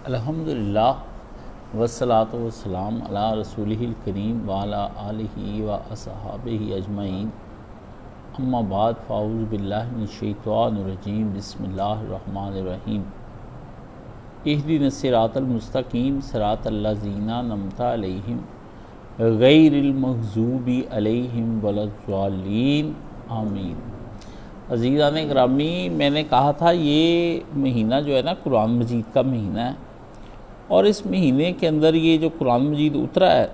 الحمدللہ والصلاۃ والسلام علی رسولہ الکریم وعلی آلہ و اصحابہ اجمعین، اما بعد فاعوذ باللہ من الشیطان الرجیم، بسم اللہ الرحمن الرحیم۔ اہدنا الصراط المستقیم صراط الذین انعمت علیہم غیر المغضوب علیہم ولا الضالین، آمین۔ عزیزان گرامی، میں نے کہا تھا یہ مہینہ جو ہے نا قرآن مجید کا مہینہ ہے، اور اس مہینے کے اندر یہ جو قرآن مجید اترا ہے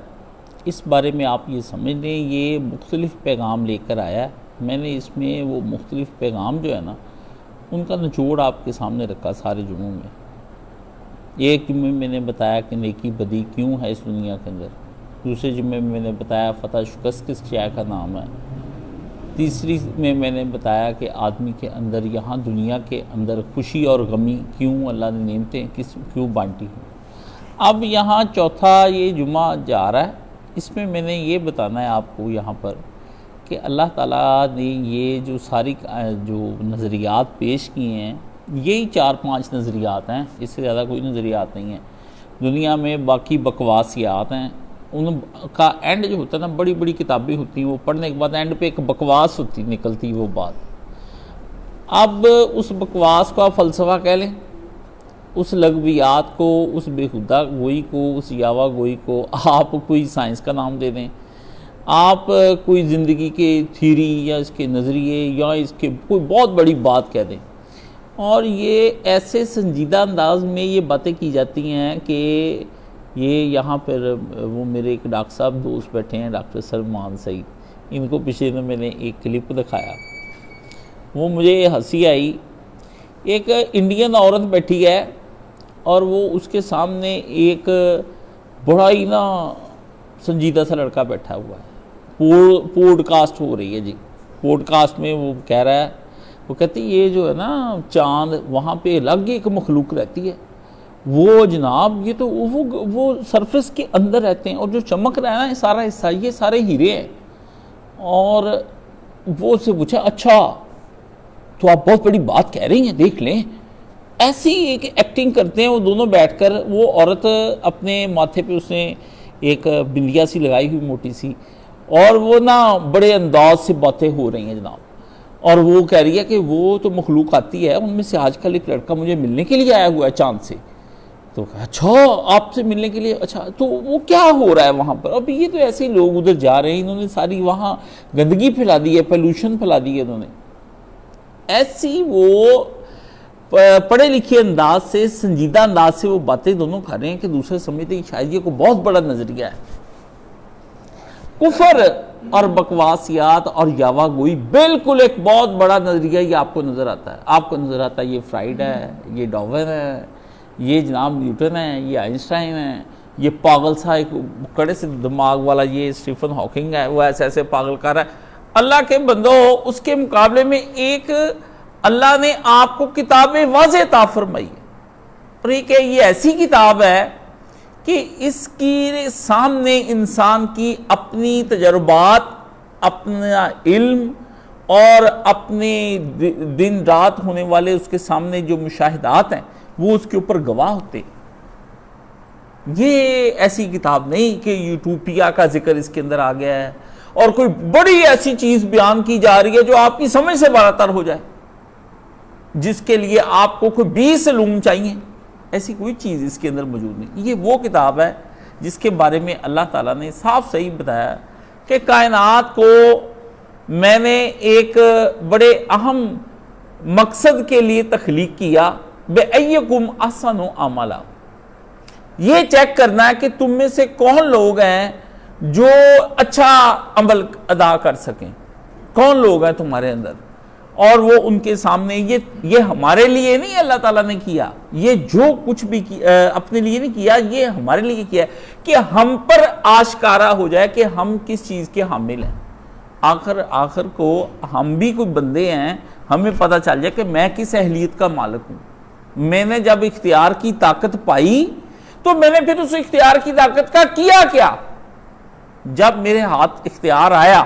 اس بارے میں آپ یہ سمجھ لیں یہ مختلف پیغام لے کر آیا ہے۔ میں نے اس میں وہ مختلف پیغام جو ہے نا ان کا نچوڑ آپ کے سامنے رکھا سارے جمعوں میں۔ ایک جمعے میں نے بتایا کہ نیکی بدی کیوں ہے اس دنیا کے اندر، دوسرے جمعے میں نے بتایا فتح شکست کس شے کا نام ہے، تیسری میں نے بتایا کہ آدمی کے اندر یہاں دنیا کے اندر خوشی اور غمی کیوں اللہ نے نعمتیں کیوں بانٹی ہیں۔ اب یہاں چوتھا یہ جمعہ جا رہا ہے، اس میں میں نے یہ بتانا ہے آپ کو یہاں پر کہ اللہ تعالیٰ نے یہ جو ساری جو نظریات پیش کیے ہیں یہی 4-5 نظریات ہیں، اس سے زیادہ کوئی نظریات نہیں ہیں دنیا میں۔ باقی بکواسیات ہیں، ان کا اینڈ جو ہوتا ہے نا، بڑی بڑی کتابیں ہوتی ہیں، وہ پڑھنے کے بعد اینڈ پہ ایک بکواس نکلتی وہ بات۔ اب اس بکواس کو آپ فلسفہ کہہ لیں، اس لغویات کو، اس بےہودہ گوئی کو، اس یاوہ گوئی کو آپ کوئی سائنس کا نام دے دیں، آپ کوئی زندگی کے تھیوری یا اس کے نظریے یا اس کے کوئی بہت بڑی بات کہہ دیں، اور یہ ایسے سنجیدہ انداز میں یہ باتیں کی جاتی ہیں کہ یہ یہاں پر وہ میرے ایک ڈاکٹر صاحب دوست بیٹھے ہیں، ڈاکٹر سلمان سعید، ان کو پچھلے دن میں نے ایک کلپ دکھایا، وہ مجھے ہنسی آئی۔ ایک انڈین عورت بیٹھی ہے اور وہ اس کے سامنے ایک بڑا ہی نا سنجیدہ سا لڑکا بیٹھا ہوا ہے، پوڈ کاسٹ ہو رہی ہے جی، پوڈ کاسٹ میں وہ کہہ رہا ہے، وہ کہتی یہ جو ہے نا چاند وہاں پہ الگ ایک مخلوق رہتی ہے، وہ جناب یہ تو وہ سرفس کے اندر رہتے ہیں، اور جو چمک رہا ہے نا سارا حصہ یہ سارے ہیرے ہیں۔ اور وہ اس سے پوچھا اچھا تو آپ بہت بڑی بات کہہ رہی ہیں، دیکھ لیں۔ ایسی ایک ایکٹنگ کرتے ہیں وہ دونوں بیٹھ کر، وہ عورت اپنے ماتھے پہ اس نے ایک بندیا سی لگائی ہوئی موٹی سی، اور وہ نا بڑے انداز سے باتیں ہو رہی ہیں جناب، اور وہ کہہ رہی ہے کہ وہ تو مخلوق آتی ہے، ان میں سے آج کل ایک لڑکا مجھے ملنے کے لیے آیا ہوا ہے چاند سے۔ تو اچھا آپ سے ملنے کے لیے، اچھا تو وہ کیا ہو رہا ہے وہاں پر؟ اب یہ تو ایسے ہی لوگ ادھر جا رہے ہیں، انہوں نے ساری وہاں گندگی پھیلا دی ہے، پولوشن پھیلا دی ہے انہوں نے۔ ایسی وہ پڑھے لکھے انداز سے، سنجیدہ انداز سے وہ باتیں دونوں کر رہے ہیں کہ دوسرے سمجھتے ہیں شاید یہ کوئی بہت بڑا نظریہ ہے۔ کفر اور بکواسیات اور یاوہ گوئی بالکل ایک بہت بڑا نظریہ یہ آپ کو نظر آتا ہے، آپ کو نظر آتا ہے یہ فرائیڈ ہے، یہ ڈاروین ہے، یہ جناب نیوٹن ہے، یہ آئنسٹائن ہے، یہ پاگل سا ایک کڑے سے دماغ والا یہ اسٹیفن ہاکنگ ہے، وہ ایسے ایسے پاگل کر رہا ہے۔ اللہ کے بندو، اس کے مقابلے میں ایک اللہ نے آپ کو کتاب واضح عطا فرمائی ہے، اور یہ ایسی کتاب ہے کہ اس کے سامنے انسان کی اپنی تجربات، اپنا علم اور اپنے دن رات ہونے والے اس کے سامنے جو مشاہدات ہیں وہ اس کے اوپر گواہ ہوتے ہیں۔ یہ ایسی کتاب نہیں کہ یوٹوپیا کا ذکر اس کے اندر آ گیا ہے اور کوئی بڑی ایسی چیز بیان کی جا رہی ہے جو آپ کی سمجھ سے بالاتر ہو جائے، جس کے لیے آپ کو کوئی 20 علوم چاہیے، ایسی کوئی چیز اس کے اندر موجود نہیں۔ یہ وہ کتاب ہے جس کے بارے میں اللہ تعالیٰ نے صاف صحیح بتایا کہ کائنات کو میں نے ایک بڑے اہم مقصد کے لیے تخلیق کیا، بِأَيِّكُمْ أَحْسَنُ عَمَلًا، یہ چیک کرنا ہے کہ تم میں سے کون لوگ ہیں جو اچھا عمل ادا کر سکیں، کون لوگ ہیں تمہارے اندر۔ اور وہ ان کے سامنے یہ ہمارے لیے نہیں اللہ تعالیٰ نے کیا، یہ جو کچھ بھی اپنے لیے نہیں کیا، یہ ہمارے لیے کیا ہے کہ ہم پر آشکارا ہو جائے کہ ہم کس چیز کے حامل ہیں۔ آخر کو ہم بھی کوئی بندے ہیں، ہمیں پتہ چل جائے کہ میں کس اہلیت کا مالک ہوں۔ میں نے جب اختیار کی طاقت پائی تو میں نے پھر اس اختیار کی طاقت کا کیا جب میرے ہاتھ اختیار آیا،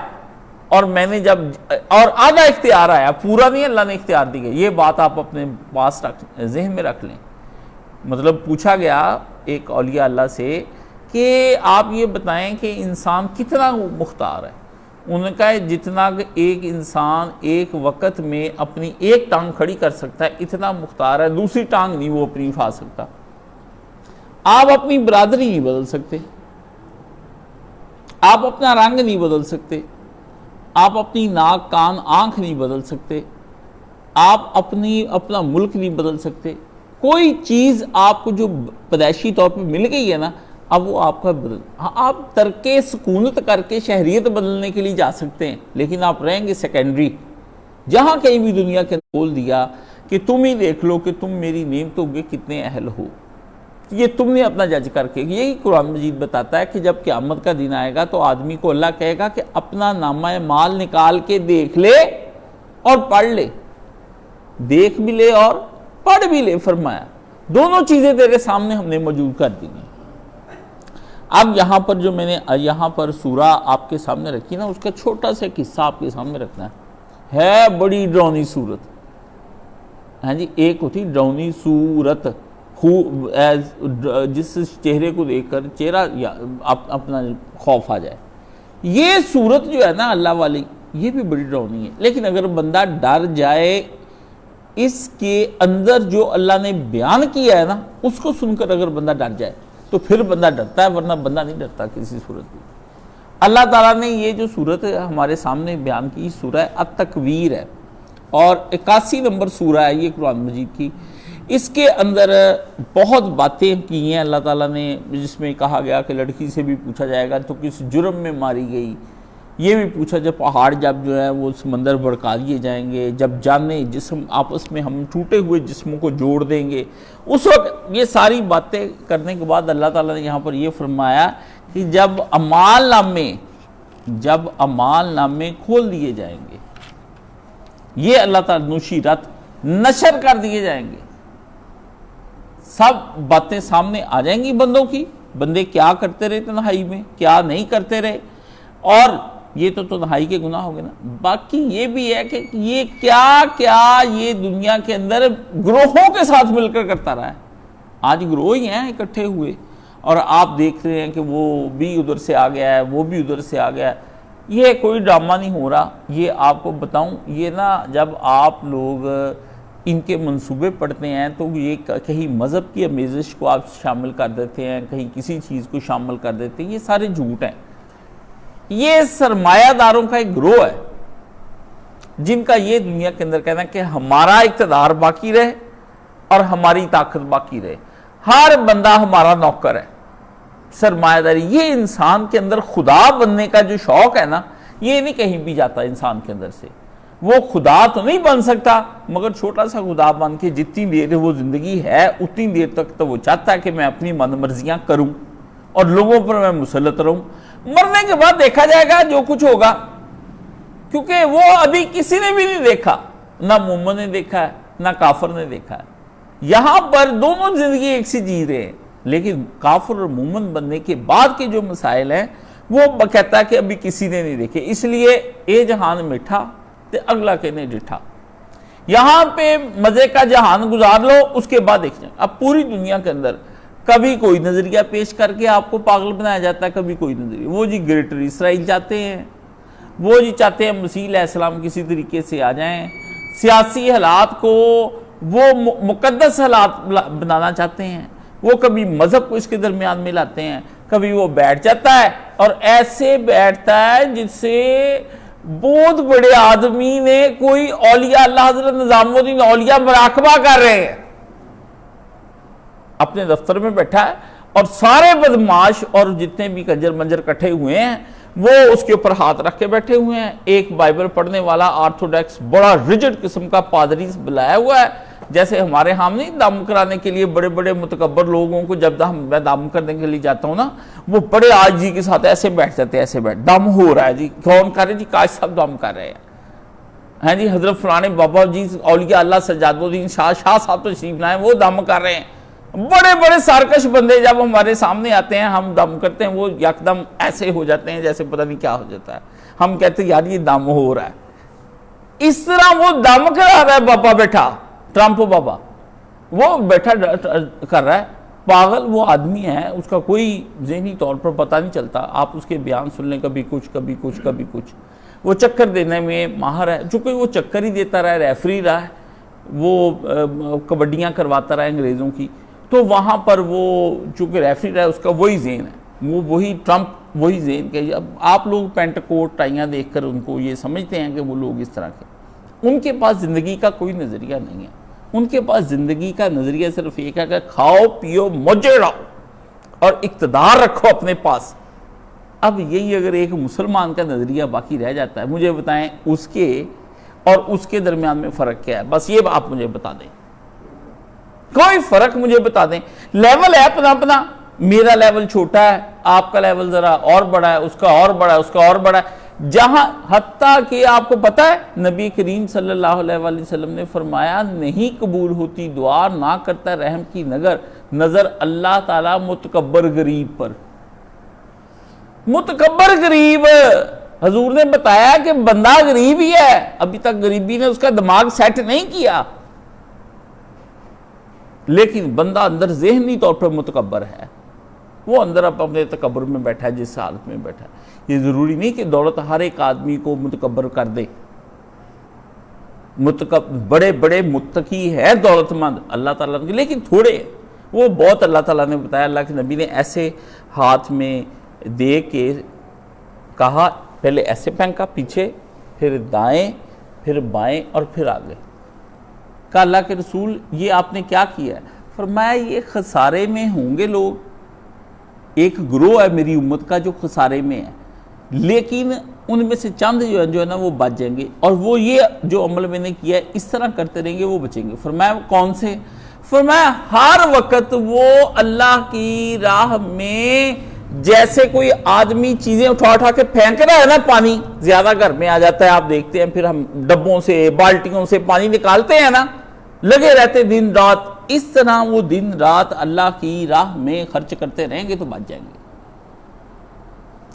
اور میں نے جب اور آدھا اختیار آیا، پورا نہیں اللہ نے اختیار دی گئی، یہ بات آپ اپنے پاس ذہن میں رکھ لیں۔ مطلب پوچھا گیا ایک اولیاء اللہ سے کہ آپ یہ بتائیں کہ انسان کتنا مختار ہے. انہوں نے کہا جتنا کہ ایک انسان ایک وقت میں اپنی ایک ٹانگ کھڑی کر سکتا ہے اتنا مختار ہے, دوسری ٹانگ نہیں وہ اپنی اٹھا سکتا. آپ اپنی برادری نہیں بدل سکتے, آپ اپنا رنگ نہیں بدل سکتے, آپ اپنی ناک کان آنکھ نہیں بدل سکتے, آپ اپنا ملک نہیں بدل سکتے. کوئی چیز آپ کو جو پیدائشی طور پہ مل گئی ہے نا, اب وہ آپ کا آپ ترک سکونت کر کے شہریت بدلنے کے لیے جا سکتے ہیں, لیکن آپ رہیں گے سیکنڈری. جہاں کہیں بھی دنیا کے بول دیا کہ تم ہی دیکھ لو کہ تم میری نعمتوں کے کتنے اہل ہو, یہ تم نے اپنا جج کر کے. یہی قرآن مجید بتاتا ہے کہ جب قیامت کا دن آئے گا تو آدمی کو اللہ کہے گا کہ اپنا نامہ مال نکال کے دیکھ لے اور پڑھ لے. دیکھ بھی لے اور پڑھ بھی لے, فرمایا دونوں چیزیں تیرے سامنے ہم نے موجود کر دی ہیں. اب یہاں پر جو میں نے یہاں پر سورہ آپ کے سامنے رکھی نا, اس کا چھوٹا سا قصہ آپ کے سامنے رکھنا ہے بڑی ڈراؤنی صورت. ہاں جی, ایک ہوتی ڈراؤنی صورت جس چہرے کو دیکھ کر چہرہ اپنا خوف آ جائے. یہ صورت جو ہے نا اللہ والی, یہ بھی بڑی ڈراؤنی ہے. لیکن اگر بندہ ڈر جائے, اس کے اندر جو اللہ نے بیان کیا ہے نا اس کو سن کر اگر بندہ ڈر جائے تو پھر بندہ ڈرتا ہے, ورنہ بندہ نہیں ڈرتا کسی صورت میں. اللہ تعالیٰ نے یہ جو صورت ہمارے سامنے بیان کی سورہ التکویر ہے اور 81 نمبر سورہ ہے یہ قرآن مجید کی. اس کے اندر بہت باتیں کی ہیں اللہ تعالیٰ نے, جس میں کہا گیا کہ لڑکی سے بھی پوچھا جائے گا تو کس جرم میں ماری گئی. یہ بھی پوچھا جب پہاڑ جب جو ہے وہ سمندر بھڑکا دیے جائیں گے, جب جانیں جسم آپس میں ہم ٹوٹے ہوئے جسموں کو جوڑ دیں گے, اس وقت یہ ساری باتیں کرنے کے بعد اللہ تعالیٰ نے یہاں پر یہ فرمایا کہ جب اعمال نامے کھول دیے جائیں گے, یہ اللہ تعالیٰ نشیرت نشر کر دیے جائیں گے, سب باتیں سامنے آ جائیں گی بندوں کی, بندے کیا کرتے رہے تنہائی میں, کیا نہیں کرتے رہے. اور یہ تو تنہائی کے گناہ ہو گئے نا, باقی یہ بھی ہے کہ یہ کیا یہ دنیا کے اندر گروہوں کے ساتھ مل کر کرتا رہا ہے. آج گروہ ہی ہیں اکٹھے ہوئے, اور آپ دیکھ رہے ہیں کہ وہ بھی ادھر سے آ گیا ہے, وہ بھی ادھر سے آ گیا ہے. یہ کوئی ڈرامہ نہیں ہو رہا. یہ آپ کو بتاؤں, یہ نا جب آپ لوگ ان کے منصوبے پڑھتے ہیں تو یہ کہیں مذہب کی آمیزش کو آپ شامل کر دیتے ہیں, کہیں کسی چیز کو شامل کر دیتے ہیں. یہ سارے جھوٹ ہیں. یہ سرمایہ داروں کا ایک گروہ ہے جن کا یہ دنیا کے اندر کہنا ہے کہ ہمارا اقتدار باقی رہے اور ہماری طاقت باقی رہے, ہر بندہ ہمارا نوکر ہے. سرمایہ داری, یہ انسان کے اندر خدا بننے کا جو شوق ہے نا, یہ نہیں کہیں بھی جاتا انسان کے اندر سے. وہ خدا تو نہیں بن سکتا, مگر چھوٹا سا خدا بن کے جتنی دیر وہ زندگی ہے اتنی دیر تک تو وہ چاہتا ہے کہ میں اپنی من مرضیاں کروں اور لوگوں پر میں مسلط رہوں. مرنے کے بعد دیکھا جائے گا جو کچھ ہوگا, کیونکہ وہ ابھی کسی نے بھی نہیں دیکھا, نہ مومن نے دیکھا ہے نہ کافر نے دیکھا ہے. یہاں پر دونوں زندگی ایک سی جی رہے ہیں, لیکن کافر اور مومن بننے کے بعد کے جو مسائل ہیں وہ کہتا ہے کہ ابھی کسی نے نہیں دیکھے. اس لیے اے جہان میٹھا تے اگلا کہنے ڈٹھا, یہاں پہ مزے کا جہان گزار لو, اس کے بعد دیکھ جائیں. اب پوری دنیا کے اندر کبھی کوئی نظریہ پیش کر کے آپ کو پاگل بنایا جاتا ہے, کبھی کوئی نظریہ. وہ جی گریٹر اسرائیل چاہتے ہیں, وہ جی چاہتے ہیں مسیح علیہ السلام کسی طریقے سے آ جائیں, سیاسی حالات کو وہ مقدس حالات بنانا چاہتے ہیں, وہ کبھی مذہب کو اس کے درمیان میں لاتے ہیں, کبھی وہ بیٹھ جاتا ہے اور ایسے بیٹھتا ہے جس سے بہت بڑے آدمی نے کوئی اولیاء اللہ حضرت نظام الدین اولیاء مراقبہ کر رہے ہیں, اپنے دفتر میں بیٹھا ہے اور سارے بدماش اور جتنے بھی کنجر منجر کٹھے ہوئے ہیں وہ اس کے اوپر ہاتھ رکھ کے بیٹھے ہوئے ہیں. ایک بائبل پڑھنے والا آرتھوڈاکس بڑا ریجڈ قسم کا پادری بلایا ہوا ہے, جیسے ہمارے ہم نہیں دم کرانے کے لیے بڑے بڑے متکبر لوگوں کو جب میں دم کرنے کے لیے جاتا ہوں نا, وہ بڑے آج جی کے ساتھ ایسے بیٹھ جاتے ہیں, ایسے بیٹھ, دم ہو رہا ہے جی, کون کر رہے جی, کاش سب دم کر رہے ہیں جی, حضرت فلانے بابا جی اولیاء اللہ سجاد الدین شاہ صاحب تشریف لائے, وہ دم کر رہے ہیں. بڑے بڑے سارکش بندے جب ہمارے سامنے آتے ہیں, ہم دم کرتے ہیں, وہ یکدم ایسے ہو جاتے ہیں جیسے پتہ نہیں کیا ہو جاتا ہے. ہم کہتے ہیں یار یہ دم ہو رہا ہے. اس طرح وہ دم کرا رہا ہے بابا بیٹھا, ٹرمپ بابا, وہ بیٹھا کر رہا ہے، پاگل وہ آدمی ہے، اس کا کوئی ذہنی طور پر پتہ نہیں چلتا، آپ اس کے بیان سن لیں کبھی کچھ کبھی کچھ کبھی کچھ، وہ چکر دینے میں ماہر ہے، چونکہ وہ چکر ہی دیتا رہا ہے، ریفری رہا ہے، وہ کبڈیاں کرواتا رہا ہے انگریزوں کی، تو وہاں پر وہ چونکہ ریفری رہا ہے اس کا وہی ذہن ہے، وہ وہی ٹرمپ وہی ذہن کہ اب آپ لوگ پینٹ کوٹ ٹائیاں دیکھ کر ان کو یہ سمجھتے ہیں کہ وہ لوگ اس طرح کے، ان کے پاس زندگی کا کوئی نظریہ نہیں ہے، ان کے پاس زندگی کا نظریہ صرف ایک ہے کہ کھاؤ پیو موجے اڑاؤ اور اقتدار رکھو اپنے پاس۔ اب یہی اگر ایک مسلمان کا نظریہ باقی رہ جاتا ہے، مجھے بتائیں اس کے اور اس کے درمیان میں فرق کیا ہے؟ بس یہ آپ مجھے بتا دیں، کوئی فرق مجھے بتا دیں۔ لیول ہے اپنا اپنا، میرا لیول چھوٹا ہے، آپ کا لیول ذرا اور بڑا ہے، اس کا اور بڑا ہے، اس کا اور بڑا ہے، جہاں حتیٰ کہ آپ کو پتا ہے نبی کریم صلی اللہ علیہ وآلہ وسلم نے فرمایا نہیں قبول ہوتی دعا، نہ کرتا رحم کی نظر اللہ تعالیٰ متکبر غریب پر۔ متکبر غریب، حضور نے بتایا کہ بندہ غریب ہی ہے، ابھی تک غریبی نے اس کا دماغ سیٹ نہیں کیا، لیکن بندہ اندر ذہنی طور پر متکبر ہے، وہ اندر اپنے تکبر میں بیٹھا ہے جس حالت میں بیٹھا ہے۔ یہ ضروری نہیں کہ دولت ہر ایک آدمی کو متکبر کر دے، بڑے بڑے متقی ہے دولت مند اللہ تعالیٰ نے، لیکن تھوڑے وہ بہت اللہ تعالیٰ نے بتایا، اللہ کے نبی نے ایسے ہاتھ میں دے کے کہا، پہلے ایسے پھینکا پیچھے، پھر دائیں، پھر بائیں اور پھر آگے، کہا اللہ کے رسول یہ آپ نے کیا کیا ہے؟ فرمایا یہ خسارے میں ہوں گے لوگ، ایک گروہ ہے میری امت کا جو خسارے میں ہے، لیکن ان میں سے چند جو ہے نا وہ بچ جائیں گے، اور وہ یہ جو عمل میں نے کیا ہے اس طرح کرتے رہیں گے وہ بچیں گے۔ فرمایا کون سے؟ فرمایا ہر وقت وہ اللہ کی راہ میں جیسے کوئی آدمی چیزیں اٹھا کے پھینک رہا ہے نا، پانی زیادہ گھر میں آ جاتا ہے، آپ دیکھتے ہیں پھر ہم ڈبوں سے بالٹیوں سے پانی نکالتے ہیں نا، لگے رہتے دن رات، اس طرح وہ دن رات اللہ کی راہ میں خرچ کرتے رہیں گے تو بچ جائیں گے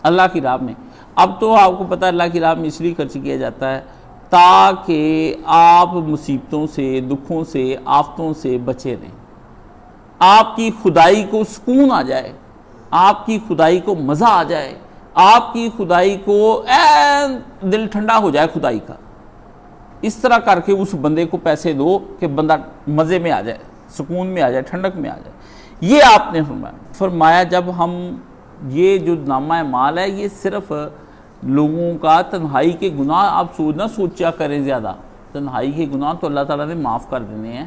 اللہ کی راہ میں۔ اب تو آپ کو پتہ ہے اللہ کی راہ میں اس لیے خرچ کیا جاتا ہے تاکہ آپ مصیبتوں سے، دکھوں سے، آفتوں سے بچے رہیں، آپ کی خدائی کو سکون آ جائے، آپ کی خدائی کو مزہ آ جائے، آپ کی خدائی کو دل ٹھنڈا ہو جائے خدائی کا، اس طرح کر کے اس بندے کو پیسے دو کہ بندہ مزے میں آ جائے، سکون میں آ جائے، ٹھنڈک میں آ جائے۔ یہ آپ نے فرمایا جب ہم یہ جو نامہ اعمال ہے یہ صرف لوگوں کا تنہائی کے گناہ، آپ نہ سوچا کریں زیادہ، تنہائی کے گناہ تو اللہ تعالیٰ نے معاف کر دینے ہیں،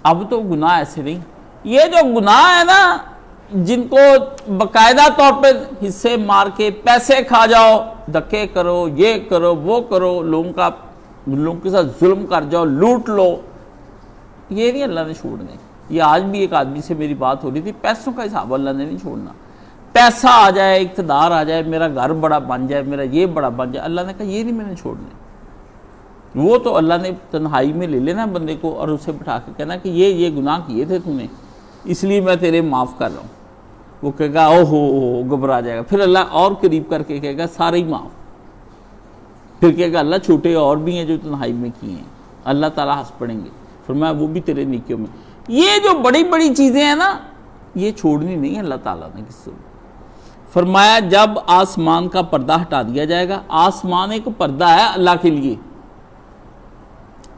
اب تو گناہ ایسے نہیں، یہ جو گناہ ہے نا جن کو باقاعدہ طور پہ حصے مار کے پیسے کھا جاؤ، دھکے کرو، یہ کرو وہ کرو، لوگوں کے ساتھ ظلم کر جاؤ، لوٹ لو، یہ نہیں اللہ نے چھوڑنے۔ یہ آج بھی ایک آدمی سے میری بات ہو رہی تھی، پیسوں کا حساب اللہ نے نہیں چھوڑنا، پیسہ آ جائے، اقتدار آ جائے، میرا گھر بڑا بن جائے، میرا یہ بڑا بن جائے، اللہ نے کہا یہ نہیں میں نے چھوڑنے۔ وہ تو اللہ نے تنہائی میں لے لینا بندے کو اور اسے بٹھا کے کہنا کہ یہ گناہ کیے تھے تو نے، اس لیے میں تیرے معاف کر رہا ہوں۔ وہ کہے گا او ہو گھبرا جائے گا، پھر اللہ اور قریب کر کے کہے گا سارے ہی معاف، پھر کہے گا اللہ چھوٹے اور بھی ہیں جو تنہائی میں کیے ہیں، اللہ تعالیٰ ہنس پڑیں گے، فرمایا وہ بھی تیرے نیکیوں میں۔ یہ جو بڑی بڑی چیزیں ہیں نا یہ چھوڑنی نہیں ہے اللہ تعالیٰ نے کسی کو۔ فرمایا جب آسمان کا پردہ ہٹا دیا جائے گا، آسمان ایک پردہ ہے اللہ کے لیے،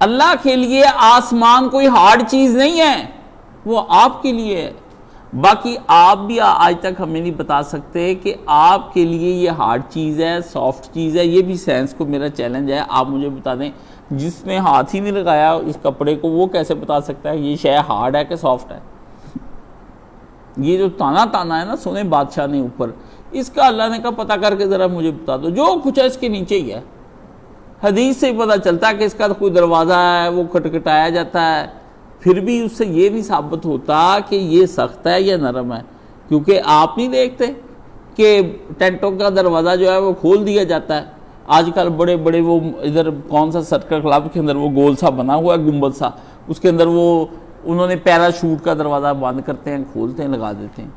اللہ کے لیے آسمان کوئی ہارڈ چیز نہیں ہے، وہ آپ کے لیے ہے۔ باقی آپ بھی آج تک ہمیں نہیں بتا سکتے کہ آپ کے لیے یہ ہارڈ چیز ہے، سافٹ چیز ہے، یہ بھی سائنس کو میرا چیلنج ہے، آپ مجھے بتا دیں جس نے ہاتھ ہی نہیں لگایا اس کپڑے کو وہ کیسے بتا سکتا ہے یہ شے ہارڈ ہے کہ سافٹ ہے؟ یہ جو تانا ہے نا سونے بادشاہ نے اوپر، اس کا اللہ نے کہا پتہ کر کے ذرا مجھے بتا دو، جو کچھ ہے اس کے نیچے ہی ہے۔ حدیث سے پتہ چلتا ہے کہ اس کا کوئی دروازہ ہے وہ کھٹکھٹایا جاتا ہے، پھر بھی اس سے یہ نہیں ثابت ہوتا کہ یہ سخت ہے یا نرم ہے، کیونکہ آپ نہیں دیکھتے کہ ٹینٹوں کا دروازہ جو ہے وہ کھول دیا جاتا ہے آج کل، بڑے بڑے وہ ادھر کون سا سرکل کلب کے اندر وہ گول سا بنا ہوا ہے گنبد سا، اس کے اندر وہ انہوں نے پیراشوٹ کا دروازہ بند کرتے ہیں، کھولتے ہیں، لگا دیتے ہیں۔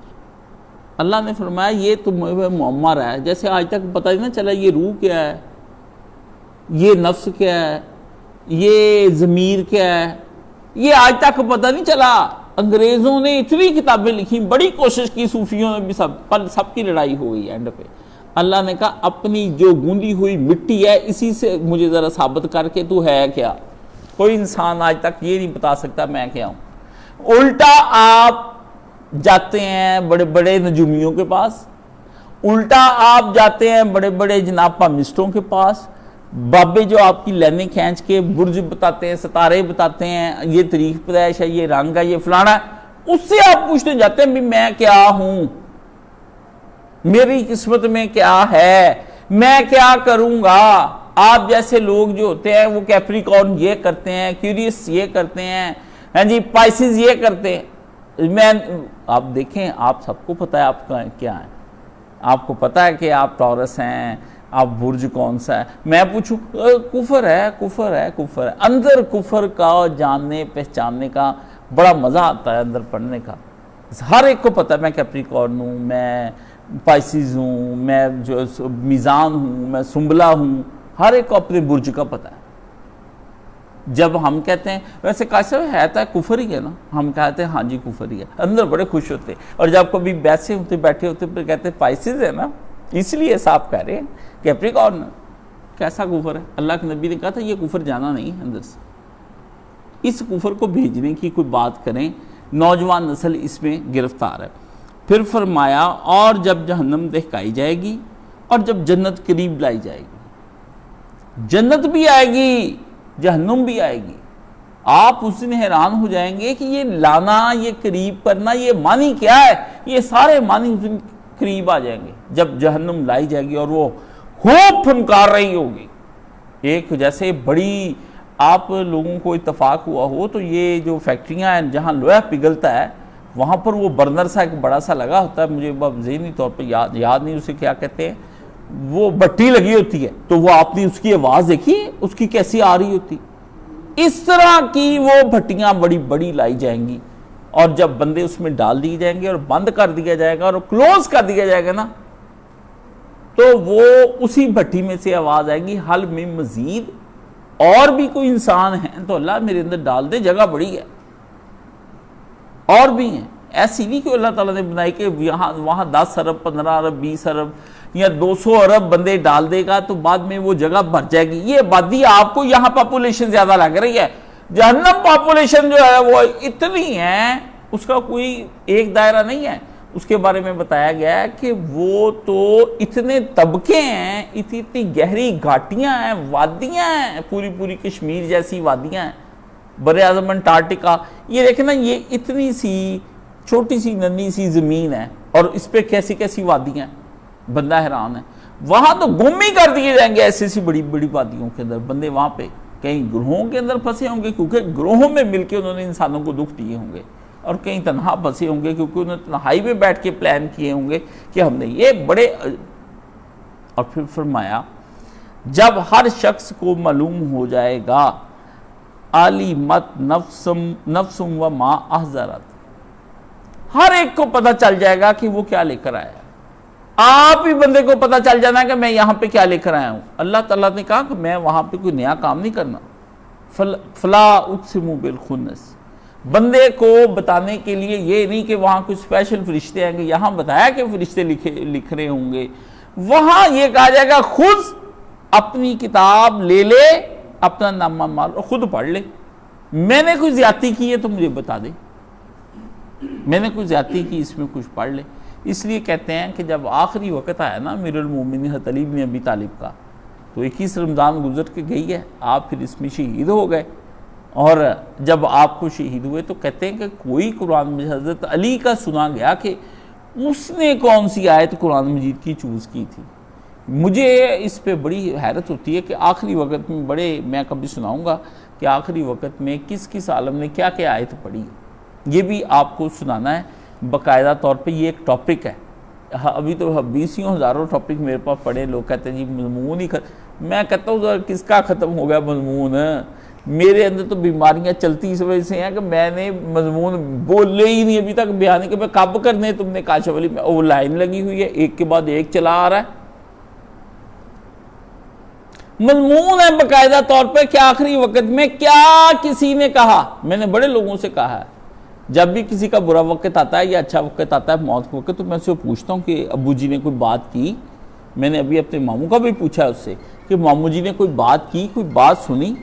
اللہ نے فرمایا یہ تمہیں معمر ہے، جیسے آج تک پتہ ہی نہ چلا یہ روح کیا ہے، یہ نفس کیا ہے، یہ ضمیر کیا ہے، یہ آج تک پتہ نہیں چلا. انگریزوں نے اتنی کتابیں لکھی, بڑی کوشش کی, صوفیوں نے بھی, سب کی لڑائی ہو گئی اینڈ پہ. اللہ نے کہا اپنی جو گوندی ہوئی مٹی ہے اسی سے مجھے ذرا ثابت کر کے تو ہے کیا. کوئی انسان آج تک یہ نہیں بتا سکتا میں کیا ہوں. الٹا آپ جاتے ہیں بڑے بڑے نجومیوں کے پاس, الٹا آپ جاتے ہیں بڑے بڑے جناب پامسٹوں کے پاس, بابے جو آپ کی لینیں کھینچ کے برج بتاتے ہیں, ستارے بتاتے ہیں, یہ تاریخ پیدائش ہے, یہ رنگ ہے, یہ فلانا ہے, اس سے آپ پوچھنے جاتے ہیں بھی میں کیا ہوں, میری قسمت میں کیا ہے, میں کیا کروں گا. آپ جیسے لوگ جو ہوتے ہیں وہ کیپریکارن یہ کرتے ہیں, کیوریس یہ کرتے ہیں, ہاں جی پائسز یہ کرتے ہیں. آپ دیکھیں, آپ سب کو پتا ہے آپ کیا ہیں, آپ کو پتا ہے کہ آپ ٹورس ہیں, آپ برج کون سا ہے. میں پوچھوں کفر ہے, کفر ہے, کفر ہے. اندر کفر کا جاننے پہچاننے کا بڑا مزہ آتا ہے, اندر پڑھنے کا. ہر ایک کو پتا ہے میں کیپریکارن ہوں, میں پائسز ہوں, میں جو میزان ہوں, میں سنبلہ ہوں. ہر ایک کو اپنے برج کا پتا ہے. جب ہم کہتے ہیں ویسے کیسے ہے تو کفر ہی ہے نا, ہم کہتے ہیں ہاں جی کفر ہی ہے, اندر بڑے خوش ہوتے. اور جب کبھی بیسے ہوتے بیٹھے ہوتے پھر کہتے ہیں پائسز ہے نا, اس لیے صاحب کہہ رہے ہیں کیپریکارن کیسا کفر ہے. اللہ کے نبی نے کہا تھا یہ کفر جانا نہیں ہے اندر سے, اس کفر کو بھیجنے کی کوئی بات کریں. نوجوان نسل اس میں گرفتار ہے. پھر فرمایا اور جب جہنم دکھائی جائے گی اور جب جنت قریب لائی جائے گی, جنت بھی آئے گی جہنم بھی آئے گی, آپ اس دن حیران ہو جائیں گے کہ یہ لانا, یہ قریب کرنا, یہ معنی کیا ہے. یہ سارے معنی اس دن قریب آ جائیں گے جب جہنم لائی جائے گی اور وہ خوب پھنکار رہی ہوگی. ایک جیسے بڑی آپ لوگوں کو اتفاق ہوا ہو تو یہ جو فیکٹریاں ہیں جہاں لوہا پگھلتا ہے وہاں پر وہ برنر سا ایک بڑا سا لگا ہوتا ہے, مجھے ذہنی طور پہ یاد نہیں اسے کیا کہتے ہیں, وہ بٹی لگی ہوتی ہے تو وہ آپ نے اس کی آواز دیکھی اس کی کیسی آ رہی ہوتی. اس طرح کی وہ بھٹیاں بڑی بڑی لائی جائیں گی, اور جب بندے اس میں ڈال دیے جائیں گے اور بند کر دیا جائے گا اور کلوز کر دیا جائے گا نا, تو وہ اسی بھٹی میں سے آواز آئے گی حل من مزید, اور بھی کوئی انسان ہے تو اللہ میرے اندر ڈال دے, جگہ بڑی ہے, اور بھی ہیں. ایسی نہیں کہ اللہ تعالیٰ نے بنائی کہ وہاں 10 ارب 15 ارب 20 ارب یا 200 ارب بندے ڈال دے گا تو بعد میں وہ جگہ بھر جائے گی. یہ آبادی آپ کو یہاں پاپولیشن زیادہ لگ رہی ہے, جہنم پاپولیشن جو ہے وہ اتنی ہے, اس کا کوئی ایک دائرہ نہیں ہے. اس کے بارے میں بتایا گیا ہے کہ وہ تو اتنے طبقے ہیں, اتنی گہری گھاٹیاں ہیں, وادیاں ہیں, پوری کشمیر جیسی وادیاں ہیں, بر اعظم انٹارکٹیکا. یہ دیکھیں نا, یہ اتنی سی چھوٹی سی ننھی سی زمین ہے اور اس پہ کیسی کیسی وادیاں ہیں, بندہ حیران ہے. وہاں تو گم ہی کر دیے جائیں گے ایسی سی بڑی بڑی وادیوں کے اندر. بندے وہاں پہ کہیں گروہوں کے اندر پھنسے ہوں گے کیونکہ گروہوں میں مل کے انہوں نے انسانوں کو دکھ دیے ہوں گے, اور کہیں تنہا پھنسے ہوں گے کیونکہ انہوں نے تنہائی میں بیٹھ کے پلان کیے ہوں گے کہ ہم نے یہ بڑے. اور پھر فرمایا جب ہر شخص کو معلوم ہو جائے گا علیمت نفس و ما احضرت, ہر ایک کو پتہ چل جائے گا کہ وہ کیا لے کر آیا. آپ ہی بندے کو پتہ چل جانا کہ میں یہاں پہ کیا لے کر آیا ہوں. اللہ تعالیٰ نے کہا کہ میں وہاں پہ کوئی نیا کام نہیں کرنا. فلا اقسم بالخنس, بندے کو بتانے کے لیے یہ نہیں کہ وہاں کوئی اسپیشل فرشتے آئیں گے, یہاں بتایا کہ فرشتے لکھ رہے ہوں گے. وہاں یہ کہا جائے گا خود اپنی کتاب لے لے, اپنا نامہ مال اور خود پڑھ لے. میں نے کوئی زیادتی کی ہے تو مجھے بتا دے, میں نے کوئی زیادتی کی, اس میں کچھ پڑھ لے. اس لیے کہتے ہیں کہ جب آخری وقت آیا نا امیر المومنین حضرت علی بن ابی طالب کا, تو 21 رمضان گزر کے گئی ہے, آپ پھر اس میں شہید ہو گئے. اور جب آپ کو شہید ہوئے تو کہتے ہیں کہ کوئی قرآن مجید حضرت علی کا سنا گیا کہ اس نے کون سی آیت قرآن مجید کی چوز کی تھی. مجھے اس پہ بڑی حیرت ہوتی ہے کہ آخری وقت میں میں کبھی سناؤں گا کہ آخری وقت میں کس عالم نے کیا کیا آیت پڑھی. یہ بھی آپ کو سنانا ہے باقاعدہ طور پہ, یہ ایک ٹاپک ہے. ابھی تو 20 ہزاروں ٹاپک میرے پاس پڑھے, لوگ کہتے ہیں جی مضمون ہی میں کہتا ہوں کس کا ختم ہو گیا مضمون. میرے اندر تو بیماریاں چلتی اس وجہ سے ہیں کہ میں نے مضمون بولے ہی نہیں ابھی تک, بیان کہ میں کب کرنے تم نے کاشف علی میں وہ لائن لگی ہوئی ہے, ایک کے بعد ایک چلا آ رہا ہے. مضمون ہے باقاعدہ طور پہ کہ آخری وقت میں کیا کسی نے کہا. میں نے بڑے لوگوں سے کہا ہے جب بھی کسی کا برا وقت آتا ہے یا اچھا وقت آتا ہے موت کا وقت تو میں اسے پوچھتا ہوں کہ ابو جی نے کوئی بات کی. میں نے ابھی اپنے ماموں کا بھی پوچھا اس سے کہ ماموں جی نے کوئی بات کی, کوئی بات سنی,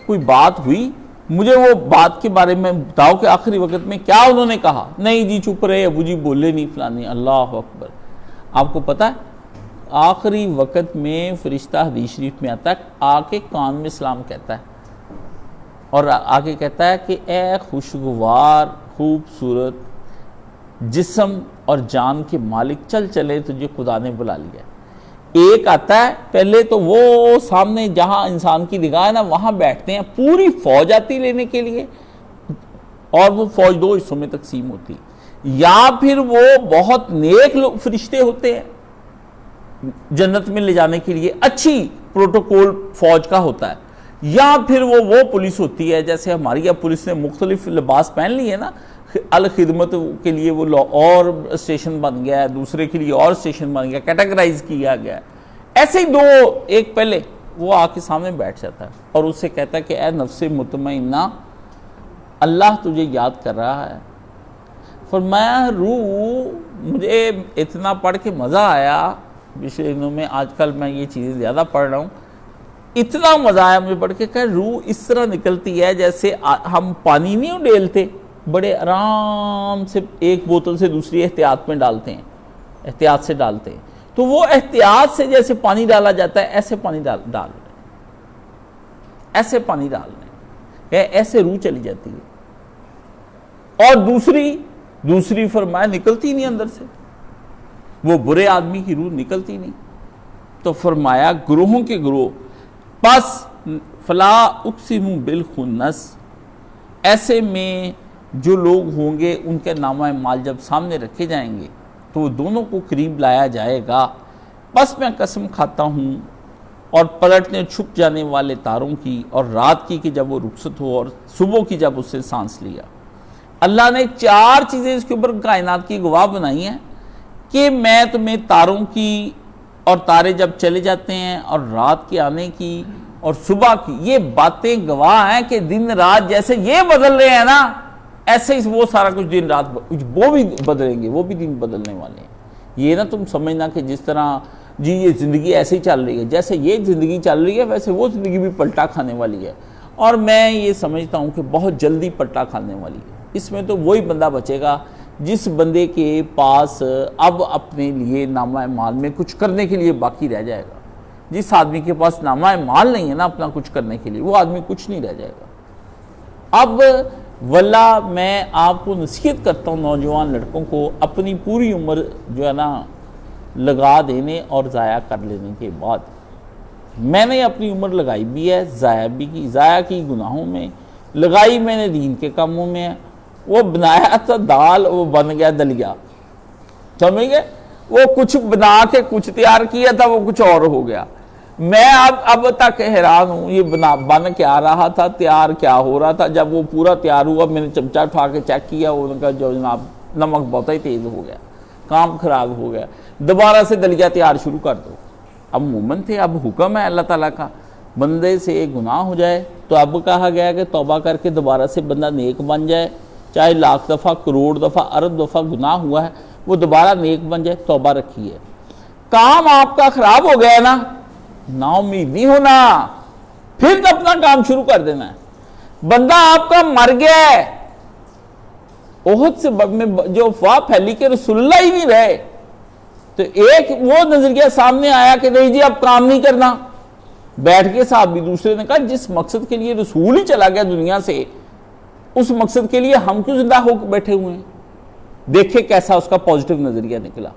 کوئی بات ہوئی, مجھے وہ بات کے بارے میں بتاؤ کہ آخری وقت میں کیا انہوں نے کہا. نہیں جی چپ رہے, ابو جی بولے نہیں فلانی. اللہ اکبر. آپ کو پتہ ہے آخری وقت میں فرشتہ حدیث شریف میں آتا ہے آ کے کان میں سلام کہتا ہے اور آگے کہتا ہے کہ اے خوشگوار خوبصورت جسم اور جان کے مالک چل چلے تجھے خدا نے بلا لیا. ایک آتا ہے پہلے تو وہ سامنے جہاں انسان کی نگاہ ہے نا وہاں بیٹھتے ہیں, پوری فوج آتی لینے کے لیے اور وہ فوج دو حصوں میں تقسیم ہوتی, یا پھر وہ بہت نیک فرشتے ہوتے ہیں جنت میں لے جانے کے لیے, اچھی پروٹوکول فوج کا ہوتا ہے, یا پھر وہ پولیس ہوتی ہے جیسے ہماری اب پولیس نے مختلف لباس پہن لی ہے نا, الخدمت کے لیے وہ اور اسٹیشن بن گیا ہے, دوسرے کے لیے اور اسٹیشن بن گیا, کیٹیگرائز کیا گیا ہے. ایسے ہی دو ایک پہلے وہ آ کے سامنے بیٹھ جاتا ہے اور اس سے کہتا ہے کہ اے نفس مطمئنہ اللہ تجھے یاد کر رہا ہے. فرمایا روح, مجھے اتنا پڑھ کے مزہ آیا پچھلے دنوں میں, آج کل میں یہ چیزیں زیادہ پڑھ رہا ہوں, اتنا مزہ آیا مجھے پڑھ کے کہ روح اس طرح نکلتی ہے جیسے ہم پانی نہیں ڈیلتے, بڑے آرام سے ایک بوتل سے دوسری احتیاط میں ڈالتے ہیں, احتیاط سے ڈالتے ہیں, تو وہ احتیاط سے جیسے پانی ڈالا جاتا ہے ایسے پانی ڈال رہے, ایسے پانی ڈال رہے, ایسے روح چلی جاتی ہے. اور دوسری فرمایا نکلتی نہیں اندر سے, وہ برے آدمی کی روح نکلتی نہیں. تو فرمایا گروہوں کے گروہ, پس فلا اقسم بالخنس, ایسے میں جو لوگ ہوں گے ان کے نامہ مال جب سامنے رکھے جائیں گے تو وہ دونوں کو قریب لایا جائے گا. بس میں قسم کھاتا ہوں اور پلٹنے چھپ جانے والے تاروں کی اور رات کی کہ جب وہ رخصت ہو اور صبح کی جب اس سے سانس لیا. اللہ نے 4 چیزیں اس کے اوپر کائنات کی گواہ بنائی ہیں کہ میں تمہیں تاروں کی اور تارے جب چلے جاتے ہیں اور رات کے آنے کی اور صبح کی, یہ باتیں گواہ ہیں کہ دن رات جیسے یہ بدل رہے ہیں نا ایسے ہی وہ سارا کچھ دن رات وہ بھی بدلیں گے, وہ بھی دن بدلنے والے ہیں. یہ نہ تم سمجھنا کہ جس طرح جی یہ زندگی ایسے ہی چل رہی ہے, جیسے یہ زندگی چل رہی ہے ویسے وہ زندگی بھی پلٹا کھانے والی ہے, اور میں یہ سمجھتا ہوں کہ بہت جلدی پلٹا کھانے والی ہے. اس میں تو وہی بندہ بچے گا جس بندے کے پاس اب اپنے لیے نامہ مال میں کچھ کرنے کے لیے باقی رہ جائے گا. جس آدمی کے پاس نامہ مال نہیں ہے نا اپنا کچھ کرنے کے لیے, وہ آدمی کچھ نہیں رہ جائے گا. اب واللہ میں آپ کو نصیحت کرتا ہوں نوجوان لڑکوں کو اپنی پوری عمر جو ہے نا لگا دینے اور ضائع کر لینے کے بعد, میں نے اپنی عمر لگائی بھی ہے, ضائع بھی کی, ضائع کی گناہوں میں, لگائی میں نے دین کے کاموں میں. وہ بنایا تھا دال وہ بن گیا دلیا, سمجھ گئے, وہ کچھ بنا کے کچھ تیار کیا تھا وہ کچھ اور ہو گیا. میں اب تک حیران ہوں یہ بن کیا رہا تھا, تیار کیا ہو رہا تھا. جب وہ پورا تیار ہوا میں نے چمچہ اٹھا کے چیک کیا, ان کا جو جناب نمک بہت ہی تیز ہو گیا, کام خراب ہو گیا, دوبارہ سے دلیا تیار شروع کر دو. اب مومن تھے, اب حکم ہے اللہ تعالیٰ کا, بندے سے گناہ ہو جائے تو اب کہا گیا کہ توبہ کر کے دوبارہ سے بندہ نیک بن جائے, چاہے لاکھ دفعہ کروڑ دفعہ ارب دفعہ گناہ ہوا ہے وہ دوبارہ نیک بن جائے, توبہ رکھی ہے. کام آپ کا خراب ہو گیا نا, نا امید نہیں ہونا, پھر اپنا کام شروع کر دینا ہے. بندہ آپ کا مر گیا ہے, احد سے جو افواہ پھیلی کہ رسول اللہ ہی نہیں رہے, تو ایک وہ نظریہ سامنے آیا کہ نہیں جی اب کام نہیں کرنا, بیٹھ کے صاحب بھی دوسرے نے کہا جس مقصد کے لیے رسول ہی چلا گیا دنیا سے اس مقصد کے لیے ہم کیوں زندہ ہو کے بیٹھے ہوئے ہیں. دیکھے کیسا اس کا پازیٹیو نظریہ نکلا.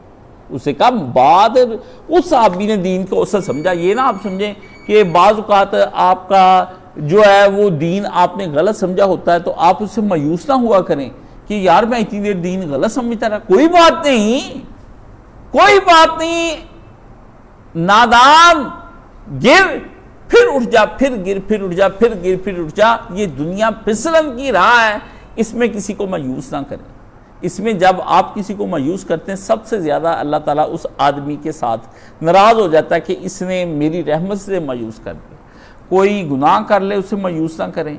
اسے کہا بعد اس صحابی نے دین کو اس سے سمجھا. یہ نہ آپ سمجھیں کہ بعض اوقات آپ کا جو ہے وہ دین آپ نے غلط سمجھا ہوتا ہے تو آپ اس سے مایوس نہ ہوا کریں کہ یار میں اتنی دیر دین غلط سمجھتا رہا. کوئی بات نہیں, کوئی بات نہیں, نادان گر پھر اٹھ جا, پھر گر پھر اٹھ جا, پھر گر پھر اٹھ جا. یہ دنیا پھسلن کی راہ ہے, اس میں کسی کو مایوس نہ کریں. اس میں جب آپ کسی کو مایوس کرتے ہیں سب سے زیادہ اللہ تعالیٰ اس آدمی کے ساتھ ناراض ہو جاتا ہے کہ اس نے میری رحمت سے مایوس کر دیا۔ کوئی گناہ کر لے اسے مایوس نہ کریں،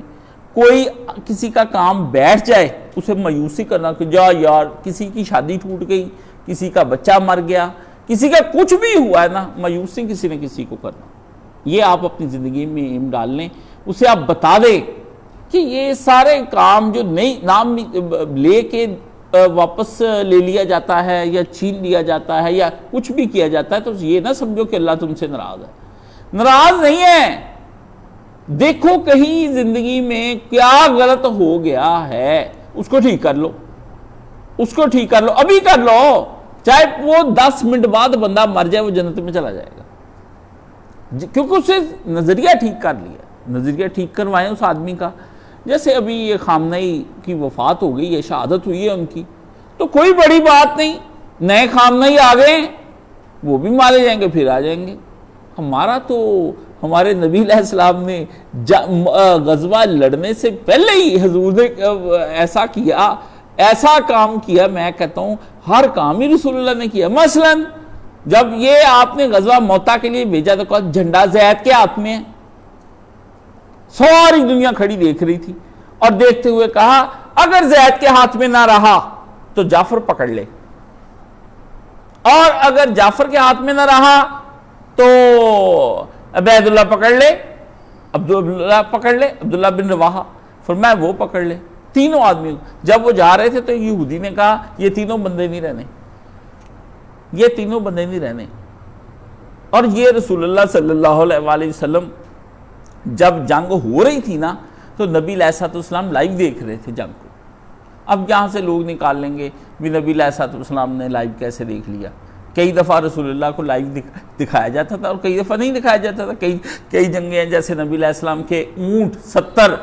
کوئی کسی کا کام بیٹھ جائے اسے مایوسی کرنا کہ جا یار، کسی کی شادی ٹوٹ گئی، کسی کا بچہ مر گیا، کسی کا کچھ بھی ہوا ہے نا، مایوس نہیں کسی نے کسی کو کرنا۔ یہ آپ اپنی زندگی میں ایم ڈال لیں، اسے آپ بتا دیں کہ یہ سارے کام جو نئی نام لے کے واپس لے لیا جاتا ہے یا چھین لیا جاتا ہے یا کچھ بھی کیا جاتا ہے، تو یہ نہ سمجھو کہ اللہ تم سے ناراض ہے۔ ناراض نہیں ہے، دیکھو کہیں زندگی میں کیا غلط ہو گیا ہے، اس کو ٹھیک کر لو، اس کو ٹھیک کر لو، ابھی کر لو، چاہے وہ 10 منٹ بعد بندہ مر جائے وہ جنت میں چلا جائے گا، کیونکہ اسے نظریہ ٹھیک کر لیا۔ نظریہ ٹھیک کروائیں اس آدمی کا۔ جیسے ابھی یہ خامنئی کی وفات ہو گئی ہے، شہادت ہوئی ہے ان کی، تو کوئی بڑی بات نہیں، نئے خامنئی آ گئے، وہ بھی مارے جائیں گے، پھر آ جائیں گے۔ ہمارا تو ہمارے نبی علیہ السلام نے غزوہ لڑنے سے پہلے ہی حضور نے ایسا کیا، ایسا کام کیا، میں کہتا ہوں ہر کام ہی رسول اللہ نے کیا۔ مثلا جب یہ آپ نے غزوہ موتا کے لیے بھیجا تو کہا جھنڈا زید کے ہاتھ میں ہے، ساری دنیا کھڑی دیکھ رہی تھی، اور دیکھتے ہوئے کہا اگر زید کے ہاتھ میں نہ رہا تو جعفر پکڑ لے، اور اگر جعفر کے ہاتھ میں نہ رہا تو عبید اللہ پکڑ لے، عبداللہ پکڑ لے، عبداللہ بن رواحہ، فرمایا وہ پکڑ لے۔ تینوں آدمی جب وہ جا رہے تھے تو یہودی نے کہا یہ تینوں بندے نہیں رہنے، یہ تینوں بندے نہیں رہنے۔ اور یہ رسول اللہ صلی اللہ علیہ وآلہ وسلم جب جنگ ہو رہی تھی نا تو نبی علیہ السلام لائیو دیکھ رہے تھے جنگ کو۔ اب یہاں سے لوگ نکال لیں گے بھی نبی علیہ السلام نے لائیو کیسے دیکھ لیا۔ کئی دفعہ رسول اللہ کو لائیو دکھایا جاتا تھا اور کئی دفعہ نہیں دکھایا جاتا تھا۔ کئی جنگیں ہیں جیسے نبی علیہ السلام کے اونٹ 70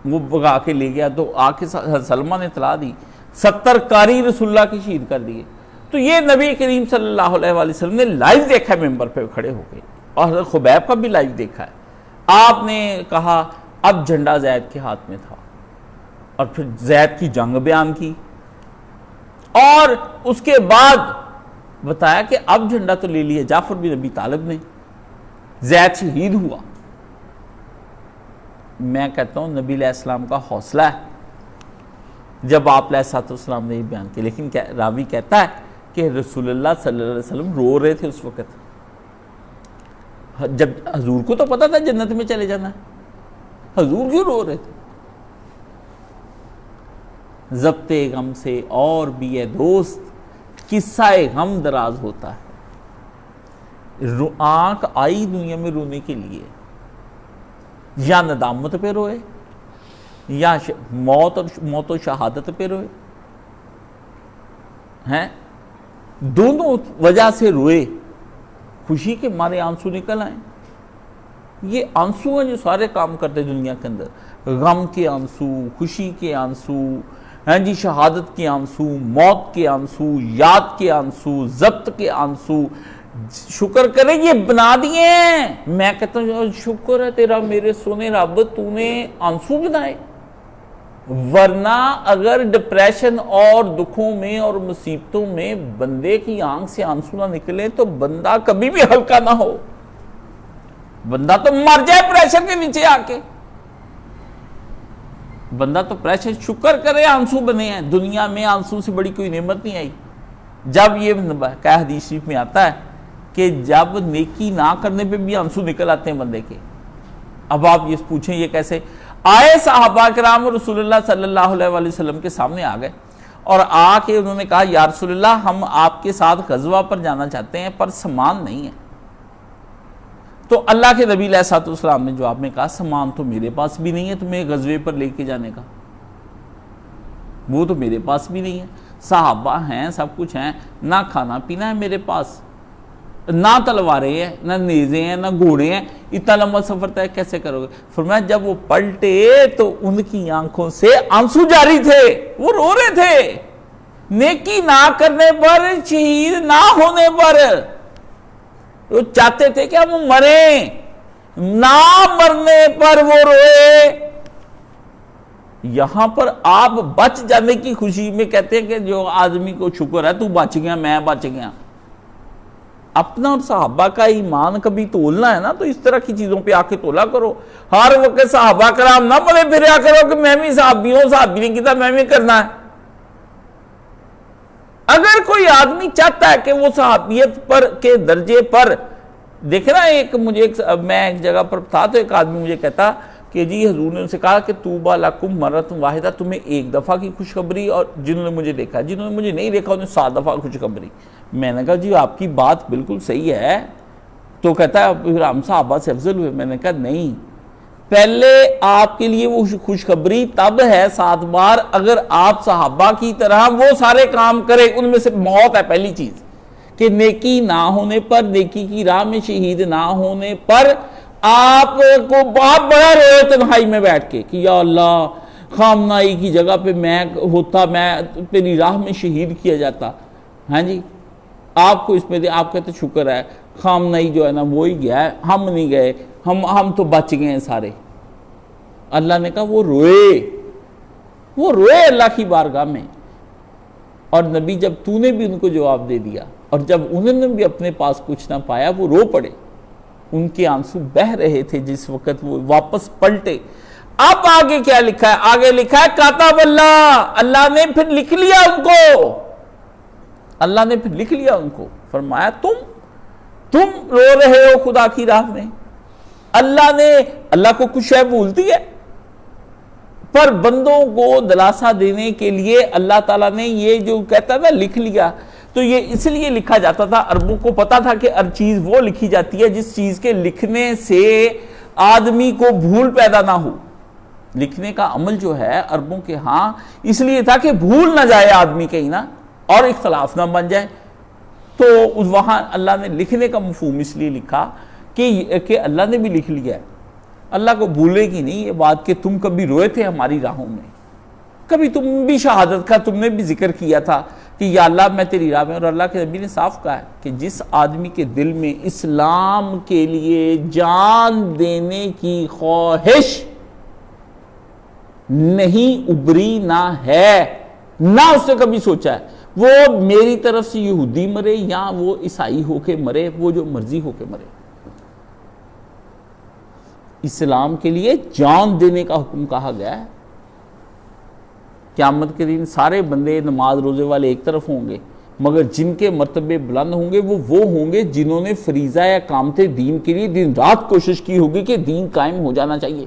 وہ بگا کے لے گیا تو آ کے سلمہ نے اطلاع دی، 70 قاری رسول اللہ کی شہید کر دیے۔ تو یہ نبی کریم صلی اللہ علیہ وآلہ وسلم نے لائیو دیکھا ہے، ممبر پہ کھڑے ہو گئے، اور حضرت خبیب کا بھی لائیو دیکھا ہے۔ آپ نے کہا اب جھنڈا زید کے ہاتھ میں تھا، اور پھر زید کی جنگ بیان کی، اور اس کے بعد بتایا کہ اب جھنڈا تو لے لیا جعفر بن ابی طالب نے، زید شہید ہوا۔ میں کہتا ہوں نبی علیہ السلام کا حوصلہ ہے جب آپ علیہ السلام نے یہ بیان کیا، لیکن راوی کہتا ہے کہ رسول اللہ صلی اللہ علیہ وسلم رو رہے تھے اس وقت، جب حضور کو تو پتا تھا جنت میں چلے جانا ہے، حضور کیوں رو رہے تھے؟ ضبط غم سے اور بھی ہے دوست قصہ غم دراز ہوتا ہے۔ آنکھ آئی دنیا میں رونے کے لیے، یا ندامت پہ روئے یا موت و شہادت پہ روئے ہیں، دونوں وجہ سے روئے، خوشی کے مارے آنسو نکل آئیں۔ یہ آنسو ہیں جو سارے کام کرتے دنیا کے اندر، غم کے آنسو، خوشی کے آنسو، ہیں جی شہادت کے آنسو، موت کے آنسو، یاد کے آنسو، ضبط کے آنسو۔ شکر کرے یہ بنا دیے ہیں۔ میں کہتا ہوں شکر ہے تیرا میرے سونے رب، تو نے آنسو بنائے، ورنہ اگر ڈپریشن اور دکھوں میں اور مصیبتوں میں بندے کی آنکھ سے آنسو نہ نکلے تو بندہ کبھی بھی ہلکا نہ ہو، بندہ تو مر جائے پریشر کے نیچے آ کے۔ بندہ تو پریشر، شکر کرے آنسو بنے ہیں، دنیا میں آنسو سے بڑی کوئی نعمت نہیں آئی۔ جب یہ کہ حدیث شریف میں آتا ہے کہ جب نیکی نہ کرنے پہ بھی آنسو نکل آتے ہیں بندے کے۔ اب آپ یہ پوچھیں یہ کیسے؟ آئے صحابہ کرام رسول اللہ صلی اللہ علیہ وآلہ وسلم کے سامنے آ گئے، اور آ کے انہوں نے کہا یا رسول اللہ ہم آپ کے ساتھ غزوہ پر جانا چاہتے ہیں پر سامان نہیں ہے۔ تو اللہ کے نبی علیہ السلام نے جواب میں کہا سامان تو میرے پاس بھی نہیں ہے تمہیں غزوے پر لے کے جانے کا، وہ تو میرے پاس بھی نہیں ہے، صحابہ ہیں سب کچھ ہیں، نہ کھانا پینا ہے میرے پاس، نہ تلواریں ہیں، نہ نیزے ہیں، نہ گھوڑے ہیں، اتنا لمبا سفر طے کیسے کرو گے؟ فرمایا جب وہ پلٹے تو ان کی آنکھوں سے آنسو جاری تھے، وہ رو رہے تھے، نیکی نہ کرنے پر، شہید نہ ہونے پر وہ چاہتے تھے کہ ہم مریں، نہ مرنے پر وہ روئے۔ یہاں پر آپ بچ جانے کی خوشی میں کہتے ہیں کہ جو آدمی کو شکر ہے تو بچ گیا، میں بچ گیا. اپنا اور صحابہ کا ایمان کبھی تولنا ہے نا تو اس طرح کی چیزوں پہ آ کے تولا کرو. ہر وقت صحابہ کرام نہ پڑے پھریا کرو کہ میں بھی صحابی ہوں، صحابی نے کیتا میں بھی کرنا ہے. اگر کوئی آدمی چاہتا ہے کہ وہ صحابیت پر کے درجے پر دیکھیں نا، میں ایک جگہ پر تھا تو ایک آدمی مجھے کہتا کہ جی حضور نے ان سے کہا کہ طوبیٰ لکم مرۃ واحدہ، تمہیں ایک دفعہ کی خوشخبری، اور جنہوں نے مجھے دیکھا، جنہوں نے مجھے نہیں دیکھا انہیں 7 دفعہ خوشخبری. میں نے کہا جی آپ کی بات بالکل صحیح ہے. تو کہتا ہے پھر ہم صحابہ سے افضل ہوئے. میں نے کہا نہیں، پہلے آپ کے لیے وہ خوشخبری تب ہے 7 بار اگر آپ صحابہ کی طرح وہ سارے کام کریں. ان میں سے موت ہے پہلی چیز، کہ نیکی نہ ہونے پر، نیکی کی راہ میں شہید نہ ہونے پر آپ کو بہت بڑا روئے تنہائی میں بیٹھ کے کہ یا اللہ خامنائی کی جگہ پہ میں ہوتا، میں تیری راہ میں شہید کیا جاتا. ہاں جی، آپ کو اس میں آپ کہتے شکر ہے خامنائی جو ہے نا وہی گیا ہے، ہم نہیں گئے، ہم تو بچ گئے ہیں سارے. اللہ نے کہا وہ روئے اللہ کی بارگاہ میں. اور نبی جب تو نے بھی ان کو جواب دے دیا اور جب انہوں نے بھی اپنے پاس کچھ نہ پایا وہ رو پڑے. ان کے آنسو بہ رہے تھے جس وقت وہ واپس پلٹے. اب آگے کیا لکھا ہے؟ آگے لکھا ہے کاتب اللہ، اللہ نے پھر لکھ لیا ان کو. اللہ نے پھر لکھ لیا ان کو. فرمایا تم رو رہے ہو خدا کی راہ میں. اللہ کو کچھ شے بھولتی ہے؟ پر بندوں کو دلاسا دینے کے لیے اللہ تعالیٰ نے یہ جو کہتا تھا لکھ لیا. تو یہ اس لیے لکھا جاتا تھا، عربوں کو پتا تھا کہ ہر چیز وہ لکھی جاتی ہے جس چیز کے لکھنے سے آدمی کو بھول پیدا نہ ہو. لکھنے کا عمل جو ہے عربوں کے ہاں اس لیے تھا کہ بھول نہ جائے آدمی کہیں نہ، اور اختلاف نہ بن جائے. تو وہاں اللہ نے لکھنے کا مفہوم اس لیے لکھا کہ اللہ نے بھی لکھ لیا ہے. اللہ کو بھولے گی نہیں یہ بات کہ تم کبھی روئے تھے ہماری راہوں میں، کبھی تم بھی شہادت کا تم نے بھی ذکر کیا تھا کہ یا اللہ میں تیری راہ میں. اور اللہ کے نبی نے صاف کہا ہے کہ جس آدمی کے دل میں اسلام کے لیے جان دینے کی خواہش نہیں ابری نہ ہے، نہ اس نے کبھی سوچا ہے وہ میری طرف سے یہودی مرے یا وہ عیسائی ہو کے مرے، وہ جو مرضی ہو کے مرے، اسلام کے لیے جان دینے کا حکم کہا گیا ہے. قیامت کے دن سارے بندے نماز روزے والے ایک طرف ہوں گے، مگر جن کے مرتبے بلند ہوں گے وہ ہوں گے جنہوں نے فریضہ یا اقامت دین کے لیے دن رات کوشش کی ہوگی کہ دین قائم ہو جانا چاہیے.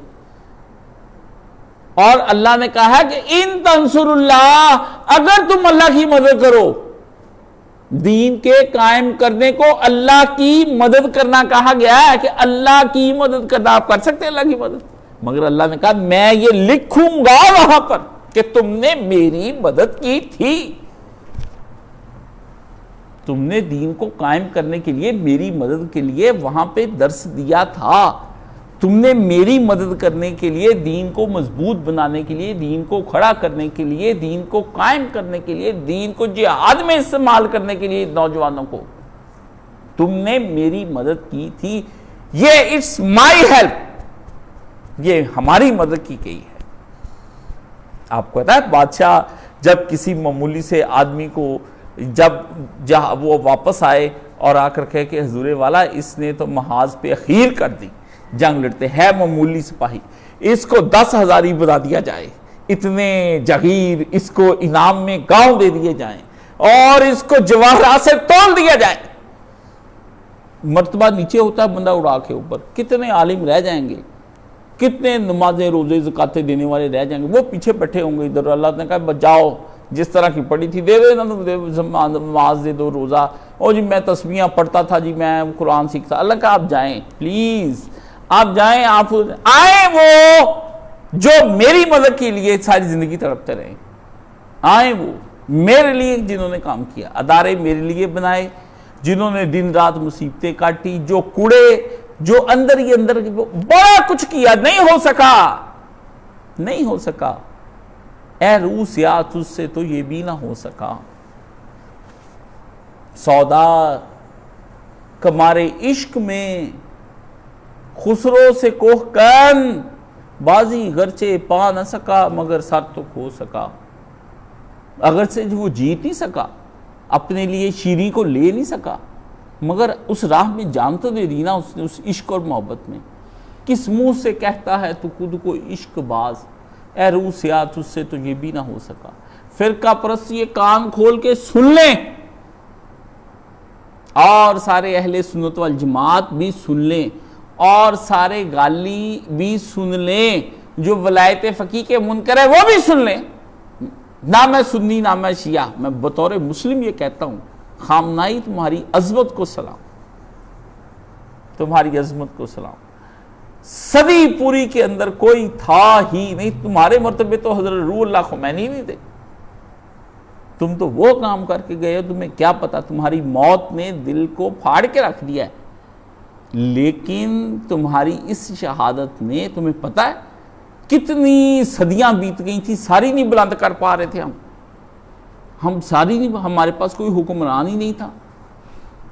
اور اللہ نے کہا کہ ان تنصر اللہ، اگر تم اللہ کی مدد کرو، دین کے قائم کرنے کو اللہ کی مدد کرنا کہا گیا ہے کہ اللہ کی مدد کرنا. آپ کر سکتے ہیں اللہ کی مدد، مگر اللہ نے کہا میں یہ لکھوں گا وہاں پر کہ تم نے میری مدد کی تھی، تم نے دین کو قائم کرنے کے لیے میری مدد کے لیے وہاں پہ درس دیا تھا، تم نے میری مدد کرنے کے لیے دین کو مضبوط بنانے کے لیے، دین کو کھڑا کرنے کے لیے، دین کو قائم کرنے کے لیے، دین کو جہاد میں استعمال کرنے کے لیے نوجوانوں کو تم نے میری مدد کی تھی. یہ اٹس مائی ہیلپ، یہ ہماری مدد کی گئی ہے. آپ کو پتا ہے بادشاہ جب کسی معمولی سے آدمی کو جب وہ واپس آئے اور آ کر کہے کہ حضور والا اس نے تو محاذ پہ اخیر کر دی، جنگ لڑتے ہے معمولی سپاہی، اس کو 10,000 بنا دیا جائے، اتنے جگیر اس کو انعام میں گاؤں دے دیے جائیں اور اس کو جواہرات سے تول دیا جائے. مرتبہ نیچے ہوتا ہے بندہ اڑا کے اوپر. کتنے عالم رہ جائیں گے، کتنے نمازیں روزے زکاتیں دینے والے رہ جائیں گے، وہ پیچھے بیٹھے ہوں گے. ادھر اللہ نے کہا بچاؤ، جس طرح کی پڑھی تھی دے دو، نماز دے دو، روزہ، او جی میں تسبیحاں پڑھتا تھا جی، میں قرآن سیکھتا. اللہ کہا آپ جائیں پلیز، آپ جائیں، آپ آئیں وہ جو میری مدد کے لیے ساری زندگی تڑپتے رہے، آئیں وہ میرے لیے جنہوں نے کام کیا، ادارے میرے لیے بنائے، جنہوں نے دن رات مصیبتیں کاٹی، جو کوڑے، جو اندر ہی اندر بڑا کچھ کیا، نہیں ہو سکا. اے روح سیاہ تجھ سے تو یہ بھی نہ ہو سکا. سودا کمارے عشق میں خسرو سے کوہ کن، بازی گرچہ پا نہ سکا مگر سر تو کھو سکا، اگرچہ جو وہ جیت نہیں سکا، اپنے لیے شیریں کو لے نہیں سکا، مگر اس راہ میں جان تو دے دی نا اس نے، اس عشق اور محبت میں۔ کس منہ سے کہتا ہے تو خود کو عشق باز، اے روح سیاہ تجھ سے تو یہ بھی نہ ہو سکا۔ فرقہ پرست یہ کان کھول کے سن لیں، اور سارے اہل سنت والجماعت بھی سن لیں، اور سارے غالی بھی سن لیں، جو ولایت فقیہ کے منکر ہے وہ بھی سن لیں۔ نہ میں سنی نہ میں شیعہ، میں بطور مسلم یہ کہتا ہوں، خامنائی تمہاری عظمت کو سلام، تمہاری عظمت کو سلام۔ صدی پوری کے اندر کوئی تھا ہی نہیں، تمہارے مرتبے تو حضرت روح اللہ خمینی نہیں تھے، تم تو وہ کام کر کے گئے ہو، تمہیں کیا پتا، تمہاری موت نے دل کو پھاڑ کے رکھ دیا ہے، لیکن تمہاری اس شہادت نے تمہیں پتا ہے کتنی صدیاں بیت گئی تھی، ساری نہیں بلند کر پا رہے تھے ہم ساری نہیں، ہمارے پاس کوئی حکمران ہی نہیں تھا،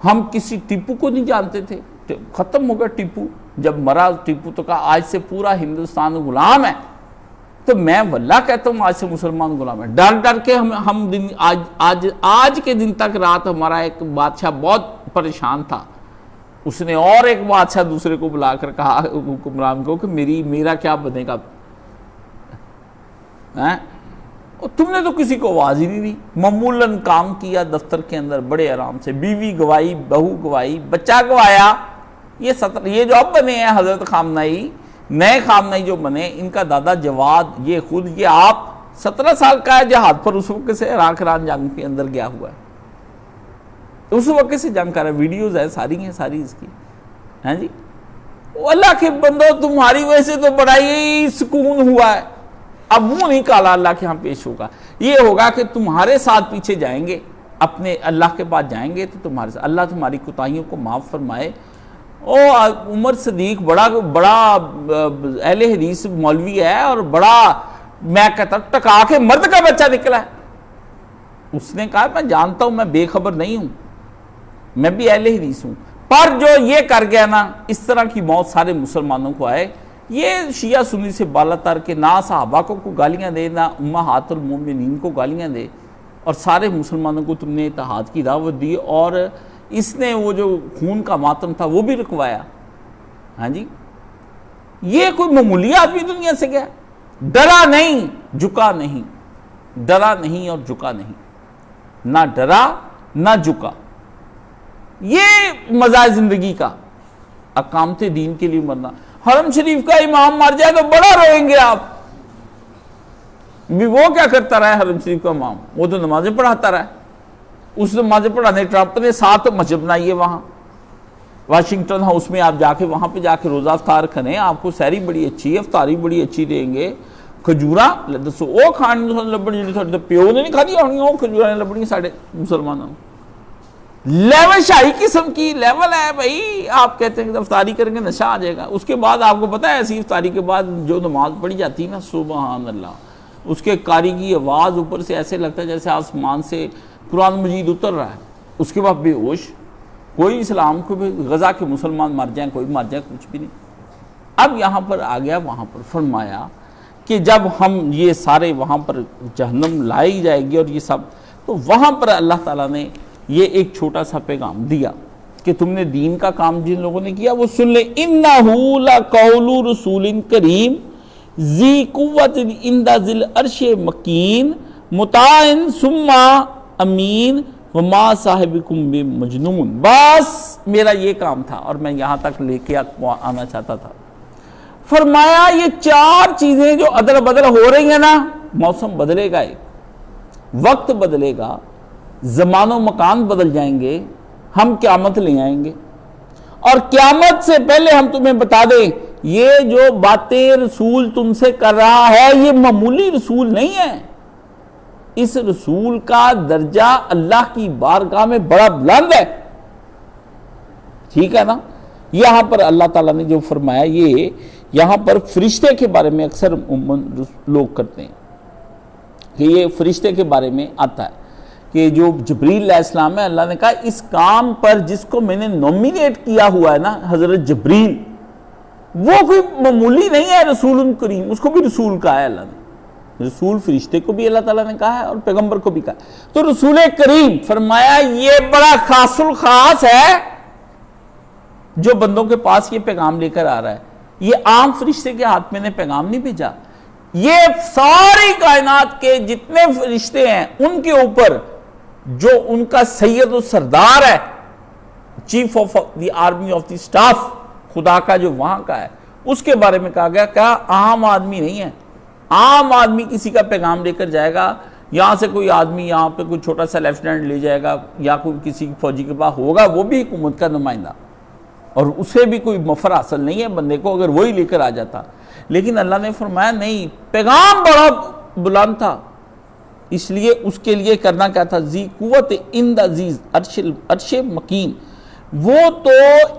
ہم کسی ٹیپو کو نہیں جانتے تھے، ختم ہو گیا ٹیپو، جب مرا ٹیپو تو کہا آج سے پورا ہندوستان غلام ہے، تو میں واللہ کہتا ہوں آج سے مسلمان غلام ہے، ڈر ڈر کے ہم دن آج کے دن تک رات ہمارا ایک بادشاہ بہت پریشان تھا، اس نے اور ایک بادشاہ دوسرے کو بلا کر کہا حکمران کو کہ میرا کیا بنے گا، تم نے تو کسی کو آواز ہی نہیں دی، معمولاً کام کیا دفتر کے اندر بڑے آرام سے، بیوی گوائی، بہو گوائی، بچہ گوایا، یہ جو اب بنے ہیں حضرت خامنائی، نئے خامنائی جو بنے، ان کا دادا جواد، یہ آپ 17 سال کا ہے، جہاد پر اس وقت سے عراق ایران جنگ کے اندر گیا ہوا ہے، اس وقت سے جنگ کر رہا ہے، ویڈیوز ہیں ساری اس کی، ہیں جی۔ اللہ کے بندو تمہاری وجہ سے تو بڑا ہی سکون ہوا ہے، اب منہ نہیں کالا اللہ کے ہاں پیش ہوگا، یہ ہوگا کہ تمہارے ساتھ پیچھے جائیں گے، اپنے اللہ کے پاس جائیں گے تو تمہارے ساتھ، اللہ تمہاری کوتاہیوں کو معاف فرمائے۔ عمر صدیق بڑا اہل حدیث مولوی ہے، اور بڑا میں کہتا ہوں ٹکا کے مرد کا بچہ نکلا ہے، اس نے کہا میں جانتا ہوں میں بے خبر نہیں ہوں، میں بھی اہل حدیث ہوں، پر جو یہ کر گیا نا، اس طرح کی موت سارے مسلمانوں کو آئے، یہ شیعہ سنی سے بالا تر کے نہ صحابہ کو گالیاں دے، نہ امہات المومنین کو گالیاں دے، اور سارے مسلمانوں کو تم نے اتحاد کی دعوت دی، اور اس نے وہ جو خون کا ماتم تھا وہ بھی رکوایا، ہاں جی۔ یہ کوئی معمولی آدمی دنیا سے گیا، ڈرا نہیں جھکا نہیں، ڈرا نہیں اور جھکا نہیں، نہ ڈرا نہ جھکا، یہ مزہ زندگی کا، اقامت دین کے لیے مرنا۔ حرم شریف کا امام مر جائے تو بڑا روئیں گے آپ، بھی وہ کیا کرتا رہا ہے حرم شریف کا امام، وہ تو نمازیں پڑھاتا رہا ہے، اس نمازیں پڑھانے ٹرمپ نے 7 مسجد بنائی ہے وہاں واشنگٹن ہاؤس میں، آپ جا کے وہاں پہ جا کے روزہ افطار کریں، آپ کو سحری بڑی اچھی، افطاری بڑی اچھی دیں گے، کھجورا دسو وہ کھان لبڑی جی پیو نے نہیں کھانی ہونی، وہ کھجورا لبڑی ساڑھے مسلمانوں، لیول شاہی قسم کی لیول ہے بھائی، آپ کہتے ہیں کہ افطاری کریں گے نشہ آ جائے گا، اس کے بعد آپ کو پتہ ہے ایسی افطاری کے بعد جو نماز پڑھی جاتی ہے نا، سبحان اللہ، اس کے قاری کی آواز اوپر سے ایسے لگتا ہے جیسے آسمان سے قرآن مجید اتر رہا ہے، اس کے بعد بے ہوش، کوئی اسلام کو غزہ کے مسلمان مر جائیں، کوئی مر جائے، کچھ بھی نہیں۔ اب یہاں پر آ گیا، وہاں پر فرمایا کہ جب ہم یہ سارے وہاں پر جہنم لائی جائے گی اور یہ سب، تو وہاں پر اللہ تعالیٰ نے یہ ایک چھوٹا سا پیغام دیا کہ تم نے دین کا کام جن لوگوں نے کیا وہ سن لیں، اِنَّهُ لَقَوْلُ رَسُولٍ كَرِيمٍ ذِي قُوَّةٍ عِنْدَ ذِي الْعَرْشِ مَكِينٍ مُطَاعٍ ثُمَّ امین وما صاحبکم بمجنون۔ بس میرا یہ کام تھا اور میں یہاں تک لے کے آنا چاہتا تھا۔ فرمایا یہ 4 چیزیں جو ادل بدل ہو رہی ہیں نا، موسم بدلے گا، ایک وقت بدلے گا، زمان و مکان بدل جائیں گے، ہم قیامت لے آئیں گے، اور قیامت سے پہلے ہم تمہیں بتا دیں یہ جو باتیں رسول تم سے کر رہا ہے یہ معمولی رسول نہیں ہے، اس رسول کا درجہ اللہ کی بارگاہ میں بڑا بلند ہے، ٹھیک ہے نا۔ یہاں پر اللہ تعالیٰ نے جو فرمایا، یہ یہاں پر فرشتے کے بارے میں اکثر لوگ کرتے ہیں کہ یہ فرشتے کے بارے میں آتا ہے کہ جو جبریل علیہ السلام ہے، اللہ نے کہا اس کام پر جس کو میں نے نومینیٹ کیا ہوا ہے نا، حضرت جبریل وہ کوئی معمولی نہیں ہے رسول کریم، اس کو بھی رسول کہا ہے اللہ نے، رسول فرشتے کو بھی اللہ تعالیٰ نے کہا ہے اور پیغمبر کو بھی کہا ہے۔ تو رسول کریم فرمایا یہ بڑا خاص الخاص ہے جو بندوں کے پاس یہ پیغام لے کر آ رہا ہے، یہ عام فرشتے کے ہاتھ میں نے پیغام نہیں بھیجا، یہ ساری کائنات کے جتنے فرشتے ہیں ان کے اوپر جو ان کا سید و سردار ہے، chief of the army of the staff, خدا کا جو وہاں کا ہے، اس کے بارے میں کہا گیا کیا عام آدمی نہیں ہے، عام آدمی کسی کا پیغام لے کر جائے گا، یہاں سے کوئی آدمی یہاں پہ کوئی چھوٹا سا لیفٹیننٹ لے جائے گا یا کوئی کسی فوجی کے پاس ہوگا، وہ بھی حکومت کا نمائندہ، اور اسے بھی کوئی مفر حاصل نہیں ہے بندے کو اگر وہی لے کر آ جاتا، لیکن اللہ نے فرمایا نہیں، پیغام بڑا بلند تھا، اس لیے اس کے لیے کرنا کیا تھا، ذی قوت عند ذی عرش مکین، وہ تو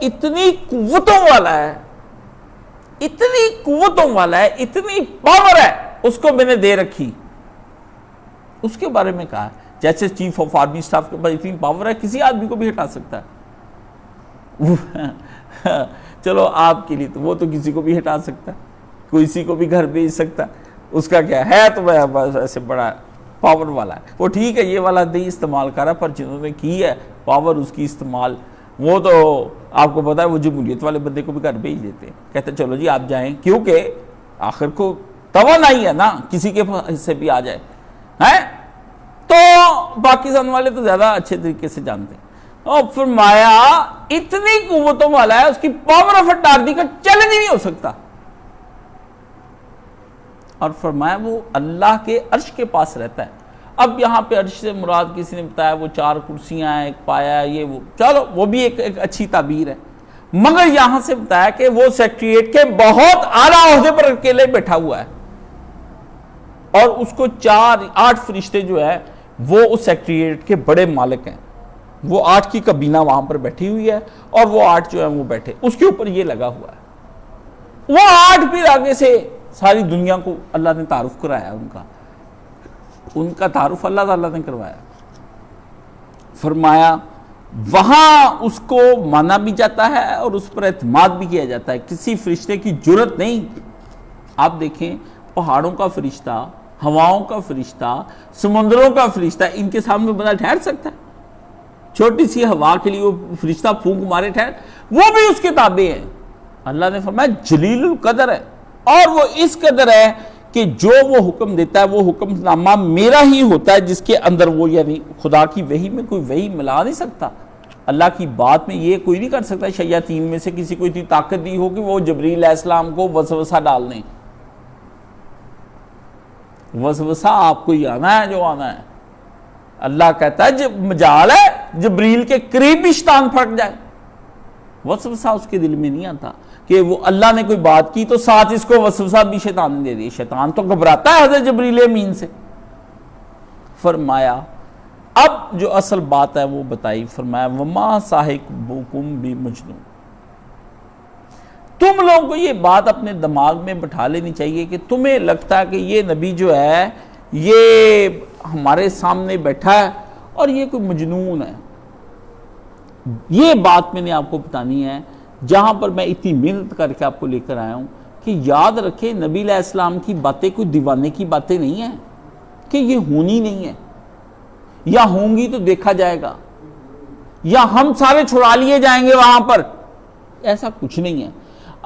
اتنی قوتوں والا ہے، اتنی قوتوں والا ہے، اتنی پاور ہے، اس کو میں نے دے رکھی، اس کے بارے میں کہا جیسے چیف آف آرمی سٹاف کے پاس اتنی پاور ہے کسی آدمی کو بھی ہٹا سکتا ہے، چلو آپ کے لیے تو وہ تو کسی کو بھی ہٹا سکتا ہے، کسی کو بھی گھر بھیج سکتا، اس کا کیا ہے، تو ایسے بڑا پاور والا ہے وہ، ٹھیک ہے یہ والا نہیں استعمال کر رہا، پر جنہوں نے کی ہے پاور اس کی استعمال، وہ تو آپ کو پتا ہے وہ جمہوریت والے بندے کو بھی گھر بھیج دیتے ہیں، کہتے ہیں چلو جی آپ جائیں، کیونکہ آخر کو توانائی ہے نا، کسی کے حصے بھی آ جائے ہیں، تو پاکستان والے تو زیادہ اچھے طریقے سے جانتے ہیں، اور فرمایا اتنی قوتوں والا ہے، اس کی پاور آف اٹارٹی کا چیلنج ہی نہیں ہو سکتا، اور فرمایا وہ اللہ کے عرش کے پاس رہتا ہے۔ اب یہاں پہ عرش سے مراد کسی نے بتایا وہ 4 کرسیاں ہیں، ایک پایا ہے، یہ وہ، چلو وہ بھی ایک اچھی تعبیر ہے، مگر یہاں سے بتایا کہ وہ سیکریٹریٹ کے بہت اعلیٰ عہدے پر اکیلے بیٹھا ہوا ہے، اور اس کو 8 فرشتے جو ہے وہ اس سیکریٹریٹ کے بڑے مالک ہیں، وہ 8 کی کابینہ وہاں پر بیٹھی ہوئی ہے، اور وہ 8 جو ہیں وہ بیٹھے، اس کے اوپر یہ لگا ہوا ہے، وہ 8 پھر آگے سے ساری دنیا کو اللہ نے تعارف کرایا، ان کا تعارف اللہ تعالیٰ نے کروایا، فرمایا وہاں اس کو مانا بھی جاتا ہے اور اس پر اعتماد بھی کیا جاتا ہے، کسی فرشتے کی جرت نہیں، آپ دیکھیں پہاڑوں کا فرشتہ، ہواؤں کا فرشتہ، سمندروں کا فرشتہ، ان کے سامنے بندہ ٹھہر سکتا ہے؟ چھوٹی سی ہوا کے لیے وہ فرشتہ پھونک مارے ٹھہر، وہ بھی اس کے تابع ہیں، اللہ نے فرمایا جلیل القدر ہے، اور وہ اس قدر ہے کہ جو وہ حکم دیتا ہے وہ حکم نامہ میرا ہی ہوتا ہے، جس کے اندر وہ یعنی خدا کی وحی میں کوئی وحی ملا نہیں سکتا، اللہ کی بات میں یہ کوئی نہیں کر سکتا شیاطین میں سے کسی کو اتنی طاقت دی ہو کہ وہ جبریل علیہ السلام کو وسوسہ ڈال دیں، وسوسہ آپ کو ہی آنا ہے جو آنا ہے، اللہ کہتا ہے جب مجال ہے جبریل کے قریب بھی شیطان پھٹ جائے، وسوسہ اس کے دل میں نہیں آتا کہ وہ اللہ نے کوئی بات کی تو ساتھ اس کو وسوسہ بھی شیطان نے دے دیا، شیطان تو گھبراتا ہے حضرت جبریل امین سے۔ فرمایا اب جو اصل بات ہے وہ بتائی، فرمایا وما صاحبکم بمجنون، تم لوگوں کو یہ بات اپنے دماغ میں بٹھا لینی چاہیے کہ تمہیں لگتا ہے کہ یہ نبی جو ہے یہ ہمارے سامنے بیٹھا ہے اور یہ کوئی مجنون ہے، یہ بات میں نے آپ کو بتانی ہے، جہاں پر میں اتنی محنت کر کے آپ کو لے کر آیا ہوں کہ یاد رکھیں نبی علیہ السلام کی باتیں کوئی دیوانے کی باتیں نہیں ہیں کہ یہ ہونی نہیں ہے، یا ہوں گی تو دیکھا جائے گا، یا ہم سارے چھڑا لیے جائیں گے وہاں پر، ایسا کچھ نہیں ہے۔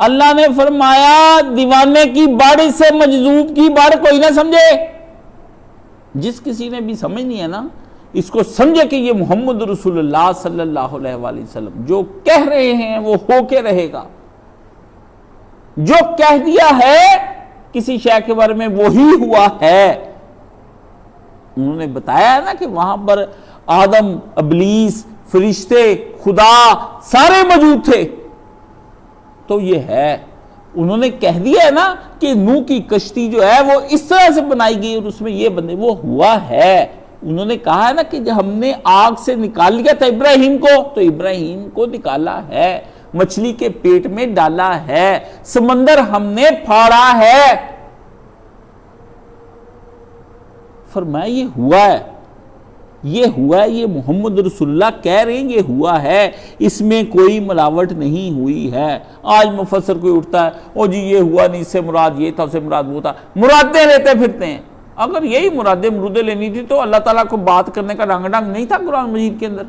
اللہ نے فرمایا دیوانے کی باڑی سے مجذوب کی باڑ کوئی نہ سمجھے، جس کسی نے بھی سمجھنی ہے نا اس کو سمجھے کہ یہ محمد رسول اللہ صلی اللہ علیہ وآلہ وسلم جو کہہ رہے ہیں وہ ہو کے رہے گا، جو کہہ دیا ہے کسی شے کے بارے میں وہی ہوا ہے۔ انہوں نے بتایا ہے نا کہ وہاں پر آدم، ابلیس، فرشتے، خدا سارے موجود تھے، تو یہ ہے، انہوں نے کہہ دیا ہے نا کہ نوح کی کشتی جو ہے وہ اس طرح سے بنائی گئی اور اس میں یہ بندے، وہ ہوا ہے۔ انہوں نے کہا ہے نا کہ جب ہم نے آگ سے نکال لیا تھا ابراہیم کو، تو ابراہیم کو نکالا ہے، مچھلی کے پیٹ میں ڈالا ہے، سمندر ہم نے پھاڑا ہے، فرمایا یہ ہوا ہے، یہ ہوا ہے، یہ محمد رسول اللہ کہہ رہے ہیں یہ ہوا ہے، اس میں کوئی ملاوٹ نہیں ہوئی ہے۔ آج مفسر کوئی اٹھتا ہے او جی یہ ہوا نہیں، اس سے مراد یہ تھا، اس سے مراد وہ تھا، مرادیں لیتے پھرتے ہیں۔ اگر یہی مرادیں لینی تھی تو اللہ تعالیٰ کو بات کرنے کا ڈنگ ڈنگ نہیں تھا قرآن مجید کے اندر۔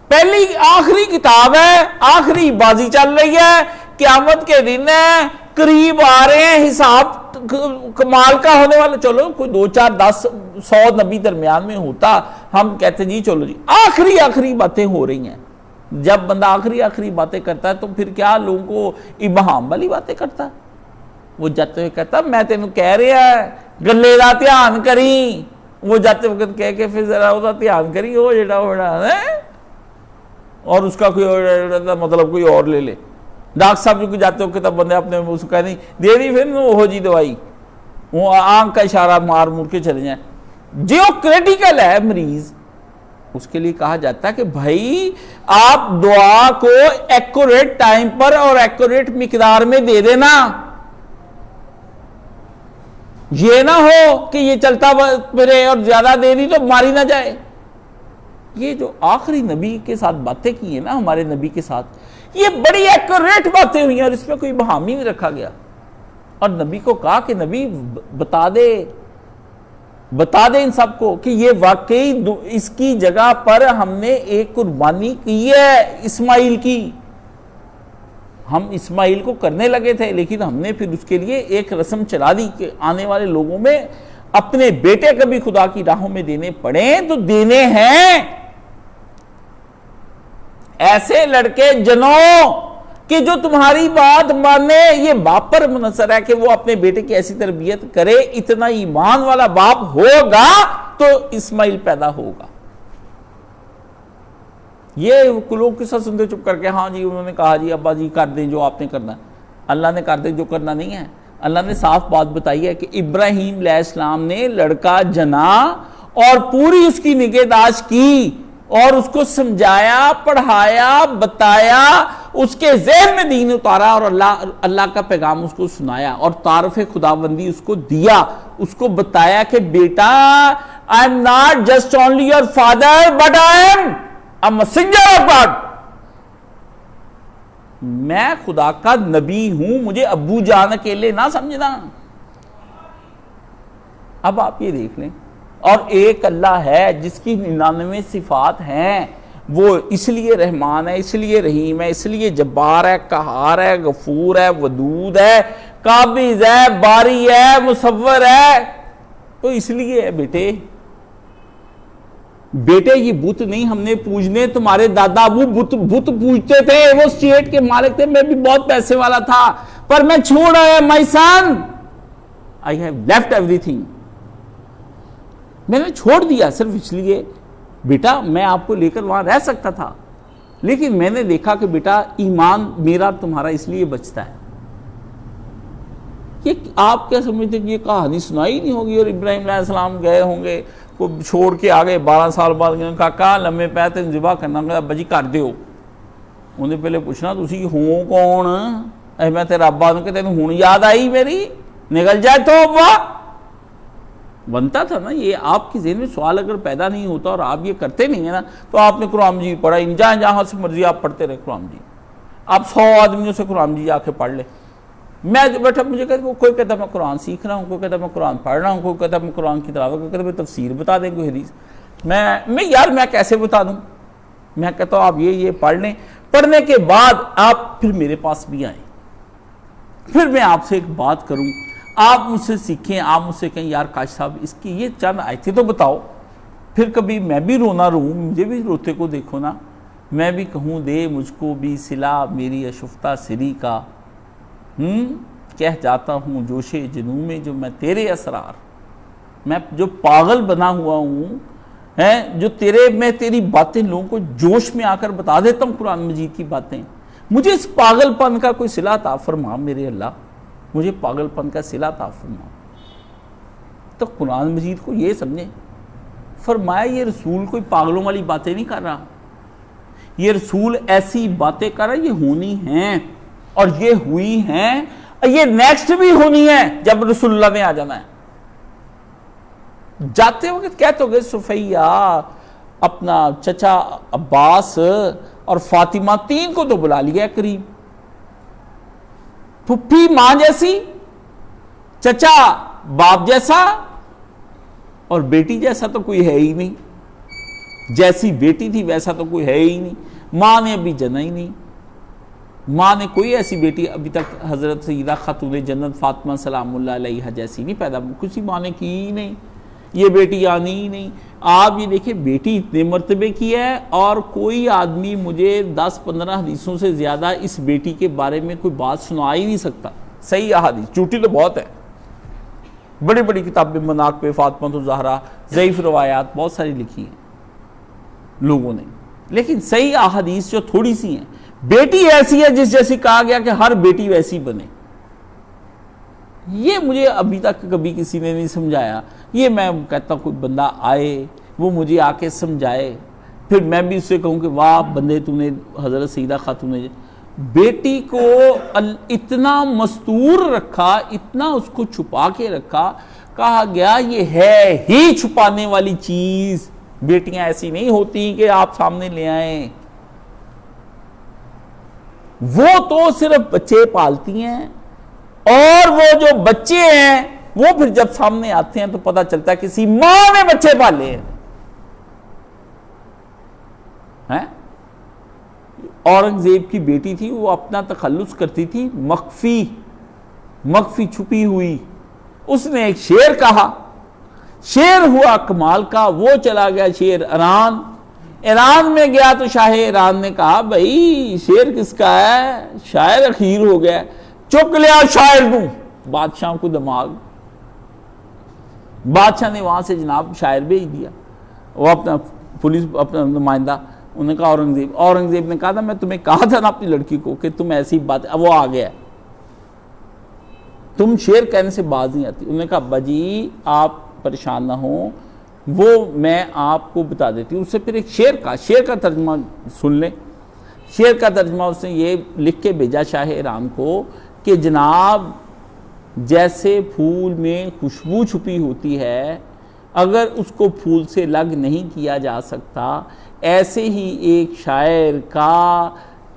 پہلی آخری کتاب ہے، آخری بازی چل رہی ہے، قیامت کے دن ہے، قریب آ رہے ہیں، حساب کمال کا ہونے والا۔ چلو کوئی 2 4 10 100 نبی درمیان میں ہوتا، ہم کہتے جی چلو جی آخری باتیں ہو رہی ہیں۔ جب بندہ آخری باتیں کرتا ہے تو پھر کیا لوگوں کو ابہام والی باتیں کرتا ہے؟ وہ جاتے ہوئے کہتا میں تینوں کہہ رہا ہے گلے دا دھیان کری، وہ جاتے وقت کہہ کے پھر ذرا وہ دھیان کری، وہ جڑا ہونا ہے اور اس کا کوئی مطلب کوئی اور لے لے۔ ڈاکٹر صاحب جو جاتے ہو کتاب بندے اپنے اس کو کہہ دے دی پھر وہ جی دوائی، وہ آنکھ کا اشارہ مار مور کے چلے جائیں۔ جو کریٹیکل ہے مریض اس کے لیے کہا جاتا ہے کہ بھائی آپ دعا کو ایکوریٹ ٹائم پر اور ایکوریٹ مقدار میں دے دینا، یہ نہ ہو کہ یہ چلتا پھرے اور زیادہ دے دی تو ماری نہ جائے۔ یہ جو آخری نبی کے ساتھ باتیں کی ہیں نا ہمارے نبی کے ساتھ، یہ بڑی ایکوریٹ باتیں ہوئی ہیں اور اس میں کوئی بہامی نہیں رکھا گیا۔ اور نبی کو کہا کہ نبی بتا دے ان سب کو کہ یہ واقعی اس کی جگہ پر ہم نے ایک قربانی کی ہے اسماعیل کی، ہم اسماعیل کو کرنے لگے تھے لیکن ہم نے پھر اس کے لیے ایک رسم چلا دی کہ آنے والے لوگوں میں اپنے بیٹے کبھی خدا کی راہوں میں دینے پڑیں تو دینے ہیں۔ ایسے لڑکے جنوں کہ جو تمہاری بات مانے، یہ باپ پر منحصر ہے کہ وہ اپنے بیٹے کی ایسی تربیت کرے، اتنا ایمان والا باپ ہوگا تو اسماعیل پیدا ہوگا۔ یہ لوگ کے ساتھ سنتے چپ کر کے ہاں جی انہوں نے کہا جی ابا جی کر دیں جو آپ نے کرنا ہے، اللہ نے کر دیں جو کرنا نہیں ہے۔ اللہ نے صاف بات بتائی ہے کہ ابراہیم علیہ السلام نے لڑکا جنا اور پوری اس کی نگہداشت کی اور اس کو سمجھایا، پڑھایا، بتایا، اس کے ذہن میں دین اتارا اور اللہ کا پیغام اس کو سنایا اور تعارف خداوندی اس کو دیا، اس کو بتایا کہ بیٹا I am not just only your father but I am a messenger of God، میں خدا کا نبی ہوں، مجھے ابو جان اکیلے نہ سمجھنا۔ اب آپ یہ دیکھ لیں، اور ایک اللہ ہے جس کی 99 صفات ہیں، وہ اس لیے رحمان ہے، اس لیے رحیم ہے، اس لیے جبار ہے، قہار ہے، غفور ہے، ودود ہے، قابض ہے، باری ہے، مصور ہے، تو اس لیے ہے بیٹے یہ بت نہیں ہم نے پوجنے، تمہارے دادا ابو بت پوجتے تھے، وہ اسٹیٹ کے مالک تھے، میں بھی بہت پیسے والا تھا پر میں چھوڑ آیا، my son I have left everything، میں نے چھوڑ دیا صرف اس لیے بیٹا میں آپ کو لے کر وہاں رہ سکتا تھا، لیکن میں نے دیکھا کہ بیٹا ایمان میرا تمہارا اس لیے بچتا ہے۔ یہ آپ کیا سمجھتے کہ یہ کہانی سنائی نہیں ہوگی؟ اور ابراہیم علیہ السلام گئے ہوں گے کو چھوڑ کے آگے 12 سال بعد کہا لمے پہ تین ذبح کرنا ابا جی کر دیو، انہیں پہلے پوچھنا تسی ہوں کون؟ میں تیرا ابا ہوں کہ تینوں ہوں یاد آئی میری، نکل جائے تو ابا بنتا تھا نا۔ یہ آپ کی ذہن میں سوال اگر پیدا نہیں ہوتا اور آپ یہ کرتے نہیں ہیں نا تو آپ نے قرآن مجید پڑھا، جہاں سے مرضی آپ پڑھتے رہے قرآن مجید، آپ 100 آدمیوں سے قرآن مجید آ کے پڑھ لیں۔ میں بیٹھا مجھے کہتے کوئی کہتا میں قرآن سیکھ رہا ہوں، کوئی کہتا میں قرآن پڑھ رہا ہوں، کوئی کہتا میں قرآن کی تلاوت، کوئی کہتا میں تفسیر بتا دیں کوئی حدیث، میں یار میں کیسے بتا دوں؟ میں کہتا ہوں آپ یہ پڑھ لیں، پڑھنے کے بعد آپ پھر میرے پاس بھی آئیں، پھر میں آپ سے ایک بات کروں، آپ مجھ سے سیکھیں، آپ مجھ سے کہیں یار کاش صاحب اس کی یہ چند آیتیں تو بتاؤ، پھر کبھی میں بھی رونا رہوں، مجھے بھی روتے کو دیکھو نا، میں بھی کہوں دے مجھ کو بھی صلہ میری اشفتہ سری کا، کہہ جاتا ہوں جوش جنوں میں جو میں تیرے اسرار، میں جو پاگل بنا ہوا ہوں جو میں تیری باتیں لوگوں کو جوش میں آ کر بتا دیتا ہوں قرآن مجید کی باتیں، مجھے اس پاگل پن کا کوئی صلہ عطا فرما میرے اللہ، مجھے پاگل پن کا صلہ عطا فرما۔ تو قرآن مجید کو یہ سمجھیں، فرمایا یہ رسول کوئی پاگلوں والی باتیں نہیں کر رہا، یہ رسول ایسی باتیں کر رہا ہے یہ ہونی ہیں اور یہ ہوئی ہیں، یہ نیکسٹ بھی ہونی ہے جب رسول اللہ نے آ جانا ہے۔ جاتے وقت کہتے ہو گے صفیہ اپنا چچا عباس اور فاطمہ، 3 کو تو بلا لیا قریب، پھپھی ماں جیسی، چچا باپ جیسا، اور بیٹی جیسا تو کوئی ہے ہی نہیں، جیسی بیٹی تھی ویسا تو کوئی ہے ہی نہیں، ماں نے ابھی جنا ہی نہیں، ماں نے کوئی ایسی بیٹی ابھی تک حضرت سیدہ خاتون جنت فاطمہ سلام اللہ علیہا جیسی نہیں پیدا، کسی ماں نے کی ہی نہیں، یہ بیٹی آنی ہی نہیں۔ آپ یہ دیکھیں بیٹی اتنے مرتبے کی ہے، اور کوئی آدمی مجھے 10-15 حدیثوں سے زیادہ اس بیٹی کے بارے میں کوئی بات سنا ہی نہیں سکتا۔ صحیح احادیث جھوٹی تو بہت ہے، بڑی بڑی کتابیں مناقب فاطمہ الزہرا، ضعیف روایات بہت ساری لکھی ہیں لوگوں نے، لیکن صحیح احادیث جو تھوڑی سی ہیں، بیٹی ایسی ہے جس جیسی کہا گیا کہ ہر بیٹی ویسی بنے، یہ مجھے ابھی تک کبھی کسی نے نہیں سمجھایا۔ یہ میں کہتا ہوں کوئی بندہ آئے وہ مجھے آ کے سمجھائے، پھر میں بھی اس سے کہوں کہ واہ بندے تو نے حضرت سیدہ خاتون نے بیٹی کو اتنا مستور رکھا، اتنا اس کو چھپا کے رکھا، کہا گیا یہ ہے ہی چھپانے والی چیز، بیٹیاں ایسی نہیں ہوتی کہ آپ سامنے لے آئیں، وہ تو صرف بچے پالتی ہیں، اور وہ جو بچے ہیں وہ پھر جب سامنے آتے ہیں تو پتہ چلتا ہے کسی ماں نے بچے پالے ہیں۔ اورنگزیب کی بیٹی تھی، وہ اپنا تخلص کرتی تھی مخفی چھپی ہوئی، اس نے ایک شعر کہا، شعر ہوا کمال کا، وہ چلا گیا شعر ایران میں گیا تو شاہ ایران نے کہا بھائی شعر کس کا ہے، شاعر اخیر ہو گیا، چک لیا شاعر کو، بادشاہ کو دماغ، بادشاہ نے وہاں سے جناب شاعر بھیج دیا، وہ اپنا پولیس اپنا نمائندہ، انہوں نے کہا اورنگزیب نے کہا تھا میں تمہیں کہا تھا نا اپنی لڑکی کو کہ تم ایسی بات، وہ آ گیا تم شعر کہنے سے باز نہیں آتی، انہوں نے کہا ابا جی آپ پریشان نہ ہوں، وہ میں آپ کو بتا دیتی ہوں۔ اس سے پھر ایک شعر کا ترجمہ سن لیں، شعر کا ترجمہ اس نے یہ لکھ کے بھیجا شاہ ایران کو کہ جناب جیسے پھول میں خوشبو چھپی ہوتی ہے، اگر اس کو پھول سے الگ نہیں کیا جا سکتا، ایسے ہی ایک شاعر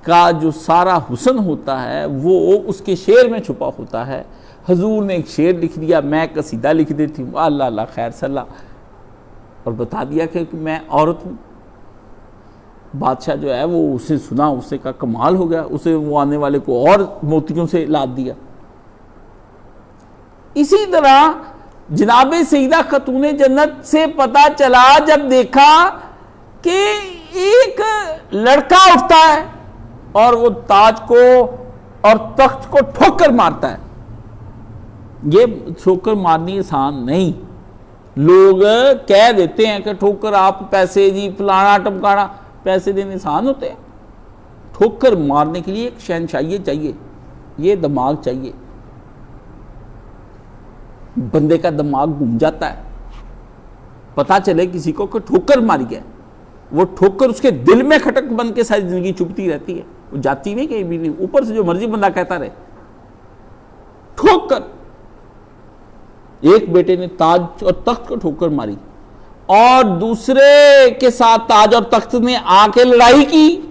کا جو سارا حسن ہوتا ہے وہ اس کے شعر میں چھپا ہوتا ہے۔ حضور نے ایک شعر لکھ دیا، میں قصیدہ لکھ دیتی ہوں، اللہ اللہ خیر صلاح، اور بتا دیا کہ میں عورت ہوں۔ بادشاہ جو ہے وہ اسے سنا، اسے کا کمال ہو گیا، اسے وہ آنے والے کو اور موتیوں سے لاد دیا۔ اسی طرح جناب سیدہ خاتون جنت سے پتا چلا جب دیکھا کہ ایک لڑکا اٹھتا ہے اور وہ تاج کو اور تخت کو ٹھوکر مارتا ہے۔ یہ ٹھوکر مارنی آسان نہیں، لوگ کہہ دیتے ہیں کہ ٹھوکر آپ پیسے جی فلانا ٹمکانا، پیسے دینے آسان ہوتے ہیں؟ ٹھوکر مارنے کے لیے ایک شہنشاہیت چاہیے، یہ دماغ چاہیے، بندے کا دماغ گھوم جاتا ہے، پتا چلے کسی کو کہ ٹھوکر ماری گیا، وہ ٹھوکر اس کے دل میں کھٹک بن کے ساری زندگی چپتی رہتی ہے، وہ جاتی نہیں کہیں بھی نہیں، اوپر سے جو مرضی بندہ کہتا رہے۔ ٹھوکر، ایک بیٹے نے تاج اور تخت کو ٹھوکر ماری، اور دوسرے کے ساتھ تاج اور تخت نے آ کے لڑائی کی،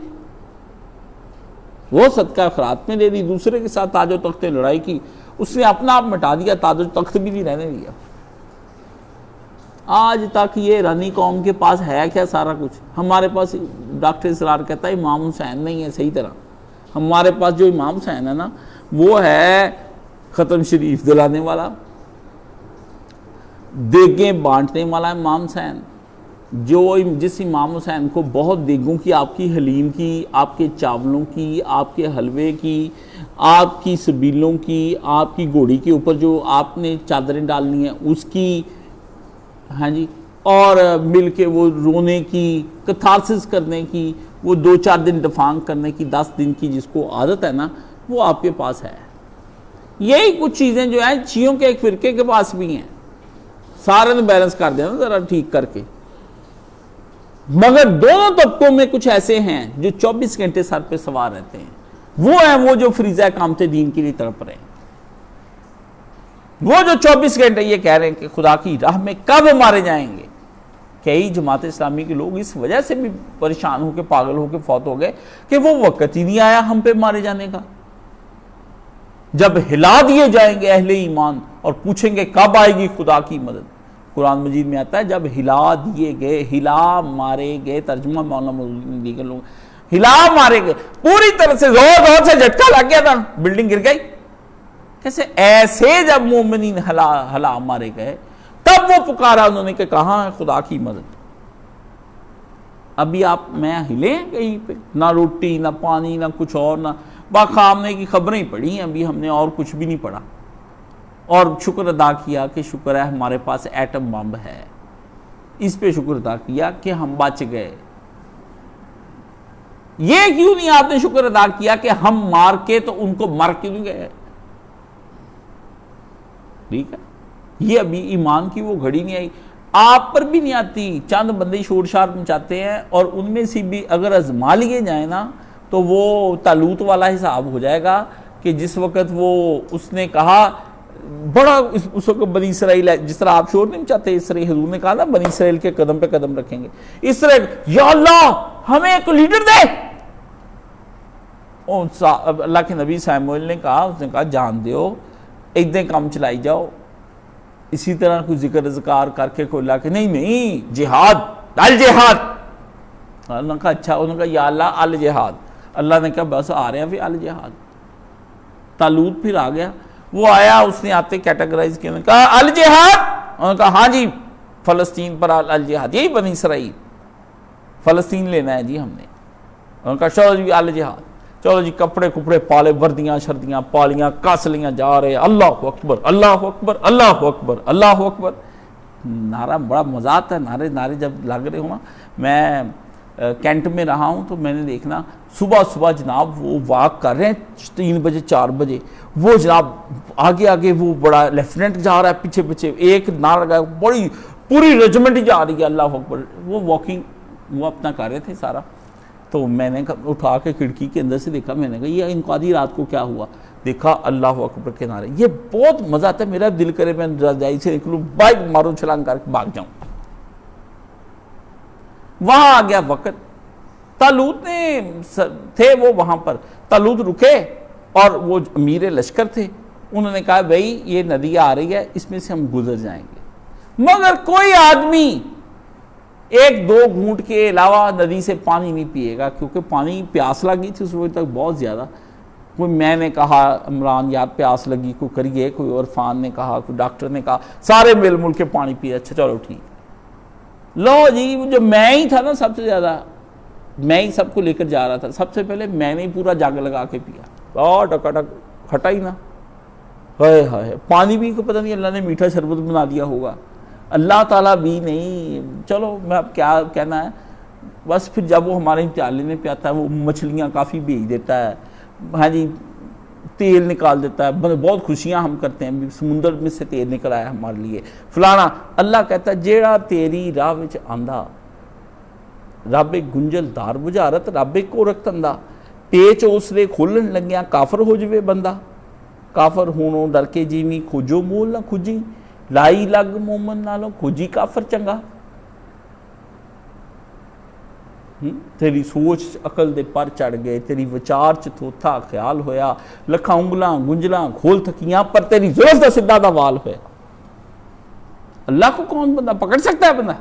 وہ صدقہ خیرات میں دے دی، دوسرے کے ساتھ تاج اور تخت نے لڑائی کی، اس نے اپنا آپ مٹا دیا، تاج اور تخت بھی نہیں رہنے دیا۔ آج تک یہ ایرانی قوم کے پاس ہے کیا؟ سارا کچھ ہمارے پاس، ڈاکٹر اسرار کہتا ہے امام حسین نہیں ہے صحیح طرح، ہمارے پاس جو امام حسین ہے نا وہ ہے ختم شریف دلانے والا، دیگیں بانٹنے والا امام حسین، جس امام حسین کو بہت دیگوں کی، آپ کی حلیم کی، آپ کے چاولوں کی، آپ کے حلوے کی، آپ کی سبیلوں کی، آپ کی گھوڑی کے اوپر جو آپ نے چادریں ڈالنی ہیں اس کی، ہاں جی، اور مل کے وہ رونے کی، کتھارسس کرنے کی، وہ 2-4 دن دفانگ کرنے کی، 10 دن کی جس کو عادت ہے نا، وہ آپ کے پاس ہے۔ یہی کچھ چیزیں جو ہیں شیعوں کے ایک فرقے کے پاس بھی ہیں، سارے نے بیلنس کر دینا ذرا ٹھیک کر کے، مگر دونوں طبقوں میں کچھ ایسے ہیں جو 24 گھنٹے سر پہ سوار رہتے ہیں، وہ ہیں وہ جو فریضہ اقامت دین کے لیے تڑپ رہے ہیں، وہ جو 24 گھنٹے یہ کہہ رہے ہیں کہ خدا کی راہ میں کب مارے جائیں گے، کئی جماعت اسلامی کے لوگ اس وجہ سے بھی پریشان ہو کے پاگل ہو کے فوت ہو گئے کہ وہ وقت ہی نہیں آیا ہم پہ مارے جانے کا. جب ہلا دیے جائیں گے اہل ایمان اور پوچھیں گے کب آئے گی خدا کی مدد. قرآن مجید میں آتا ہے جب ہلا دیے گئے، ہلا مارے گئے، ترجمہ مولانا مودودی نے دیگر لوگ، ہلا مارے گئے، پوری طرح سے زور سے جھٹکا لگ گیا تھا، بلڈنگ گر گئی. کیسے؟ ایسے جب مومنین ہلا مارے گئے تب وہ پکارا انہوں نے کہ کہاں ہے خدا کی مدد. ابھی آپ میں ہلیں کہیں پہ، نہ روٹی نہ پانی نہ کچھ اور، نہ باخامنے کی خبریں پڑھی ہیں، ابھی ہم نے اور کچھ بھی نہیں پڑھا. اور شکر ادا کیا کہ شکر ہے ہمارے پاس ایٹم بم ہے، اس پہ شکر ادا کیا کہ ہم بچ گئے. یہ کیوں نہیں آپ نے شکر ادا کیا کہ ہم مار کے تو ان کو مر کیوں گئے؟ ٹھیک ہے، یہ ابھی ایمان کی وہ گھڑی نہیں آئی، آپ پر بھی نہیں آتی. چند بندے شور شار مچاتے ہیں اور ان میں سے بھی اگر آزما لیے جائیں نا تو وہ طالوت والا حساب ہو جائے گا کہ جس وقت وہ اس نے کہا بڑا اس وقت بنی اسرائیل ہے، جس طرح آپ شور نہیں مچاتے، اس طرح حضور نے کہا نا بنی اسرائیل کے قدم پہ قدم رکھیں گے، اس طرح یا اللہ ہمیں ایک لیڈر دے. اللہ کے نبی سیموئیل نے کہا جان دیو، ایدیں کام چلائی جاؤ. اسی طرح کوئی ذکر اذکار کر کے کوئی اللہ کہ نہیں جہاد الجہاد. اللہ نے کہا اچھا، انہوں نے کہا یا اللہ الجہاد. اللہ نے کہا بس آ رہے ہیں پھر الجہاد. طالوت پھر آ گیا، وہ آیا، اس نے آتے کیٹیگرائز کیا، کہا الجہاد. انہوں نے کہا ہاں جی فلسطین پر الجہاد، یہی بنی اسرائیل فلسطین لینا ہے جی ہم نے. انہوں نے کہا چلو جی الجہاد، چلو جی کپڑے کپڑے پالے، وردیاں شردیاں پالیاں، کس لیاں، جا رہے اللہ اکبر اللہ اکبر اللہ اکبر اللہ اکبر. نعرہ بڑا مزہ آتا ہے، نعرے جب لگ رہے ہوں نا. میں کینٹ میں رہا ہوں تو میں نے دیکھنا صبح جناب وہ واک کر رہے ہیں 3 بجے 4 بجے، وہ جناب آگے وہ بڑا لیفٹیننٹ جا رہا ہے، پیچھے ایک نعرہ لگا، بڑی پوری ریجمنٹ جا رہی ہے اللہ اکبر. وہ واکنگ وہ اپنا کر رہے تھے سارا. تو میں نے اٹھا کے کھڑکی کے اندر سے دیکھا، میں نے کہا یہ ان کو آدھی رات کو کیا ہوا؟ دیکھا اللہ اکبر کے نعرے. یہ بہت مزہ آتا ہے، میرا دل کرے میں رضائی سے نکلوں، بائک ماروں چھلانگ کر کے بھاگ جاؤں. وہاں آ گیا وقت، طالوت نے تھے وہ وہاں پر، طالوت رکے اور وہ امیر لشکر تھے، انہوں نے کہا بھائی یہ ندی آ رہی ہے، اس میں سے ہم گزر جائیں گے. مگر کوئی آدمی 1-2 گھونٹ کے علاوہ ندی سے پانی نہیں پیے گا، کیونکہ پانی پیاس لگی تھی اس وقت تک بہت زیادہ. کوئی میں نے کہا عمران یار پیاس لگی، کوئی کریے، کوئی عرفان نے کہا، کوئی ڈاکٹر نے کہا، سارے مل مل کے پانی پیے. اچھا چلو ٹھیک. لو جی جو میں ہی تھا نا سب سے زیادہ، میں ہی سب کو لے کر جا رہا تھا، سب سے پہلے میں نے پورا جگ لگا کے پیا، ٹکا ہٹا ہی نا. ہائے پانی بھی کو پتہ نہیں اللہ نے میٹھا شربت بنا دیا ہوگا، اللہ تعالیٰ بھی نہیں. چلو میں اب کیا کہنا ہے، بس پھر جب وہ ہمارے امتحان لینے پہ آتا ہے وہ مچھلیاں کافی بھیج دیتا ہے، ہاں جی تیل نکال دیتا ہے، بہت خوشیاں ہم کرتے ہیں، سمندر میں سے تیل نکل آیا ہمارے لیے فلانا. اللہ کہتا ہے جیڑا تیری راہ وچ آندا رب گنجل دار بجارت رب کو رکھ تندا، پیچ اسرے کھولن لگیاں کافر ہو جوے بندہ. کافر ہونوں ڈر کے جیویں کھوجو مول نہ کھوجی، لائی لگ مومن نالوں کھوجی کافر چنگا. تیری سوچ عقل دے پر چڑھ گئے، تیری وچار چ تھوتھا خیال ہویا، لکھاں انگلاں گنجلاں کھول تھکیاں پر تیری زلف دا سدھا دا وال ہویا. اللہ کو کون بندہ پکڑ سکتا ہے؟ بندہ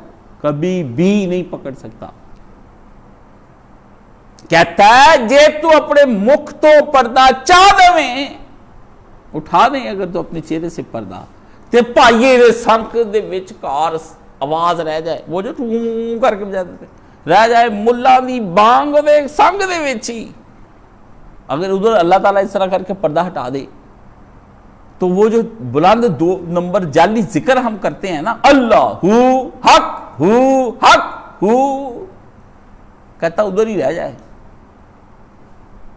کبھی بھی نہیں پکڑ سکتا. کہتا ہے جے تو اپنے مکھ تو پردہ چاہ دویں، اٹھا دیں اگر تو اپنے چہرے سے پردہ، تے پائیے دے سنک دے وچ کار آواز رہ جائے، وہ جو ٹھوں کر کے بجا دیتے رہ جائے ملا دی بانگ دے سنگ دے وچ ہی. اگر ادھر اللہ تعالیٰ اس طرح کر کے پردہ ہٹا دے تو وہ جو بلند 2 نمبر جعلی ذکر ہم کرتے ہیں نا، اللہ حق کہتا ادھر ہی رہ جائے.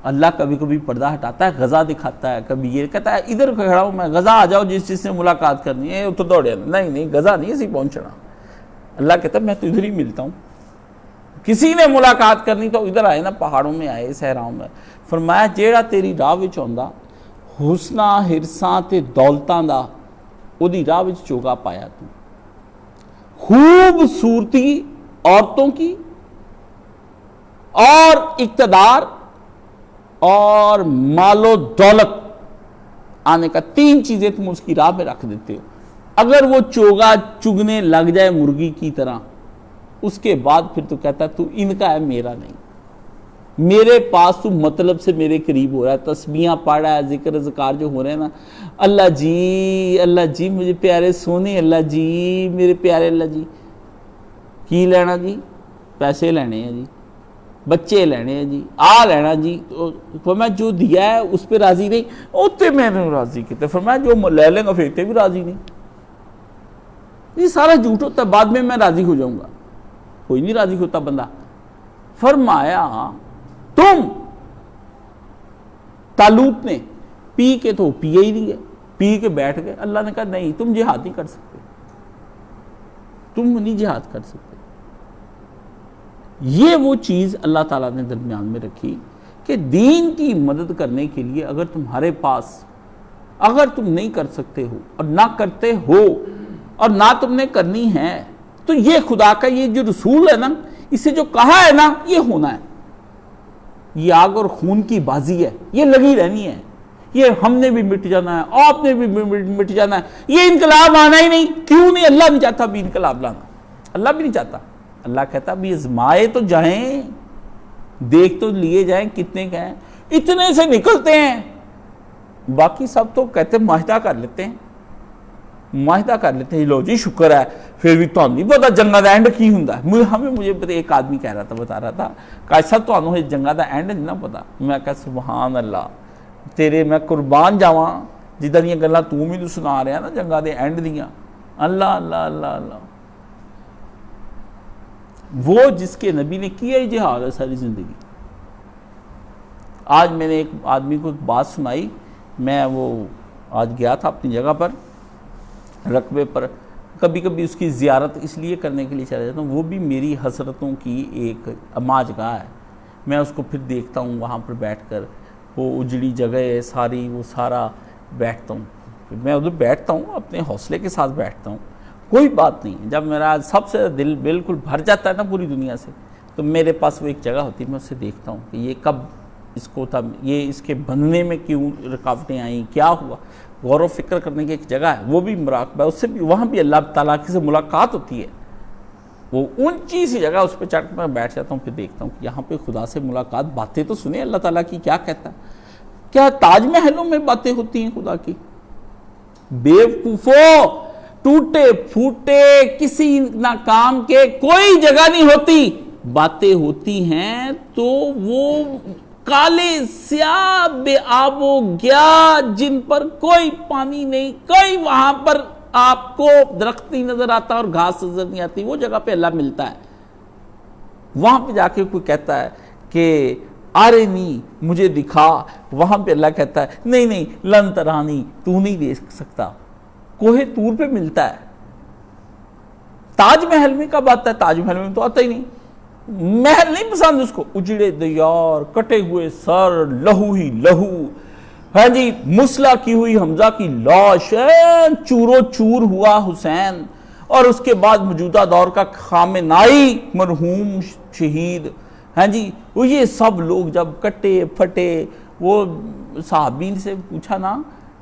اللہ کبھی کبھی پردہ ہٹاتا ہے، غزہ دکھاتا ہے، کبھی یہ کہتا ہے ادھر کھڑا ہوں میں، غزہ آ جاؤ جس سے ملاقات کرنی ہے تو دوڑے، نہیں غزہ نہیں اسی پہنچنا. اللہ کہتا ہے میں تو ادھر ہی ملتا ہوں، کسی نے ملاقات کرنی تو ادھر آئے نا، پہاڑوں میں آئے، صحراؤں میں. فرمایا جیڑا تیری راہ وچ ہوندا حسناں ہرساں تے دولتاں دا، او دی راہ وچ چوگا پایا تو، خوبصورتی عورتوں کی اور اقتدار اور مال و دولت آنے کا، 3 چیزیں تم اس کی راہ میں رکھ دیتے ہو. اگر وہ چوگا چگنے لگ جائے مرغی کی طرح، اس کے بعد پھر تو کہتا ہے تو ان کا ہے، میرا نہیں. میرے پاس تو مطلب سے میرے قریب ہو رہا ہے، تسبیحاں پڑھ رہا ہے، ذکر اذکار جو ہو رہے ہیں نا، اللہ جی مجھے پیارے سونے، اللہ جی میرے پیارے اللہ جی. کی لینا جی؟ پیسے لینے ہیں جی، بچے لینے ہیں جی، لینا جی. فرمایا جو دیا ہے اس پہ راضی نہیں، اوتے میں نے راضی کیتے. فرمایا جو لے لیں گا پھر بھی راضی نہیں. یہ سارا جھوٹ ہوتا ہے، بعد میں راضی ہو جاؤں گا. کوئی نہیں راضی ہوتا بندہ. فرمایا تم طالوت نے پی کے تو پیا ہی نہیں ہے، پی کے بیٹھ گئے. اللہ نے کہا نہیں، تم جہاد نہیں کر سکتے، تم نہیں جہاد کر سکتے. یہ وہ چیز اللہ تعالیٰ نے درمیان میں رکھی کہ دین کی مدد کرنے کے لیے اگر تمہارے پاس، اگر تم نہیں کر سکتے ہو اور نہ کرتے ہو اور نہ تم نے کرنی ہے، تو یہ خدا کا یہ جو رسول ہے نا، اسے جو کہا ہے نا، یہ ہونا ہے. یہ آگ اور خون کی بازی ہے، یہ لگی رہنی ہے. یہ ہم نے بھی مٹ جانا ہے، آپ نے بھی مٹ جانا ہے. یہ انقلاب آنا ہی نہیں. کیوں نہیں؟ اللہ نہیں چاہتا بھی انقلاب لانا، اللہ بھی نہیں چاہتا. اللہ کہتا بھی ازمائے تو جائیں، دیکھ تو لیے جائیں کتنے کا ہیں. اتنے سے نکلتے ہیں، باقی سب تو کہتے ہیں معاہدہ کر لیتے ہیں، معاہدہ کر لیتے ہیں. لو جی شکر ہے، پھر بھی تو نہیں پتا جنگا دا اینڈ کی ہوں. مجھے ایک آدمی کہہ رہا تھا، بتا رہا تھا کہ ایسا تو جنگا دا اینڈ نہیں پتا. میں کہا سبحان اللہ، تیرے میں قربان جاواں جدھر یہ گلاں تو بھی سنا رہا نا جنگا دے اینڈ دیاں. اللہ اللہ اللہ اللہ. وہ جس کے نبی نے کیا ہی جہاد ہے ساری زندگی. آج میں نے ایک آدمی کو بات سنائی، میں وہ آج گیا تھا اپنی جگہ پر، رقبے پر. کبھی کبھی اس کی زیارت اس لیے کرنے کے لیے چلا جاتا ہوں، وہ بھی میری حسرتوں کی ایک اما جگہ ہے. میں اس کو پھر دیکھتا ہوں وہاں پر بیٹھ کر، وہ اجڑی جگہ ہے ساری، وہ سارا بیٹھتا ہوں. میں ادھر بیٹھتا ہوں، اپنے حوصلے کے ساتھ بیٹھتا ہوں، کوئی بات نہیں. جب میرا سب سے دل بالکل بھر جاتا ہے نا پوری دنیا سے، تو میرے پاس وہ ایک جگہ ہوتی ہے، میں اسے دیکھتا ہوں کہ یہ کب اس کو تھا، یہ اس کے بننے میں کیوں رکاوٹیں آئیں، کیا ہوا. غور و فکر کرنے کی ایک جگہ ہے، وہ بھی مراقبہ ہے. اس سے بھی وہاں بھی اللہ تعالیٰ سے ملاقات ہوتی ہے. وہ اونچی سی جگہ، اس پہ چڑھ کر میں بیٹھ جاتا ہوں، پھر دیکھتا ہوں کہ یہاں پہ خدا سے ملاقات، باتیں تو سنیں اللہ تعالیٰ کی کیا کہتا ہے. کیا تاج محلوں میں باتیں ہوتی ہیں خدا کی؟ بیوقوفو، ٹوٹے پھوٹے کسی ناکام کے کوئی جگہ نہیں ہوتی. باتیں ہوتی ہیں تو وہ کالے سیاہ بے آب و گیا، جن پر کوئی پانی نہیں، کوئی وہاں پر آپ کو درخت نہیں نظر آتا اور گھاس نظر نہیں آتی. وہ جگہ پہ اللہ ملتا ہے. وہاں پہ جا کے کوئی کہتا ہے کہ آرینی مجھے دکھا، وہاں پہ اللہ کہتا ہے نہیں لن ترانی، تو نہیں دیکھ سکتا. کوہ طور پہ ملتا ہے. تاج محل میں کب آتا ہے؟ تاج محل میں تو آتا ہی نہیں. محل نہیں پسند اس کو. اجڑے دیار، کٹے ہوئے سر، لہو ہی لہو، ہاں جی، مسلح کی ہوئی حمزہ کی لاش، چورو چور ہوا حسین، اور اس کے بعد موجودہ دور کا خامنائی مرحوم شہید. ہاں جی، وہ یہ سب لوگ جب کٹے پھٹے. وہ صحابین سے پوچھا نا،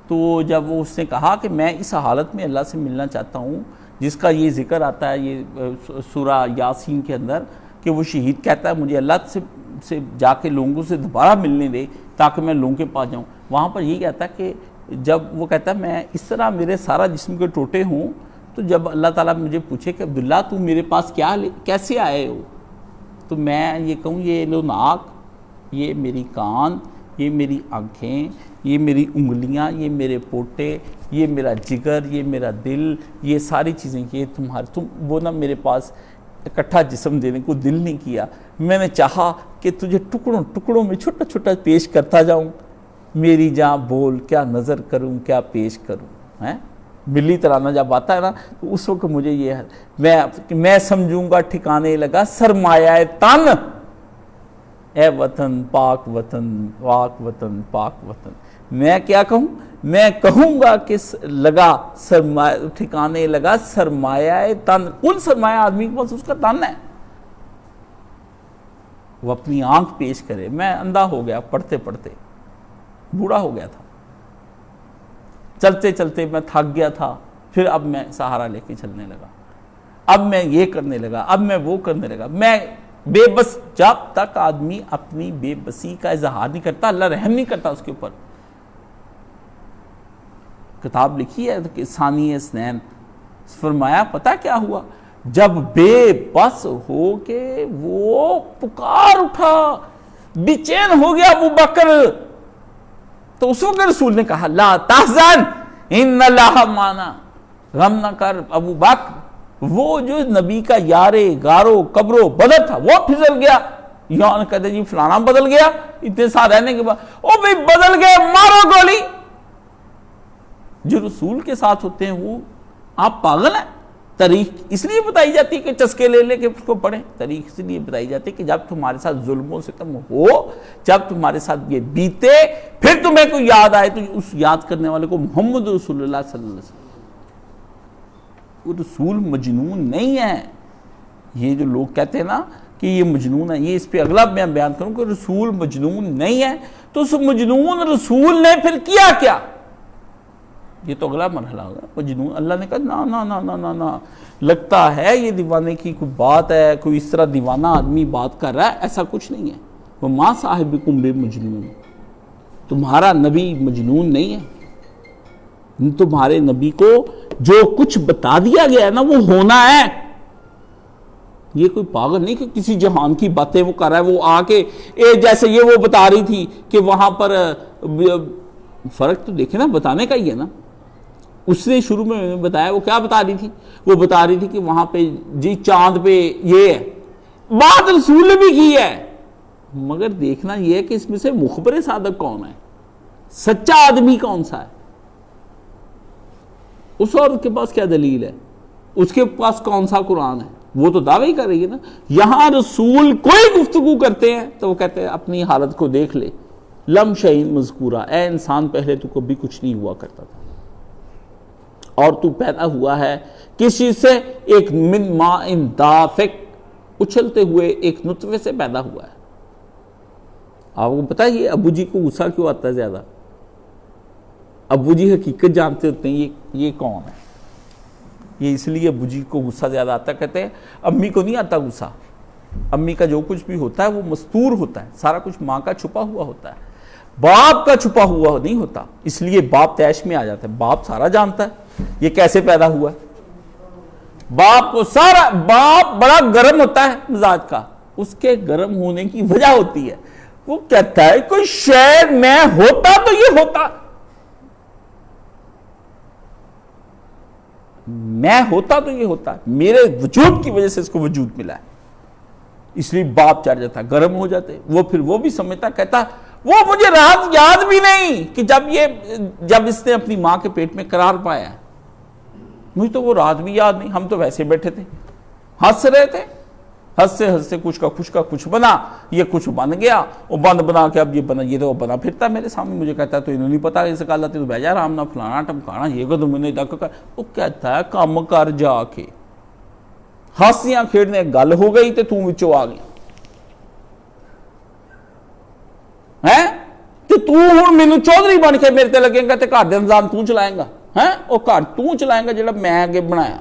تو جب وہ اس نے کہا کہ میں اس حالت میں اللہ سے ملنا چاہتا ہوں، جس کا یہ ذکر آتا ہے یہ سورہ یاسین کے اندر، کہ وہ شہید کہتا ہے مجھے اللہ سے جا کے لوگوں سے دوبارہ ملنے دے تاکہ میں لوگوں کے پاس جاؤں. وہاں پر یہ کہتا ہے کہ جب وہ کہتا ہے میں اس طرح میرے سارا جسم کے ٹوٹے ہوں، تو جب اللہ تعالیٰ مجھے پوچھے کہ عبداللہ تو میرے پاس کیسے آئے ہو، تو میں یہ کہوں یہ لو ناک، یہ میری کان، یہ میری آنکھیں، یہ میری انگلیاں، یہ میرے پوٹے، یہ میرا جگر، یہ میرا دل، یہ ساری چیزیں کہ تم وہ نہ میرے پاس اکٹھا جسم دینے کو دل نہیں کیا. میں نے چاہا کہ تجھے ٹکڑوں ٹکڑوں میں چھوٹا چھوٹا پیش کرتا جاؤں. میری جاں بول کیا نظر کروں، کیا پیش کروں. ملی ترانہ جب آتا ہے نا، تو اس وقت مجھے یہ ہے، میں سمجھوں گا ٹھکانے لگا سرمایہ تن، اے وطن پاک وطن، پاک وطن پاک وطن. میں کیا کہوں؟ میں کہوں گا کہ لگا سرمایہ، ٹھکانے لگا سرمایہ تن. کل سرمایہ آدمی کے پاس اس کا تن ہے. وہ اپنی آنکھ پیش کرے. میں اندھا ہو گیا پڑھتے پڑھتے، بوڑھا ہو گیا تھا، چلتے چلتے میں تھک گیا تھا. پھر اب میں سہارا لے کے چلنے لگا، اب میں یہ کرنے لگا، اب میں وہ کرنے لگا. میں بے بس. جب تک آدمی اپنی بے بسی کا اظہار نہیں کرتا، اللہ رحم نہیں کرتا اس کے اوپر. کتاب لکھی ہے کہ ثانی اثنین، فرمایا پتہ کیا ہوا؟ جب بے بس ہو کے وہ پکار اٹھا، بے چین ہو گیا ابو بکر، تو اس وقت رسول نے کہا لا تحزن ان اللہ معنا، غم نہ کر ابو بکر. وہ جو نبی کا یارے گارو قبرو بدل تھا وہ پھسل گیا. یہاں کہتے جی فلانا بدل گیا، اتنے سال رہنے کے بعد او بھئی بدل گئے، مارو گولی. جو رسول کے ساتھ ہوتے ہیں وہ آپ پاگل ہیں. تاریخ اس لیے بتائی جاتی ہے کہ چسکے لے لے کے اس کو پڑھیں. تاریخ اس لیے بتائی جاتی ہے کہ جب تمہارے ساتھ ظلم و ستم ہو، جب تمہارے ساتھ یہ بیتے، پھر تمہیں کوئی یاد آئے تو اس یاد کرنے والے کو محمد رسول اللہ صلی اللہ علیہ وسلم. وہ رسول مجنون نہیں ہے. یہ جو لوگ کہتے ہیں نا کہ یہ مجنون ہے، یہ اس پہ اگلا میں بیان کروں کہ رسول مجنون نہیں ہے. تو اس مجنون رسول نے پھر کیا کیا؟ یہ تو اگلا مرحلہ ہوگا. مجنون اللہ نے کہا نا نا نا نا نا نا، لگتا ہے یہ دیوانے کی کوئی بات ہے، کوئی اس طرح دیوانہ آدمی بات کر رہا ہے، ایسا کچھ نہیں ہے. وما صاحبکم بمجنون، تمہارا نبی مجنون نہیں ہے. تمہارے نبی کو جو کچھ بتا دیا گیا ہے نا وہ ہونا ہے. یہ کوئی پاگل نہیں کہ کسی جہان کی باتیں وہ کر رہا ہے. وہ آ کے جیسے یہ وہ بتا رہی تھی کہ وہاں پر فرق تو دیکھیں نا، بتانے کا ہی ہے نا. اس نے شروع میں بتایا، وہ کیا بتا رہی تھی؟ وہ بتا رہی تھی کہ وہاں پہ جی چاند پہ یہ ہے. بات رسول نے بھی کی ہے، مگر دیکھنا یہ ہے کہ اس میں سے مخبر صادق کون ہے، سچا آدمی کون سا ہے. اس عورت کے پاس کیا دلیل ہے؟ اس کے پاس کون سا قرآن ہے؟ وہ تو دعوی کر رہی ہے نا. یہاں رسول کوئی گفتگو کرتے ہیں تو وہ کہتے ہیں اپنی حالت کو دیکھ لے. لم شعین مذکورہ، اے انسان پہلے تو کبھی کچھ نہیں ہوا کرتا تھا، اور تو پیدا ہوا ہے کسی سے، ایک من ماء دافق، اچھلتے ہوئے ایک نطفے سے پیدا ہوا ہے. آپ کو پتہ ہے یہ ابو جی کو غصہ کیوں آتا ہے زیادہ؟ ابو جی حقیقت جانتے ہوتے ہیں یہ کون ہے. یہ اس لیے ابو جی کو غصہ زیادہ آتا ہے. کہتے ہیں امی کو نہیں آتا غصہ، امی کا جو کچھ بھی ہوتا ہے وہ مستور ہوتا ہے، سارا کچھ ماں کا چھپا ہوا ہوتا ہے، باپ کا چھپا ہوا نہیں ہوتا. اس لیے باپ تیش میں آ جاتا ہے. باپ سارا جانتا ہے یہ کیسے پیدا ہوا ہے. باپ کو سارا، باپ بڑا گرم ہوتا ہے مزاج کا، اس کے گرم ہونے کی وجہ ہوتی ہے. وہ کہتا ہے کوئی شے میں ہوتا تو یہ ہوتا، میں ہوتا تو یہ ہوتا، میرے وجود کی وجہ سے اس کو وجود ملا ہے. اس لیے باپ چڑھ جاتا، گرم ہو جاتے. وہ پھر وہ بھی سمجھتا، کہتا وہ مجھے رات یاد بھی نہیں کہ جب اس نے اپنی ماں کے پیٹ میں قرار پایا ہے، مجھے تو وہ رات بھی یاد نہیں. ہم تو ویسے بیٹھے تھے، ہنس رہے تھے، ہنستے ہنستے کچھ کا کچھ بنا، یہ کچھ بن گیا، وہ بنا کے اب یہ بنا، یہ تو بنا پھرتا میرے سامنے. مجھے کہتا ہے تو انہوں نہیں پتا اسے کہا تو بیجا رام نہ فلانا ٹمکانا، یہ کو تم نے تک کر. وہ کہتا ہے کام کر جا کے، ہنسیاں کھیڑنے گل ہو گئی تے تم وچوں آ گیا ہیں تے تو ہن مینوں چودھری بن کے میرے تے لگے گا تے گھر دے نظام تو چلائیں گا ہیں، او گھر تو چلائیں گا جڑا میں اگے بنایا.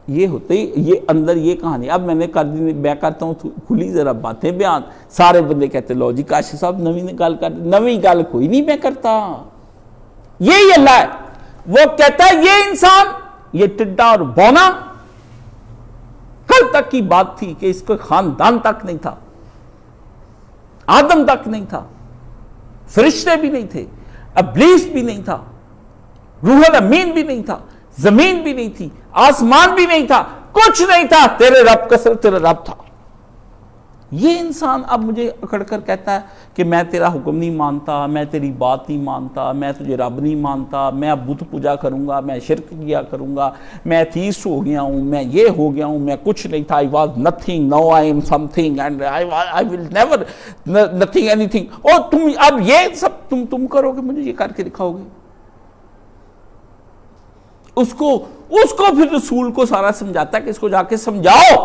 یہ ہوتے ہی یہ اندر یہ کہانی. اب میں کرتا ہوں کھلی ذرا باتیں بیان. سارے بندے کہتے لو جی کاشف صاحب نویں گل کر، نویں گل کوئی نہیں میں کرتا. یہی اللہ ہے. وہ کہتا ہے یہ انسان، یہ ٹڈا اور بونا کل تک کی بات تھی کہ اس کو خاندان تک نہیں تھا، آدم تک نہیں تھا، فرشتے بھی نہیں تھے، ابلیس بھی نہیں تھا، روح الامین بھی نہیں تھا، زمین بھی نہیں تھی، آسمان بھی نہیں تھا، کچھ نہیں تھا. تیرے رب کا صرف تیرا رب تھا. یہ انسان اب مجھے اکڑ کر کہتا ہے کہ میں تیرا حکم نہیں مانتا، میں تیری بات نہیں مانتا، میں تجھے رب نہیں مانتا، میں اب بت پوجا کروں گا، میں شرک کیا کروں گا، میں ایتھیسٹ ہو گیا ہوں، میں یہ ہو گیا ہوں، میں کچھ نہیں تھا، I was nothing, now I am something and I will never nothing anything. اور تم اب یہ سب تم کرو گے، مجھے یہ کر کے دکھاؤ گے. اس کو پھر رسول کو سارا سمجھاتا ہے کہ اس کو جا کے سمجھاؤ،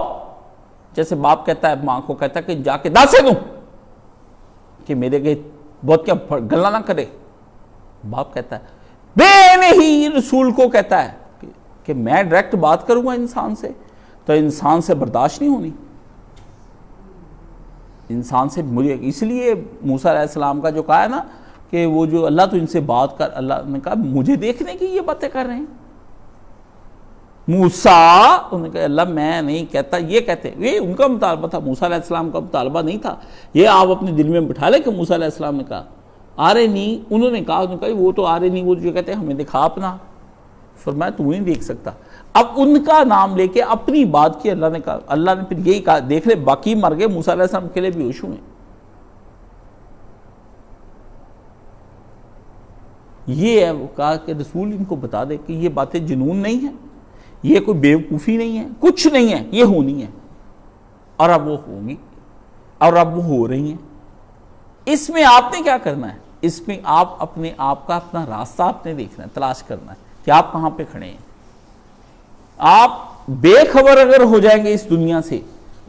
جیسے باپ کہتا ہے ماں کو کہتا ہے کہ جا کے داسے دوں کہ میرے کے بہت کیا گلا نہ کرے. باپ کہتا ہے بے نہیں، رسول کو کہتا ہے کہ میں ڈائریکٹ بات کروں گا انسان سے تو انسان سے برداشت نہیں ہونی. انسان سے مجھے اس لیے موسیٰ علیہ السلام کا جو کہا ہے نا کہ وہ جو اللہ تو ان سے بات کر، اللہ نے کہا مجھے دیکھنے کی یہ باتیں کر رہے ہیں. موسیٰ، انہوں نے کہا اللہ میں نہیں کہتا، یہ کہتے یہ ان کا مطالبہ تھا، موسیٰ علیہ السلام کا مطالبہ نہیں تھا. یہ آپ اپنے دل میں بٹھا لیں کہ موسیٰ علیہ السلام نے کہا آرے نہیں، انہوں نے کہا وہ تو آرے نہیں، وہ جو کہتے ہیں ہمیں دکھا اپنا. فرمایا تو نہیں دیکھ سکتا. اب ان کا نام لے کے اپنی بات کی اللہ نے کہا، اللہ نے پھر یہی کہا دیکھ لے باقی مر گئے، موسیٰ علیہ السلام کے لیے بھی ہوش ہوئے. یہ ہے وہ کہا کہ رسول ان کو بتا دے کہ یہ باتیں جنون نہیں ہیں، یہ کوئی بیوقوفی نہیں ہے، کچھ نہیں ہے، یہ ہونی ہے اور اب وہ ہوگی اور اب وہ ہو رہی ہیں. اس میں آپ نے کیا کرنا ہے؟ اس میں آپ اپنے آپ کا اپنا راستہ آپ نے دیکھنا ہے، تلاش کرنا ہے کہ آپ کہاں پہ کھڑے ہیں. آپ بے خبر اگر ہو جائیں گے اس دنیا سے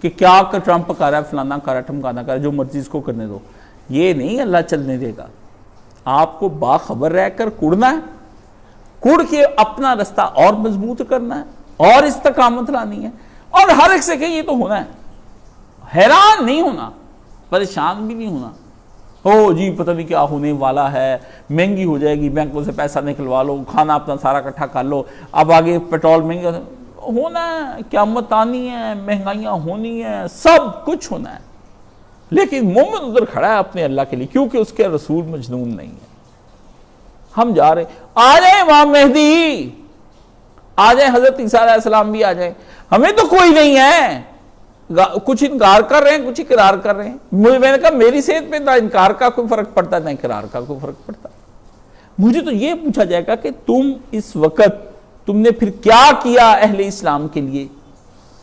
کہ کیا ٹرمپ کر رہا ہے، فلانا کر رہا ہے، ٹھمکانا کر رہا ہے، جو مرضی اس کو کرنے دو، یہ نہیں اللہ چلنے دے گا. آپ کو باخبر رہ کر کڑنا ہے، کڑ کے اپنا رستہ اور مضبوط کرنا ہے اور استقامت لانی ہے. اور ہر ایک سے کہ یہ تو ہونا ہے، حیران نہیں ہونا، پریشان بھی نہیں ہونا. او جی پتہ نہیں کیا ہونے والا ہے، مہنگی ہو جائے گی، بینکوں سے پیسہ نکلوا لو، کھانا اپنا سارا اکٹھا کر لو، اب آگے پیٹرول مہنگا ہونا ہے، قیامت آنی ہے، مہنگائیاں ہونی ہیں، سب کچھ ہونا ہے. لیکن مومن ادھر کھڑا ہے اپنے اللہ کے لیے کیونکہ اس کے رسول مجنون نہیں ہے. ہم جا رہے ہیں، آ جائیں امام مہدی، آ جائیں حضرت عیسیٰ علیہ السلام بھی آ جائیں، ہمیں تو کوئی نہیں ہے. کچھ انکار کر رہے ہیں، کچھ اقرار کر رہے ہیں. میں نے کہا میری صحت پہ نہ انکار کا کوئی فرق پڑتا نہ اقرار کا کوئی فرق پڑتا. مجھے تو یہ پوچھا جائے گا کہ تم اس وقت تم نے پھر کیا کیا اہل اسلام کے لیے.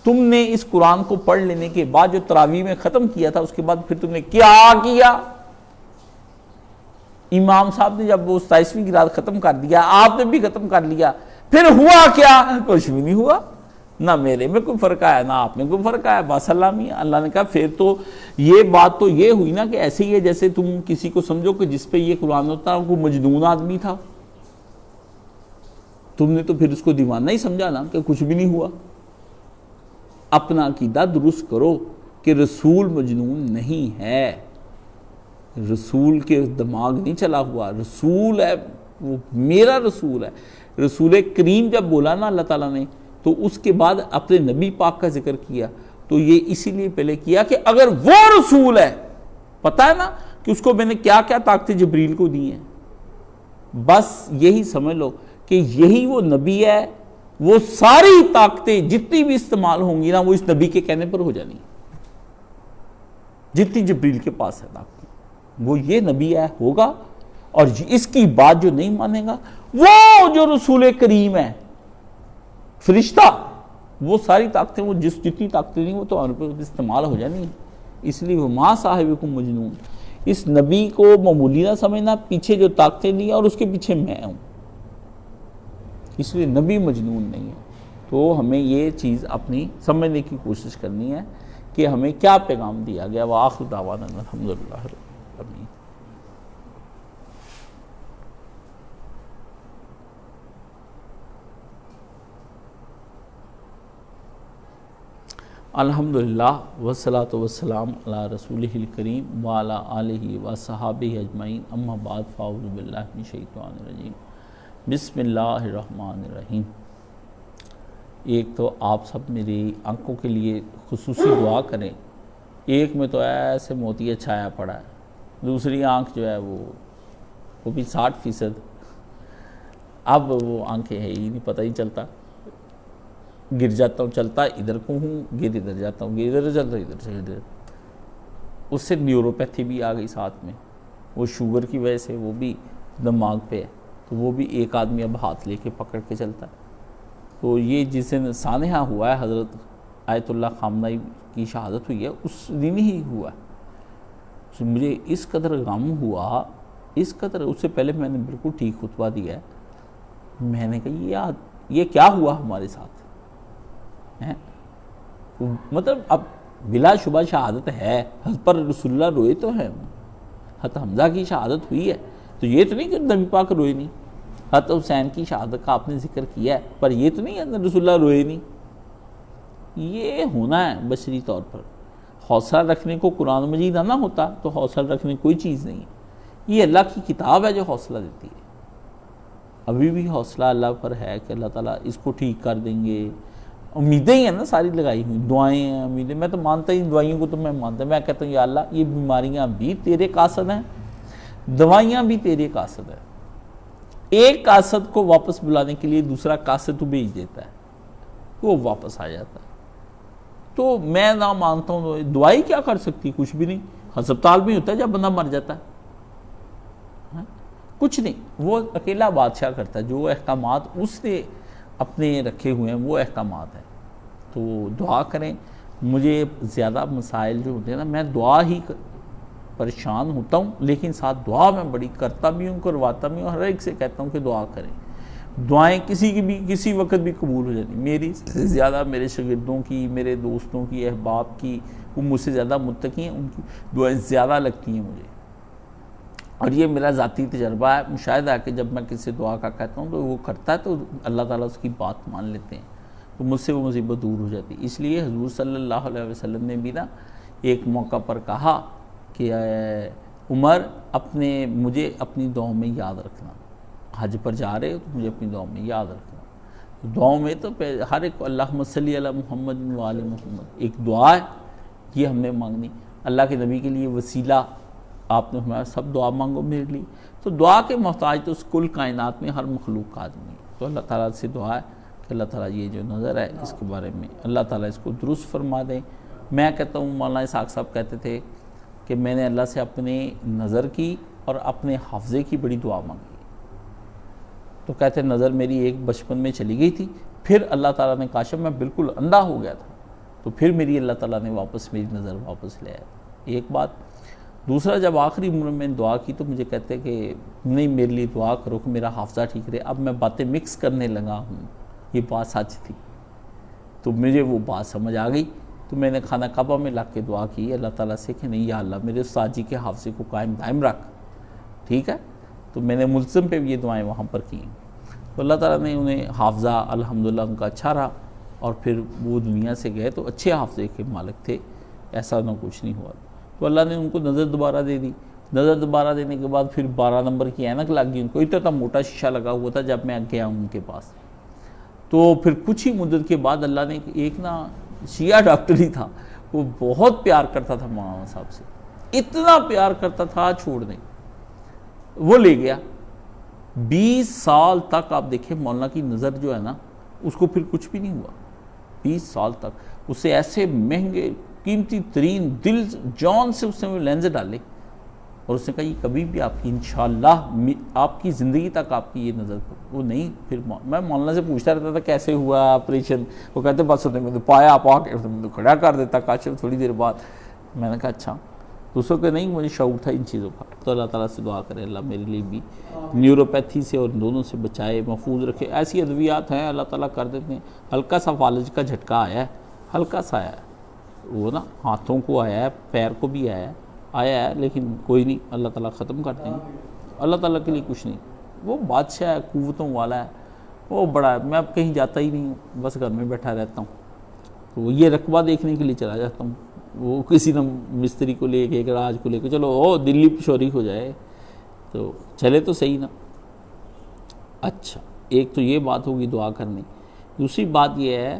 تم نے اس قرآن کو پڑھ لینے کے بعد جو تراویح میں ختم کیا تھا اس کے بعد پھر تم نے کیا کیا. امام صاحب نے جب وہ 27ویں کی رات ختم کر دیا، آپ نے بھی ختم کر لیا، پھر ہوا کیا؟ کچھ بھی نہیں ہوا. نہ میرے میں کوئی فرق آیا، نہ آپ میں کوئی فرق آیا، باسلامی. اللہ نے کہا پھر تو یہ بات تو یہ ہوئی نا کہ ایسے ہی ہے جیسے تم کسی کو سمجھو کہ جس پہ یہ قرآن ہوتا وہ مجنون آدمی تھا. تم نے تو پھر اس کو دیوانہ ہی سمجھا نا کہ کچھ بھی نہیں ہوا. اپنا عقیدہ درست کرو کہ رسول مجنون نہیں ہے، رسول کے دماغ نہیں چلا ہوا، رسول ہے، وہ میرا رسول ہے. رسول کریم جب بولا نا اللہ تعالیٰ نے تو اس کے بعد اپنے نبی پاک کا ذکر کیا تو یہ اسی لیے پہلے کیا کہ اگر وہ رسول ہے، پتہ ہے نا کہ اس کو میں نے کیا کیا طاقتیں جبریل کو دی ہیں، بس یہی سمجھ لو کہ یہی وہ نبی ہے. وہ ساری طاقتیں جتنی بھی استعمال ہوں گی نا وہ اس نبی کے کہنے پر ہو جانی، جتنی جبریل کے پاس ہے طاقت وہ یہ نبی ہے ہوگا. اور اس کی بات جو نہیں مانے گا وہ جو رسول کریم ہے فرشتہ، وہ ساری طاقتیں وہ جتنی طاقتیں نہیں وہ تو استعمال ہو جانی. اس لیے وہ ما صاحبکم مجنون، اس نبی کو معمولی نہ سمجھنا، پیچھے جو طاقتیں دی اور اس کے پیچھے میں ہوں، اس لیے نبی مجنون نہیں ہے. تو ہمیں یہ چیز اپنی سمجھنے کی کوشش کرنی ہے کہ ہمیں کیا پیغام دیا گیا. وآخر دعوانا الحمدللہ رب العالمین. الحمدللہ والصلاة والسلام علی رسولہ الکریم وعلی آلہ وصحابہ اجمعین. اما بعد فاعوذ باللہ من الشیطان الرجیم. بسم اللہ الرحمن الرحیم. ایک تو آپ سب میری آنکھوں کے لیے خصوصی دعا کریں. ایک میں تو ایسے موتیہ چھایا پڑا ہے، دوسری آنکھ جو ہے وہ بھی 60%. اب وہ آنکھیں ہے ہی نہیں، پتہ ہی چلتا. گر جاتا ہوں چلتا ادھر کو ہوں، گر ادھر جاتا ہوں، گر ادھر چلتا ادھر سے ادھر. اس سے نیوروپیتھی بھی آ گئی ساتھ میں، وہ شوگر کی وجہ سے وہ بھی دماغ پہ ہے، تو وہ بھی ایک آدمی اب ہاتھ لے کے پکڑ کے چلتا ہے۔ تو یہ جس دن سانحہ ہوا ہے حضرت آیت اللہ خامنہئی کی شہادت ہوئی ہے، اس دن ہی ہوا ہے۔ تو مجھے اس قدر غم ہوا، اس قدر، اس سے پہلے میں نے بالکل ٹھیک خطبہ دیا ہے، میں نے کہا یہ کیا ہوا ہمارے ساتھ، مطلب اب بلا شبہ شہادت ہے، حضرت پر رسول اللہ روئے تو ہیں، حضرت حمزہ کی شہادت ہوئی ہے، تو یہ تو نہیں کہ نبی پاک روئے نہیں۔ حضرت حسین کی شہادت کا آپ نے ذکر کیا ہے، پر یہ تو نہیں کہ رسول اللہ روئے نہیں۔ یہ ہونا ہے بشری طور پر، حوصلہ رکھنے کو قرآن مجید نہ ہوتا تو حوصلہ رکھنے کوئی چیز نہیں ہے، یہ اللہ کی کتاب ہے جو حوصلہ دیتی ہے۔ ابھی بھی حوصلہ اللہ پر ہے کہ اللہ تعالیٰ اس کو ٹھیک کر دیں گے، امیدیں ہی ہیں نا ساری لگائی ہوئی، دعائیں ہیں، امیدیں، میں تو مانتا ہی دوائیوں کو، تو میں مانتا ہوں، میں کہتا ہوں یا اللہ یہ بیماریاں بھی تیرے قاصد ہیں، دوائیاں بھی تیرے قاصد ہیں، ایک قاصد کو واپس بلانے کے لیے دوسرا قاصد تو بھیج دیتا ہے، وہ واپس آ جاتا ہے۔ تو میں نہ مانتا ہوں دعائی کیا کر سکتی، کچھ بھی نہیں، ہسپتال بھی ہوتا ہے جب بندہ مر جاتا ہے، کچھ نہیں، وہ اکیلا بادشاہ کرتا ہے، جو احکامات اس نے اپنے رکھے ہوئے ہیں وہ احکامات ہیں۔ تو دعا کریں، مجھے زیادہ مسائل جو ہوتے ہیں نا، میں دعا ہی پریشان ہوتا ہوں، لیکن ساتھ دعا میں بڑی کرتا بھی ہوں، کرواتا بھی ہوں، ہر ایک سے کہتا ہوں کہ دعا کریں، دعائیں کسی کی بھی کسی وقت بھی قبول ہو جاتی، میری سے زیادہ میرے شاگردوں کی، میرے دوستوں کی، احباب کی، وہ مجھ سے زیادہ متقی ہیں، ان کی دعائیں زیادہ لگتی ہیں مجھے، اور یہ میرا ذاتی تجربہ ہے، مشاہدہ ہے کہ جب میں کسی دعا کا کہتا ہوں تو وہ کرتا ہے تو اللہ تعالیٰ اس کی بات مان لیتے ہیں، تو مجھ سے وہ مصیبت دور ہو جاتی ہے۔ اس لیے حضور صلی اللہ علیہ وسلم نے بھی نا ایک موقع پر کہا کہ عمر مجھے اپنی دعاؤں میں یاد رکھنا، حج پر جا رہے ہو تو مجھے اپنی دعاؤں میں یاد رکھنا۔ دعاؤں میں تو ہر ایک اللہم صلی علی محمد و آل محمد ایک دعا ہے، یہ ہم نے مانگنی، اللہ کے نبی کے لیے وسیلہ آپ نے ہمارا سب دعا مانگو میرے لیے، تو دعا کے محتاج تو اس کل کائنات میں ہر مخلوق کا آدمی ہے۔ تو اللہ تعالیٰ سے دعا ہے کہ اللہ تعالیٰ یہ جو نظر ہے اس کے بارے میں اللہ تعالیٰ اس کو درست فرما دیں۔ میں کہتا ہوں، مولانا اسحاق صاحب کہتے تھے کہ میں نے اللہ سے اپنے نظر کی اور اپنے حافظے کی بڑی دعا مانگی، تو کہتے نظر میری ایک بچپن میں چلی گئی تھی، پھر اللہ تعالیٰ نے کاشف میں بالکل اندھا ہو گیا تھا، تو پھر میری اللہ تعالیٰ نے میری نظر واپس لے آیا، ایک بات۔ دوسرا، جب آخری عمر میں دعا کی تو مجھے کہتے کہ نہیں میرے لیے دعا کرو کہ میرا حافظہ ٹھیک رہے، اب میں باتیں مکس کرنے لگا ہوں، یہ بات سچ تھی، تو مجھے وہ بات سمجھ آ گئی، تو میں نے خانہ کعبہ میں لگ کے دعا کی اللہ تعالیٰ سے کہ نہیں یا اللہ میرے استاد جی کے حافظے کو قائم دائم رکھ، ٹھیک ہے، تو میں نے ملزم پہ بھی یہ دعائیں وہاں پر کی، تو اللہ تعالیٰ نے انہیں حافظہ الحمدللہ ان کا اچھا رہا، اور پھر وہ دنیا سے گئے تو اچھے حافظے کے مالک تھے، ایسا نہ کچھ نہیں ہوا، تو اللہ نے ان کو نظر دوبارہ دے دی۔ نظر دوبارہ دینے کے بعد پھر 12 نمبر کی اینک لگ گئی ان کو، اتنا موٹا شیشہ لگا ہوا تھا جب میں گیا ان کے پاس، تو پھر کچھ ہی مدت کے بعد اللہ نے ایک نا شیعہ ڈاکٹر ہی تھا، وہ بہت پیار کرتا تھا مولانا صاحب سے، اتنا پیار کرتا تھا چھوڑ دیں، وہ لے گیا 20 سال تک۔ آپ دیکھیں مولانا کی نظر جو ہے نا اس کو پھر کچھ بھی نہیں ہوا، 20 سال تک اسے ایسے مہنگے قیمتی ترین دل جان سے اس نے وہ لینز ڈالے، اور اس نے کہا یہ کبھی بھی آپ کی انشاءاللہ آپ کی زندگی تک آپ کی یہ نظر وہ نہیں۔ پھر میں مولانا سے پوچھتا رہتا تھا کیسے ہوا آپریشن، وہ کہتے بس انہیں میں پایا آپ آ کے کھڑا کر دیتا کاشف تھوڑی دیر بعد۔ میں نے کہا اچھا، دوسروں کے نہیں مجھے شعور تھا ان چیزوں کا۔ تو اللہ تعالیٰ سے دعا کرے اللہ میرے لیے بھی نیوروپیتھی سے اور دونوں سے بچائے، محفوظ رکھے۔ ایسی ادویات ہیں اللہ تعالیٰ کر دیتے ہیں، ہلکا سا فالج کا جھٹکا آیا ہے، ہلکا سا آیا ہے، وہ نا ہاتھوں کو آیا ہے، پیر کو بھی آیا ہے، لیکن کوئی نہیں، اللہ تعالیٰ ختم کر دیں گے، اللہ تعالیٰ کے لیے کچھ نہیں۔ وہ بادشاہ ہے، قوتوں والا ہے، وہ بڑا ہے، میں اب کہیں جاتا ہی نہیں ہوں، بس گھر میں بیٹھا رہتا ہوں، تو یہ رقبہ دیکھنے کے لیے چلا جاتا ہوں، وہ کسی نہ مستری کو لے کے گراج کو لے کے چلو دلی پشوری ہو جائے تو چلے تو صحیح نا۔ اچھا، ایک تو یہ بات ہوگی دعا کرنے، دوسری بات یہ ہے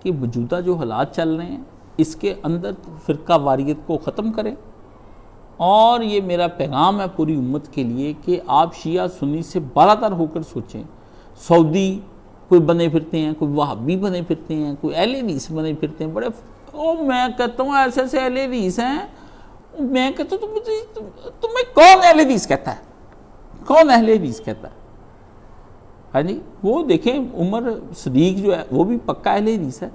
کہ موجودہ جو حالات چل رہے ہیں اس کے اندر فرقہ واریت کو ختم کریں، اور یہ میرا پیغام ہے پوری امت کے لیے کہ آپ شیعہ سنی سے بالاتر ہو کر سوچیں۔ سعودی کوئی بنے پھرتے ہیں، کوئی وہابی بنے پھرتے ہیں، کوئی اہل حدیث بنے پھرتے ہیں، بڑے میں کہتا ہوں ایسے ایسے اہل حدیث ہیں میں کہتا ہوں تمہیں کون اہل حدیث کہتا ہے؟ کون اہل حدیث کہتا ہے؟ ہاں جی، وہ دیکھیں عمر صدیق جو ہے وہ بھی پکا اہل حدیث ہے،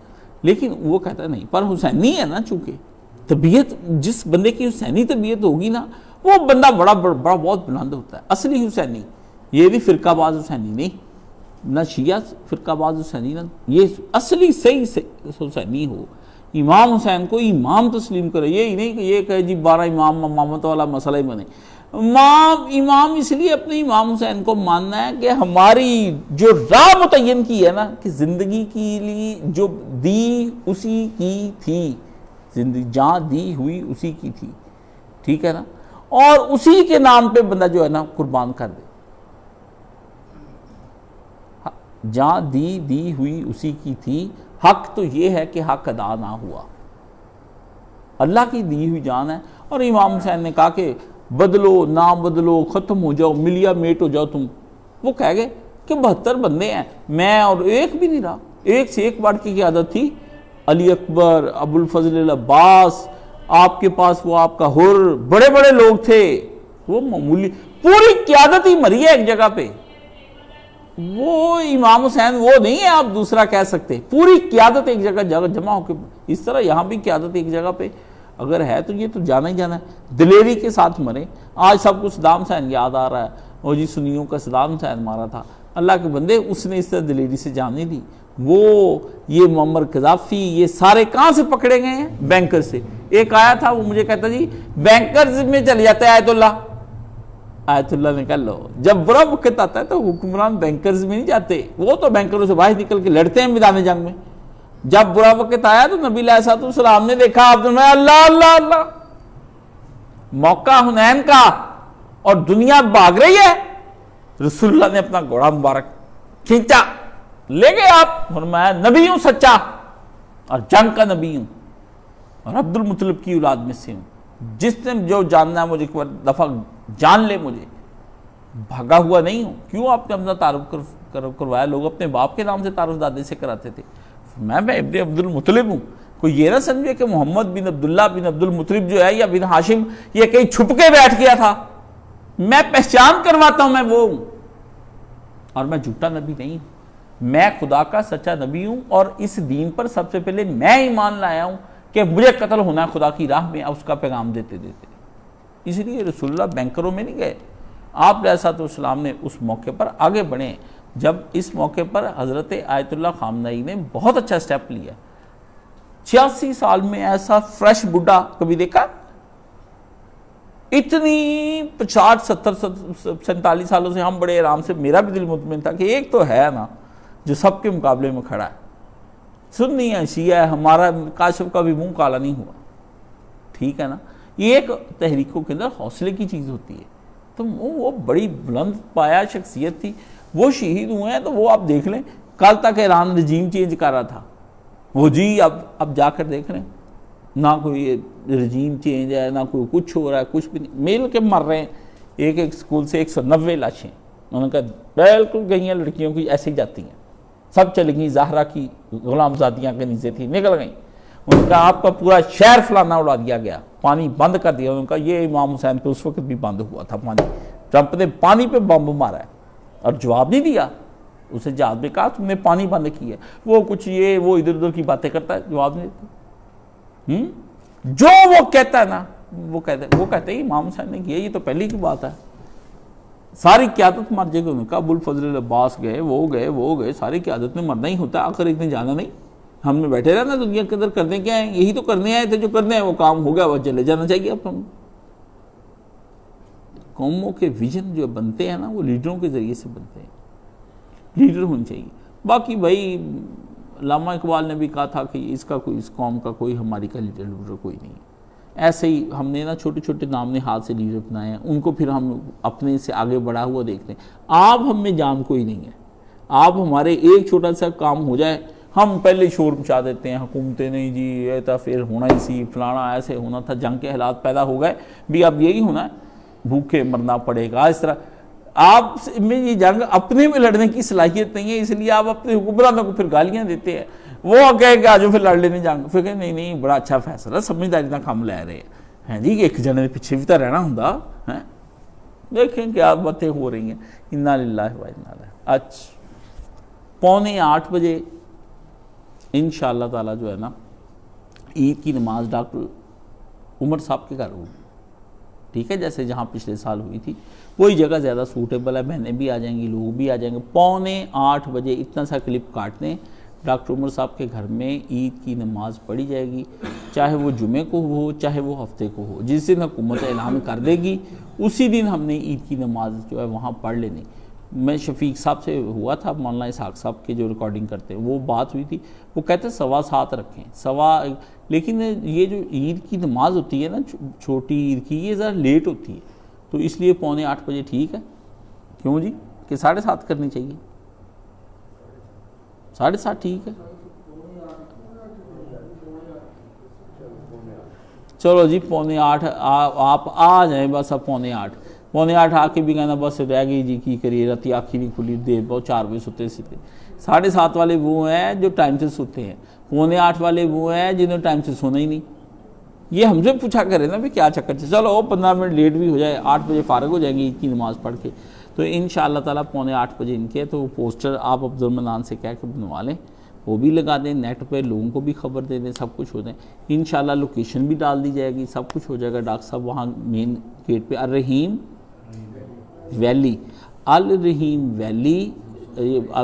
لیکن وہ کہتا ہے نہیں، پر حسینی ہے نا، چونکہ طبیعت جس بندے کی حسینی طبیعت ہوگی نا وہ بندہ بڑا بہت بلند ہوتا ہے، اصلی حسینی، یہ بھی فرقہ باز حسینی نہیں، نہ شیعہ فرقہ باز حسینی، نہ یہ اصلی صحیح حسینی ہو، امام حسین کو امام تسلیم کرے، یہی نہیں کہ یہ کہے جی 12 امام امامت والا مسئلہ ہی بنے۔ امام اس لیے اپنے امام حسین کو ماننا ہے کہ ہماری جو راہ متعین کی ہے نا، کہ زندگی کے لیے جو دی اسی کی تھی، زندگی جان دی ہوئی اسی کی تھی، ٹھیک ہے نا، اور اسی کے نام پہ بندہ جو ہے نا قربان کر دے، جان دی ہوئی اسی کی تھی، حق تو یہ ہے کہ حق ادا نہ ہوا، اللہ کی دی ہوئی جان ہے۔ اور امام حسین نے کہا کہ بدلو نہ بدلو، ختم ہو جاؤ، ملیا میٹ ہو جاؤ تم۔ وہ کہہ گئے کہ 72 بندے ہیں، میں اور ایک بھی نہیں رہا، ایک سے ایک بڑھ کی قیادت تھی، علی اکبر، ابو الفضل العباس، آپ کے پاس وہ آپ کا حر، بڑے بڑے لوگ تھے، وہ معمولی پوری قیادت ہی مری ہے ایک جگہ پہ۔ وہ امام حسین وہ نہیں ہے آپ دوسرا کہہ سکتے، پوری قیادت ایک جگہ جمع ہو کے، اس طرح یہاں بھی قیادت ایک جگہ پہ اگر ہے تو یہ تو جانا ہی جانا ہے، دلیری کے ساتھ مرے۔ آج سب کو صدام حسین یاد آ رہا ہے، اور جی سنیوں کا صدام حسین مارا تھا، اللہ کے بندے اس نے اس طرح دلیری سے جان نہیں دی۔ وہ یہ معمر قذافی یہ سارے کہاں سے پکڑے گئے ہیں؟ بینکر سے۔ ایک آیا تھا وہ مجھے کہتا جی بینکرز میں چل جاتا ہے آیت اللہ نے کہا لو، جب برا وقت آتا ہے تو حکمران بینکرز میں نہیں جاتے، وہ تو بینکروں سے باہر نکل کے لڑتے ہیں میدان جنگ میں۔ جب برا وقت آیا تو نبی علیہ السلام نے دیکھا، آپ نے اللہ اللہ اللہ، موقع حنین کا اور دنیا بھاگ رہی ہے، رسول اللہ نے اپنا گھوڑا مبارک کھینچا، لے گئے آپ، فرمایا نبی ہوں سچا اور جنگ کا نبی ہوں اور عبد المطلب کی اولاد میں سے ہوں، جس نے جو جاننا ہے مجھے ایک دفعہ جان لے، مجھے بھاگا ہوا نہیں ہوں۔ کیوں آپ نے اپنا تعارف کروایا؟ لوگ اپنے باپ کے نام سے تعارف دادے سے کراتے تھے، میں ابن عبد المطلب ہوں۔ کوئی یہ نہ سمجھے کہ محمد بن عبداللہ بن عبد المطلب جو ہے یا بن ہاشم یہ کہیں چھپ کے بیٹھ گیا تھا، میں پہچان کرواتا ہوں میں وہ ہوں، اور میں جھوٹا نبی نہیں ہوں، میں خدا کا سچا نبی ہوں، اور اس دین پر سب سے پہلے میں ایمان لایا ہوں کہ مجھے قتل ہونا ہے خدا کی راہ میں، اس کا پیغام دیتے دیتے۔ اس لیے رسول اللہ بینکروں میں نہیں گئے، آپ علیہ السلام نے اس موقع پر آگے بڑھے۔ جب اس موقع پر حضرت آیت اللہ خامنہئی نے بہت اچھا سٹیپ لیا، 86 سال میں ایسا فریش بڈھا کبھی دیکھا؟ اتنی 50 70 47 سالوں سے ہم بڑے آرام سے، میرا بھی دل مطمئن تھا کہ ایک تو ہے نا جو سب کے مقابلے میں کھڑا ہے، سنی ہے شیعہ ہے، ہمارا کاشف کا بھی منہ کالا نہیں ہوا، ٹھیک ہے نا۔ یہ ایک تحریکوں کے اندر حوصلے کی چیز ہوتی ہے، تو وہ بڑی بلند پایا شخصیت تھی، وہ شہید ہوئے ہیں تو وہ آپ دیکھ لیں، کل تک ایران رجیم چینج کر رہا تھا، وہ جی اب جا کر دیکھ لیں، نہ کوئی رجیم چینج ہے، نہ کوئی کچھ ہو رہا ہے، کچھ بھی نہیں، میل کے مر رہے ہیں۔ ایک سکول سے 190 لاشیں، انہوں نے کہا بالکل گئی ہیں لڑکیوں کی ایسے ہی جاتی ہیں، سب چلی گئیں، زہرا کی غلام زادیاں کے نیچے تھی، نکل گئیں۔ انہوں نے کہا آپ کا پورا شہر فلانا اڑا دیا گیا، پانی بند کر دیا۔ انہوں نے کہا یہ امام حسین پہ اس وقت بھی بند ہوا تھا پانی، ٹرمپ نے پانی پہ بمب مارا ہے اور جواب نہیں دیا، اسے جہاز میں کہا تم نے پانی بند کیا ہے، وہ کچھ یہ وہ ادھر ادھر کی باتیں کرتا ہے، جواب نہیں دیتا۔ جو وہ کہتا ہے نا وہ کہتے ہیں امام حسین نے کیا، یہ تو پہلی کی بات ہے، ساری قیادت مر جائے گی۔ انہوں نے کہا ابو الفضل العباس گئے، وہ گئے، ساری قیادت میں مرنا ہی ہوتا ہے، آخر ایک دن جانا نہیں، ہم نے بیٹھے رہنا دنیا کے اندر، کرنے کیا ہے؟ یہی تو کرنے آئے تھے، جو کرنے ہیں وہ کام ہو گیا، وہ چلے جانا چاہیے۔ اب ہم قوموں کے ویژن جو بنتے ہیں نا وہ لیڈروں کے ذریعے سے بنتے ہیں، لیڈر ہونے چاہیے۔ باقی بھائی علامہ اقبال نے بھی کہا تھا کہ اس قوم کا کوئی ہماری کا لیڈر کوئی نہیں ہے۔ ایسے ہی ہم نے نا چھوٹے چھوٹے نام نے ہاتھ سے لیڈر بنائے ہیں، ان کو پھر ہم اپنے سے آگے بڑھا ہوا دیکھتے ہیں۔ آپ ہم میں جان کوئی نہیں ہے، آپ ہمارے ایک چھوٹا سا کام ہو جائے ہم پہلے شور مچا دیتے ہیں، حکومتیں نہیں جی یہ تھا، پھر ہونا ہی سی، فلانا ایسے ہونا تھا، جنگ کے حالات پیدا ہو گئے بھی، اب یہی ہونا ہے، بھوکے مرنا پڑے گا، اس طرح۔ آپ میں یہ جنگ اپنے میں لڑنے کی صلاحیت نہیں ہے، اس لیے آپ اپنے حکمرانوں کو پھر گالیاں دیتے ہیں، وہ کہے کہ آجو پھر لڑ لینے جنگ، پھر کہ نہیں بڑا اچھا فیصلہ، سمجھداری نہ کام لے رہے ہیں، ہیں جی ایک جنے کے پیچھے بھی تو رہنا ہوں ہیں. دیکھیں کیا باتیں ہو رہی ہیں. انا للہ و انا الیہ. اچھا 7:45 بجے انشاءاللہ تعالیٰ جو ہے نا عید کی نماز ڈاکٹر عمر صاحب کے گھر ہوگی. ٹھیک ہے, جیسے جہاں پچھلے سال ہوئی تھی وہی جگہ زیادہ سوٹیبل ہے. بہنیں بھی آ جائیں گی, لوگ بھی آ جائیں گے. 7:45 بجے اتنا سا کلپ کاٹ دیں, ڈاکٹر عمر صاحب کے گھر میں عید کی نماز پڑھی جائے گی, چاہے وہ جمعے کو ہو چاہے وہ ہفتے کو ہو. جس دن حکومت اعلان کر دے گی اسی دن ہم نے عید کی نماز جو ہے وہاں پڑھ لینی. میں شفیق صاحب سے ہوا تھا, مولانا اسحاق صاحب کے جو ریکارڈنگ کرتے ہیں, وہ بات ہوئی تھی. وہ کہتے ہیں 7:15 رکھیں لیکن یہ جو عید کی نماز ہوتی ہے نا چھوٹی عید کی, یہ ذرا لیٹ ہوتی ہے, تو اس لیے 7:45 بجے ٹھیک ہے. کیوں جی کہ 7:30 کرنی چاہیے؟ 7:30 ٹھیک ہے. چلو جی 7:45 آپ آ جائیں بس. اب 7:45 آ کے بھی کہنا بس رہ گئی جی کی کریے, راتی آنکھی نہیں کھلی, دیر بہت 4 بجے سوتے سیتے. 7:30 والے وہ ہیں جو ٹائم سے سوتے ہیں, 7:45 والے وہ ہیں جنہوں نے ٹائم سے سونا ہی نہیں. یہ ہم سے پوچھا کرے نا بھی کیا چکر سے. چلو 15 منٹ لیٹ بھی ہو جائے, 8 بجے فارغ ہو جائیں گے عید کی نماز پڑھ کے. تو انشاءاللہ تعالیٰ 7:45 بجے ان کے, تو وہ پوسٹر آپ عبدالمنان سے کہہ کے بنوا لیں, وہ بھی لگا دیں نیٹ پہ, لوگوں کو بھی خبر دے دیں, سب کچھ ہو دیں. انشاءاللہ لوکیشن بھی ڈال دی جائے گی, سب کچھ ہو جائے گا. ڈاکٹر صاحب وہاں مین گیٹ پہ الرحیم ویلی, الرحیم ویلی.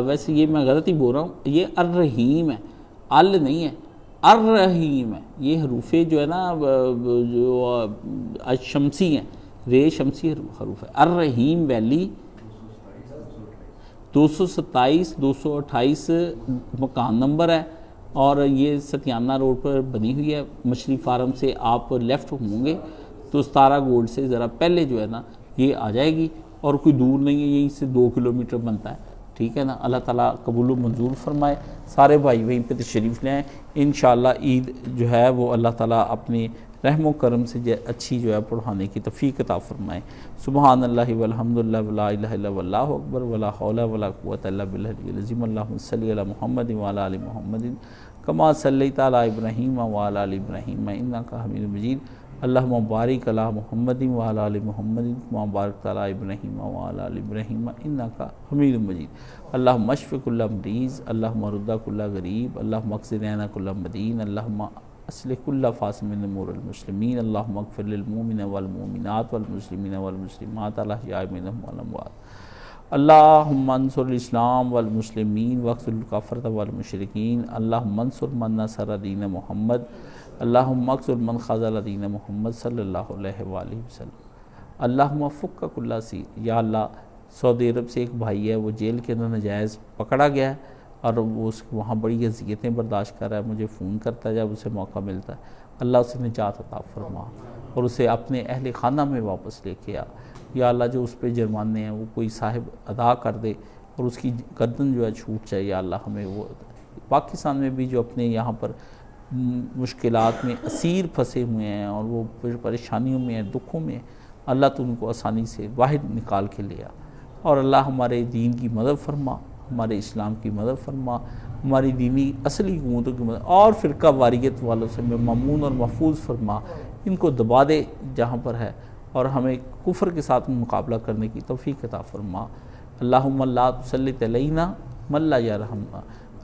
ویسے یہ میں غلط ہی بول رہا ہوں, یہ الرحیم ہے, ال نہیں ہے, الرحیم ہے. یہ حروف جو ہے نا جو شمسی ہیں, رے شمسی حروف ہے. الرحیم ویلی 227 228 مکان نمبر ہے, اور یہ ستیانہ روڈ پر بنی ہوئی ہے. مچھلی فارم سے آپ لیفٹ ہوں گے تو ستارہ گولڈ سے ذرا پہلے جو ہے نا یہ آ جائے گی, اور کوئی دور نہیں ہے, یہیں سے 2 کلومیٹر بنتا ہے. ٹھیک ہے نا. اللہ تعالیٰ قبول و منظور فرمائے. سارے بھائی وہیں پہ تشریف لے آئیں. انشاءاللہ عید جو ہے وہ اللہ تعالیٰ اپنی رحم و کرم سے اچھی جو ہے پڑھانے کی توفیق عطا فرمائے. سبحان اللہ والحمدللہ ولا الہ الا واللہ اکبر ولا حول ولا قوۃ الا باللہ العظیم. اللہم صلی علی محمد وعلی آل محمد کما صلیت علی ابراہیم وعلی آل ابراہیم انک حمید مجید. اللہم بارک علی محمد وعلی آل محمد کما بارکت علی ابراہیم وعلی آل ابراہیم انک حمید مجید. اللہم اشف کل مریض, اللہم رد کل غریب, اللہم اقض دین کل مدین, اللہم اصلح کل فاسد من امور المسلمین, اللہم اغفر للمؤمنین والمؤمنات والمسلمین والمسلمات الاحیاء منہم والاموات. اللہم انصر الاسلام والمسلمین واخذل الکفرۃ والمشرکین. اللہم انصر من نصر دین محمد, اللہم اخذل من خذل دین محمد صلی اللہ علیہ وآلہ وسلم. اللہم فک کل اسیر. یا اللہ سعودی عرب سے ایک بھائی ہے, وہ جیل کے اندر ناجائز پکڑا گیا ہے, اور وہ وہاں بڑی اذیتیں برداشت کر رہا ہے. مجھے فون کرتا ہے جب اسے موقع ملتا ہے. اللہ اسے نجات عطا فرما اور اسے اپنے اہل خانہ میں واپس لے کے آ. یا اللہ جو اس پہ جرمانے ہیں وہ کوئی صاحب ادا کر دے, اور اس کی گردن جو ہے چھوٹ جائے. یا اللہ ہمیں وہ پاکستان میں بھی جو اپنے یہاں پر مشکلات میں اسیر پھنسے ہوئے ہیں اور وہ پریشانیوں میں ہیں, دکھوں میں, اللہ تو ان کو آسانی سے باہر نکال کے لے آ. اور اللہ ہمارے دین کی مدد فرما, ہمارے اسلام کی مدد فرما, ہماری دینی اصلی حکومتوں کی مدد, اور فرقہ واریت والوں سے میں مامون اور محفوظ فرما. ان کو دبا دے جہاں پر ہے, اور ہمیں کفر کے ساتھ مقابلہ کرنے کی توفیق عطا فرما. اللہم لا تسلط علینا من لا یرحمنا,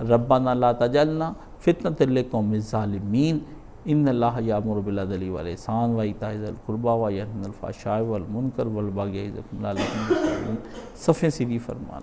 ربنا لا تجعلنا فتنۃ للقوم الظالمین. ان اللہ یامر بالعدل والاحسان وایتاء ذی القربی وینہی عن الفحشاء والمنکر والبغی یعظکم لعلکم تذکرون. صفحے سیدھی فرما.